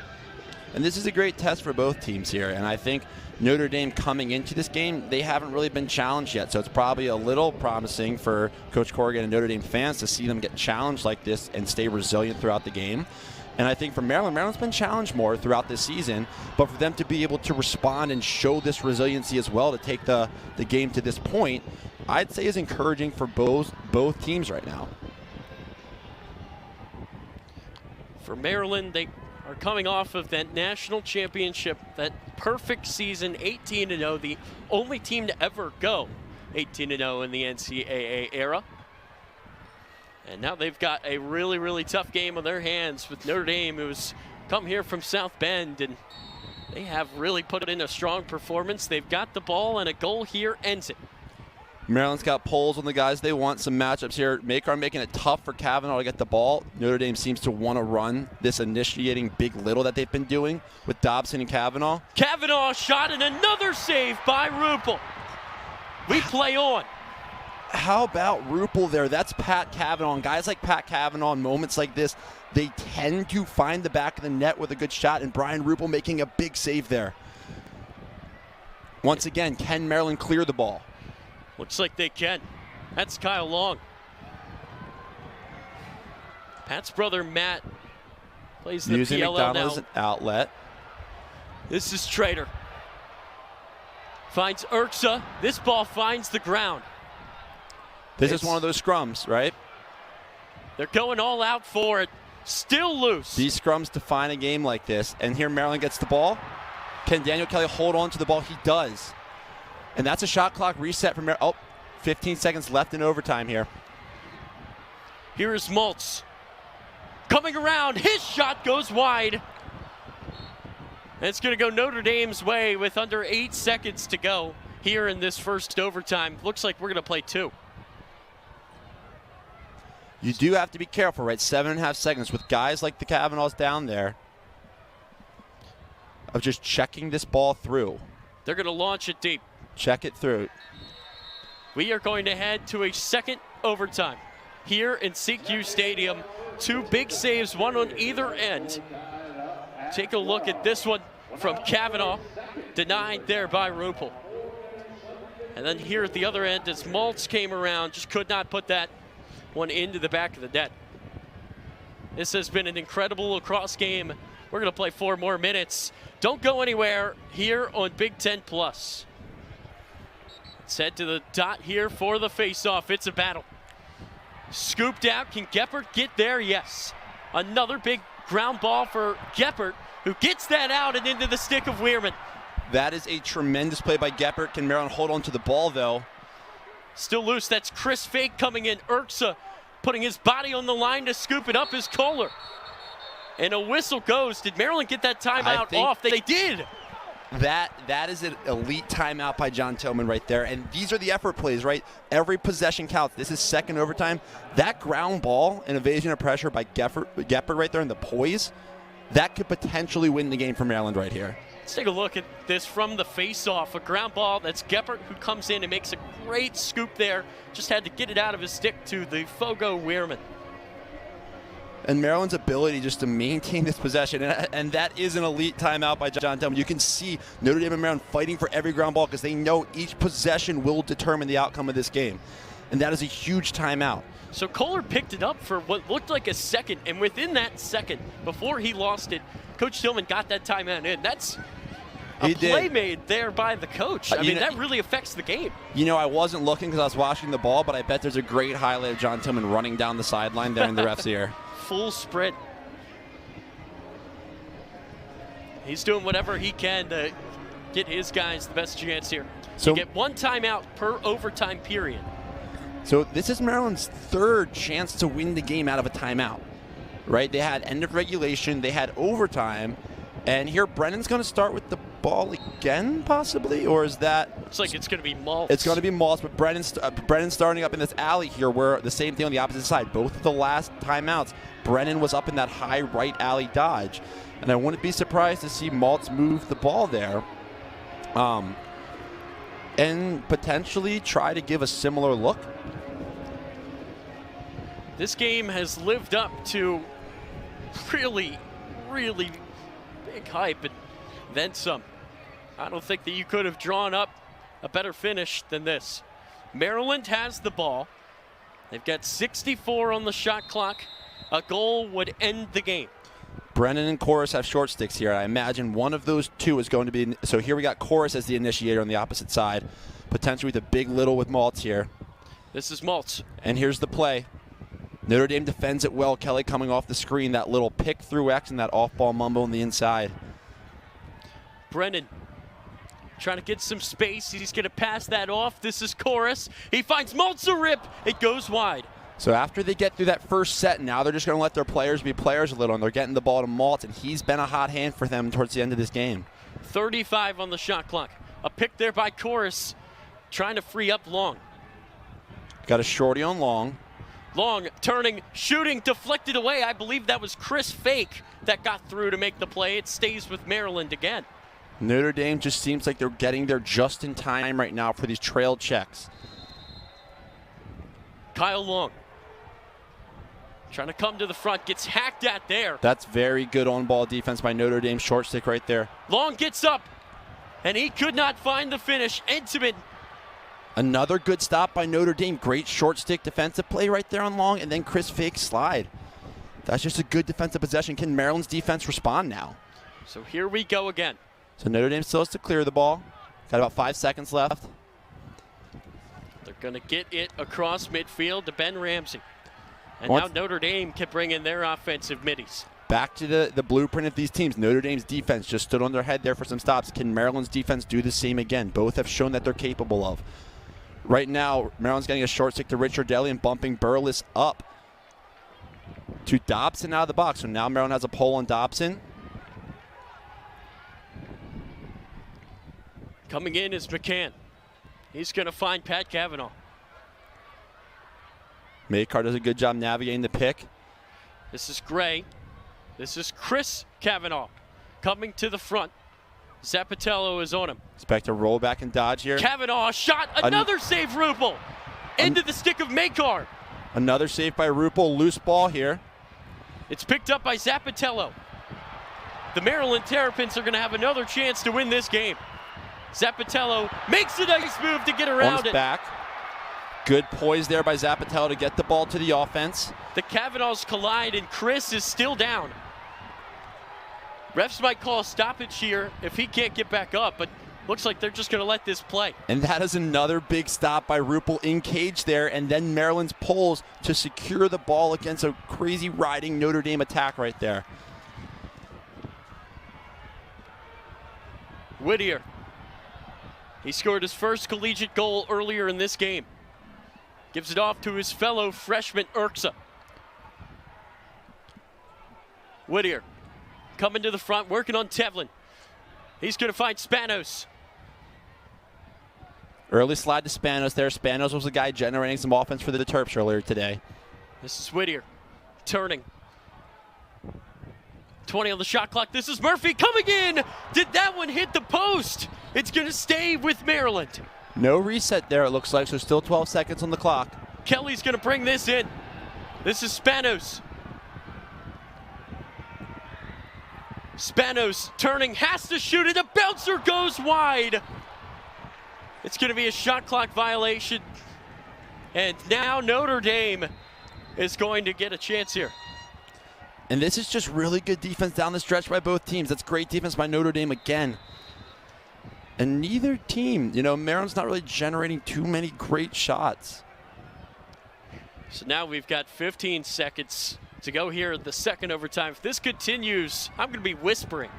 And this is a great test for both teams here, and I think Notre Dame coming into this game, they haven't really been challenged yet, so it's probably a little promising for Coach Corrigan and Notre Dame fans to see them get challenged like this and stay resilient throughout the game. And I think for Maryland, Maryland's been challenged more throughout this season, but for them to be able to respond and show this resiliency as well to take the game to this point, I'd say is encouraging for both teams right now. For Maryland, they are coming off of that national championship, that perfect season, 18-0, the only team to ever go 18-0 in the NCAA era. And now they've got a really, really tough game on their hands with Notre Dame, who's come here from South Bend, and they have really put in a strong performance. They've got the ball, and a goal here ends it. Maryland's got pulls on the guys they want, some matchups here. McCahon making it tough for Kavanagh to get the ball. Notre Dame seems to want to run this initiating big little that they've been doing with Dobson and Kavanagh. Kavanagh shot, and another save by Ruppel. We play on. How about Ruppel there? That's Pat Kavanagh. And guys like Pat Kavanagh in moments like this, they tend to find the back of the net with a good shot, and Brian Ruppel making a big save there. Once again, can Maryland clear the ball? Looks like they can. That's Kyle Long. Pat's brother Matt plays the using PLL McDonald now. as an outlet. This is Trader. Finds Erksa. This ball finds the ground. This is one of those scrums, right? They're going all out for it. Still loose. These scrums define a game like this. And here Maryland gets the ball. Can Daniel Kelly hold on to the ball? He does. And that's a shot clock reset for Maryland. Oh, 15 seconds left in overtime here. Here is Maltz. Coming around. His shot goes wide. And it's going to go Notre Dame's way with under 8 seconds to go here in this first overtime. Looks like we're going to play 2. You do have to be careful, right? 7.5 seconds with guys like the Kavanaghs down there of just checking this ball through. They're going to launch it deep. Check it through. We are going to head to a second overtime here in SECU Stadium. 2 big saves, one on either end. Take a look at this one from Kavanagh, denied there by Ruppel. And then here at the other end, as Maltz came around, just could not put that one into the back of the net. This has been an incredible lacrosse game. We're going to play 4 more minutes. Don't go anywhere here on Big Ten Plus. Let's head to the dot here for the face-off. It's a battle. Scooped out. Can Geppert get there? Yes. Another big ground ball for Geppert, who gets that out and into the stick of Weirman. That is a tremendous play by Geppert. Can Maryland hold on to the ball, though? Still loose. That's Chris Fake coming in. Erksa putting his body on the line to scoop it up is Kohler. And a whistle goes. Did Maryland get that timeout off? They did. That is an elite timeout by John Tillman right there. And these are the effort plays, right? Every possession counts. This is second overtime. That ground ball and evasion of pressure by Geppert right there and the poise, that could potentially win the game for Maryland right here. Let's take a look at this from the face-off. A ground ball. That's Geppert who comes in and makes a great scoop there. Just had to get it out of his stick to the Fogo Weirman. And Maryland's ability just to maintain this possession, and that is an elite timeout by John Tillman. You can see Notre Dame and Maryland fighting for every ground ball because they know each possession will determine the outcome of this game. And that is a huge timeout. So Kohler picked it up for what looked like a second, and within that second, before he lost it, Coach Tillman got that timeout in. That's a play made there by the coach. I mean, that really affects the game. You know, I wasn't looking because I was watching the ball, but I bet there's a great highlight of John Tillman running down the sideline there in the ref's ear. Full sprint. He's doing whatever he can to get his guys the best chance here. So you get 1 timeout per overtime period. So this is Maryland's 3rd chance to win the game out of a timeout, right? They had end of regulation, they had overtime, and here Brennan's going to start with ball again, possibly? Or is that... Looks like it's going to be Maltz. It's going to be Maltz, but Brennan's starting up in this alley here where the same thing on the opposite side. Both of the last timeouts, Brennan was up in that high right alley dodge. And I wouldn't be surprised to see Maltz move the ball there. And potentially try to give a similar look. This game has lived up to really, really big hype and then some. I don't think that you could have drawn up a better finish than this. Maryland has the ball. They've got 64 on the shot clock. A goal would end the game. Brennan and Chorus have short sticks here. I imagine one of those two is going to be... So here we got Chorus as the initiator on the opposite side. Potentially with a big little with Maltz here. This is Maltz. And here's the play. Notre Dame defends it well. Kelly coming off the screen. That little pick through X and that off-ball mumble on the inside. Brennan trying to get some space. He's going to pass that off. This is Chorus. He finds Maltz a rip. It goes wide. So after they get through that first set, now they're just going to let their players be players a little, and they're getting the ball to Maltz, and he's been a hot hand for them towards the end of this game. 35 on the shot clock. A pick there by Chorus, trying to free up Long. Got a shorty on Long. Long turning, shooting, deflected away. I believe that was Chris Fake that got through to make the play. It stays with Maryland again. Notre Dame just seems like they're getting there just in time right now for these trail checks. Kyle Long trying to come to the front, gets hacked at there. That's very good on-ball defense by Notre Dame. Short stick right there. Long gets up, and he could not find the finish. Intimate. Another good stop by Notre Dame. Great short stick defensive play right there on Long, and then Chris Fake slide. That's just a good defensive possession. Can Maryland's defense respond now? So here we go again. So Notre Dame still has to clear the ball. Got about 5 seconds left. They're going to get it across midfield to Ben Ramsey. And now Notre Dame can bring in their offensive middies. Back to the blueprint of these teams. Notre Dame's defense just stood on their head there for some stops. Can Maryland's defense do the same again? Both have shown that they're capable of. Right now, Maryland's getting a short stick to Richard Deli and bumping Burles up to Dobson out of the box. So now Maryland has a pull on Dobson. Coming in is McCahon. He's going to find Pat Kavanagh. Maycar does a good job navigating the pick. This is Gray. This is Chris Kavanagh coming to the front. Zapatello is on him. Expect a roll back and dodge here. Kavanagh shot. Another save, Rupel. Into the stick of Maycar. Another save by Rupel. Loose ball here. It's picked up by Zapatello. The Maryland Terrapins are going to have another chance to win this game. Zapatello makes a nice move to get around it. Back. Good poise there by Zapatello to get the ball to the offense. The Kavanaghs collide, and Chris is still down. Refs might call a stoppage here if he can't get back up, but looks like they're just going to let this play. And that is another big stop by Rupel in cage there, and then Maryland's pulls to secure the ball against a crazy riding Notre Dame attack right there. Whittier. He scored his first collegiate goal earlier in this game. Gives it off to his fellow freshman, Erksa. Whittier coming to the front, working on Tevlin. He's going to find Spanos. Early slide to Spanos there. Spanos was the guy generating some offense for the Terps earlier today. This is Whittier turning. 20 on the shot clock. This is Murphy coming in. Did that one hit the post? It's going to stay with Maryland. No reset there, it looks like, so still 12 seconds on the clock. Kelly's going to bring this in. This is Spanos. Spanos turning, has to shoot it. A bouncer goes wide. It's going to be a shot clock violation. And now Notre Dame is going to get a chance here. And this is just really good defense down the stretch by both teams. That's great defense by Notre Dame again. And neither team, Maryland's not really generating too many great shots. So now we've got 15 seconds to go here in the second overtime. If this continues, I'm going to be whispering.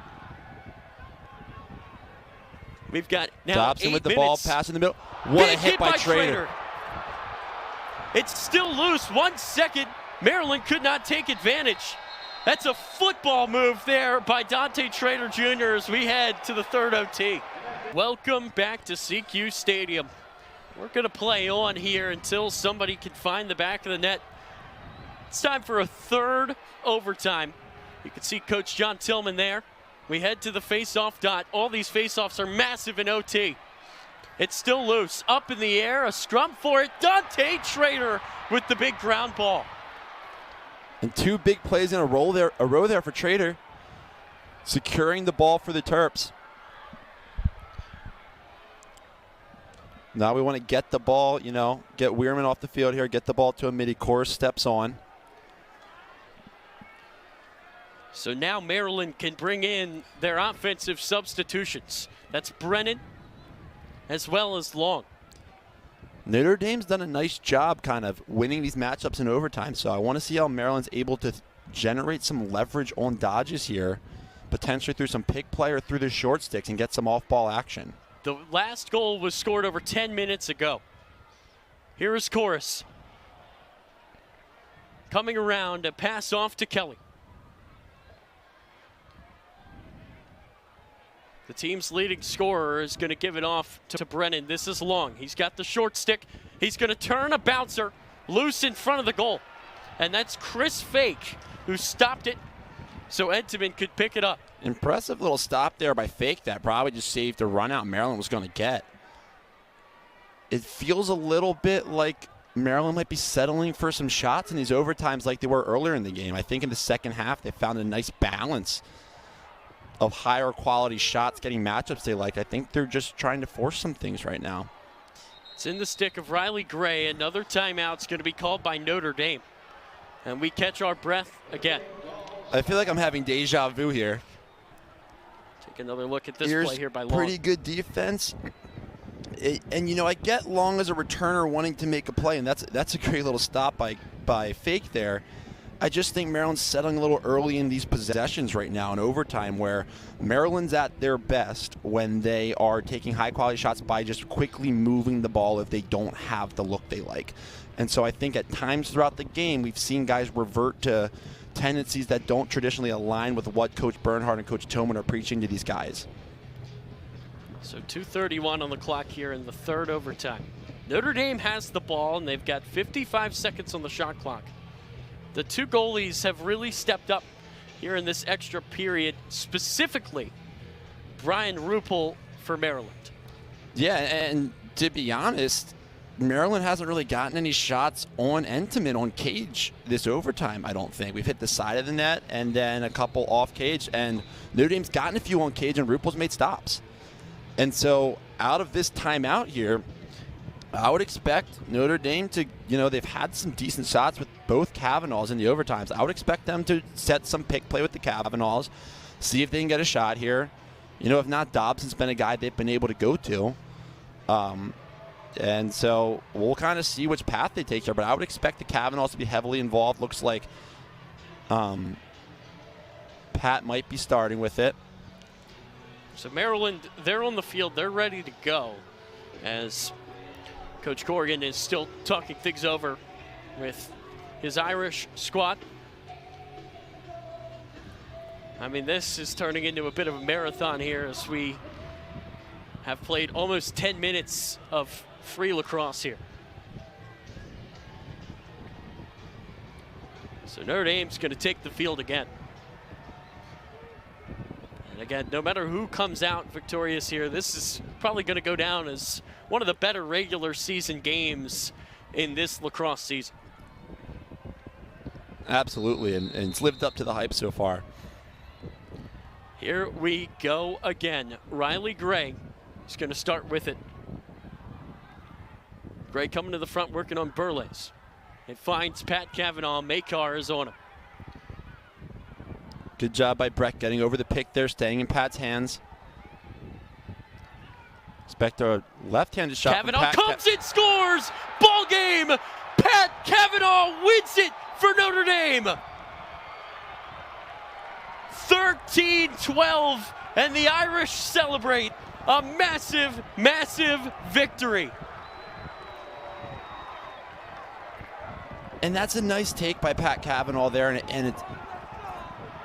We've got now Dobson 8 with the minutes. ball, pass in the middle. What a hit by Trader. It's still loose. 1 second. Maryland could not take advantage. That's a football move there by Dante Trader Jr. as we head to the third OT. Welcome back to SECU Stadium. We're going to play on here until somebody can find the back of the net. It's time for a third overtime. You can see Coach John Tillman there. We head to the face-off dot. All these face-offs are massive in OT. It's still loose. Up in the air, a scrum for it. Dante Trader with the big ground ball. And two big plays in a row there for Trader, securing the ball for the Terps. Now we want to get the ball, get Weirman off the field here, get the ball to a midi. Course steps on. So now Maryland can bring in their offensive substitutions. That's Brennan as well as Long. Notre Dame's done a nice job kind of winning these matchups in overtime, so I want to see how Maryland's able to generate some leverage on dodges here, potentially through some pick play or through their short sticks and get some off-ball action. The last goal was scored over 10 minutes ago. Here is Chorus. Coming around, a pass off to Kelly. The team's leading scorer is going to give it off to Brennan. This is Long. He's got the short stick. He's going to turn a bouncer loose in front of the goal. And that's Chris Fake who stopped it so Entenmann could pick it up. Impressive little stop there by Fake that probably just saved a run out Maryland was going to get. It feels a little bit like Maryland might be settling for some shots in these overtimes like they were earlier in the game. I think in the second half they found a nice balance of higher quality shots, getting matchups they like. I think they're just trying to force some things right now. It's in the stick of Reilly Gray. Another timeout's going to be called by Notre Dame. And we catch our breath again. I feel like I'm having deja vu here. Take another look at this play here by Long. Pretty good defense. And I get Long as a returner wanting to make a play, and that's a great little stop by Fake there. I just think Maryland's settling a little early in these possessions right now in overtime, where Maryland's at their best when they are taking high-quality shots by just quickly moving the ball if they don't have the look they like. And so I think at times throughout the game, we've seen guys revert to tendencies that don't traditionally align with what Coach Bernhardt and Coach Tillman are preaching to these guys. So 2:31 on the clock here in the third overtime. Notre Dame has the ball, and they've got 55 seconds on the shot clock. The two goalies have really stepped up here in this extra period, specifically Brian Ruppel for Maryland. Yeah, and to be honest, Maryland hasn't really gotten any shots on Entenmann on cage this overtime, I don't think. We've hit the side of the net and then a couple off cage, and Notre Dame's gotten a few on cage, and Ruppel's made stops. And so out of this timeout here, I would expect Notre Dame to, they've had some decent shots with both Kavanaghs in the overtimes. I would expect them to set some pick play with the Kavanaghs, see if they can get a shot here. If not, Dobson's been a guy they've been able to go to. And so we'll kind of see which path they take here, but I would expect the Kavanaghs to be heavily involved. Looks like Pat might be starting with it. So Maryland, they're on the field. They're ready to go as Coach Corrigan is still talking things over with his Irish squad. I mean, this is turning into a bit of a marathon here as we have played almost 10 minutes of free lacrosse here. So Notre Dame's going to take the field again. And again, no matter who comes out victorious here, this is probably going to go down as one of the better regular season games in this lacrosse season. Absolutely, and it's lived up to the hype so far. Here we go again. Reilly Gray is going to start with it. Gray coming to the front, working on Burles. It finds Pat Kavanagh. Makar is on him. Good job by Breck getting over the pick there, staying in Pat's hands. Expect a left-handed shot. Kavanagh comes in, scores! Ball game! Pat Kavanagh wins it for Notre Dame! 13-12, and the Irish celebrate a massive, massive victory. And that's a nice take by Pat Kavanagh there, and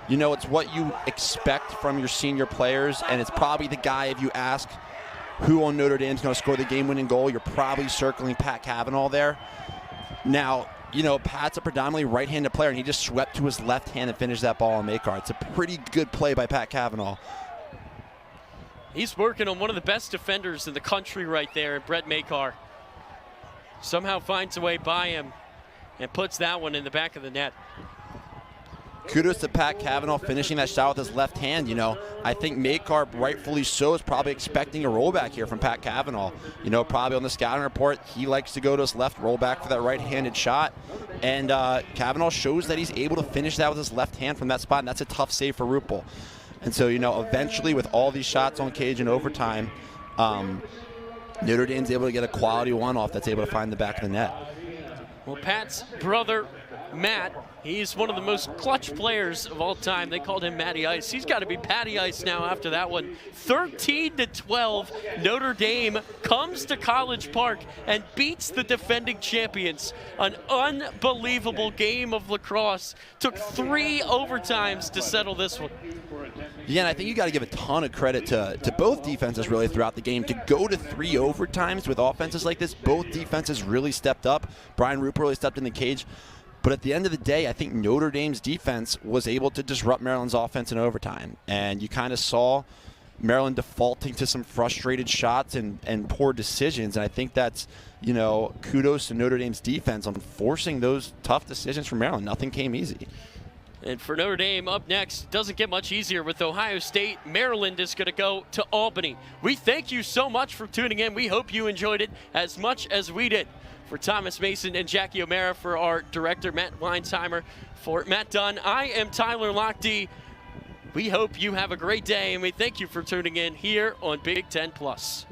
you know, it's what you expect from your senior players, and it's probably the guy, if you ask who on Notre Dame is going to score the game-winning goal, you're probably circling Pat Kavanagh there. Now, you know, Pat's a predominantly right-handed player, and he just swept to his left hand and finished that ball on Makar. It's a pretty good play by Pat Kavanagh. He's working on one of the best defenders in the country right there, Brett Makar. Somehow finds a way by him and puts that one in the back of the net. Kudos to Pat Kavanagh finishing that shot with his left hand. You know, I think Makar, rightfully so, is probably expecting a rollback here from Pat Kavanagh. You know, probably on the scouting report, he likes to go to his left rollback for that right-handed shot. And Kavanagh shows that he's able to finish that with his left hand from that spot, and that's a tough save for Ruppel. And so, you know, eventually with all these shots on cage in overtime, Notre Dame's able to get a quality one-off that's able to find the back of the net. Well, Pat's brother, Matt, he's one of the most clutch players of all time. They called him Matty Ice. He's got to be Patty Ice now after that one. 13-12, Notre Dame comes to College Park and beats the defending champions. An unbelievable game of lacrosse. Took 3 overtimes to settle this one. Yeah, and I think you got to give a ton of credit to both defenses really throughout the game. To go to 3 overtimes with offenses like this, both defenses really stepped up. Brian Ruppel really stepped in the cage. But at the end of the day, I think Notre Dame's defense was able to disrupt Maryland's offense in overtime. And you kind of saw Maryland defaulting to some frustrated shots and poor decisions. And I think that's, you know, kudos to Notre Dame's defense on forcing those tough decisions from Maryland. Nothing came easy. And for Notre Dame, up next, doesn't get much easier with Ohio State. Maryland is going to go to Albany. We thank you so much for tuning in. We hope you enjoyed it as much as we did. For Thomas Mason and Jackie O'Mara, for our director, Matt Weinsheimer, for Matt Dunn, I am Tyler Lochte. We hope you have a great day, and we thank you for tuning in here on Big Ten Plus.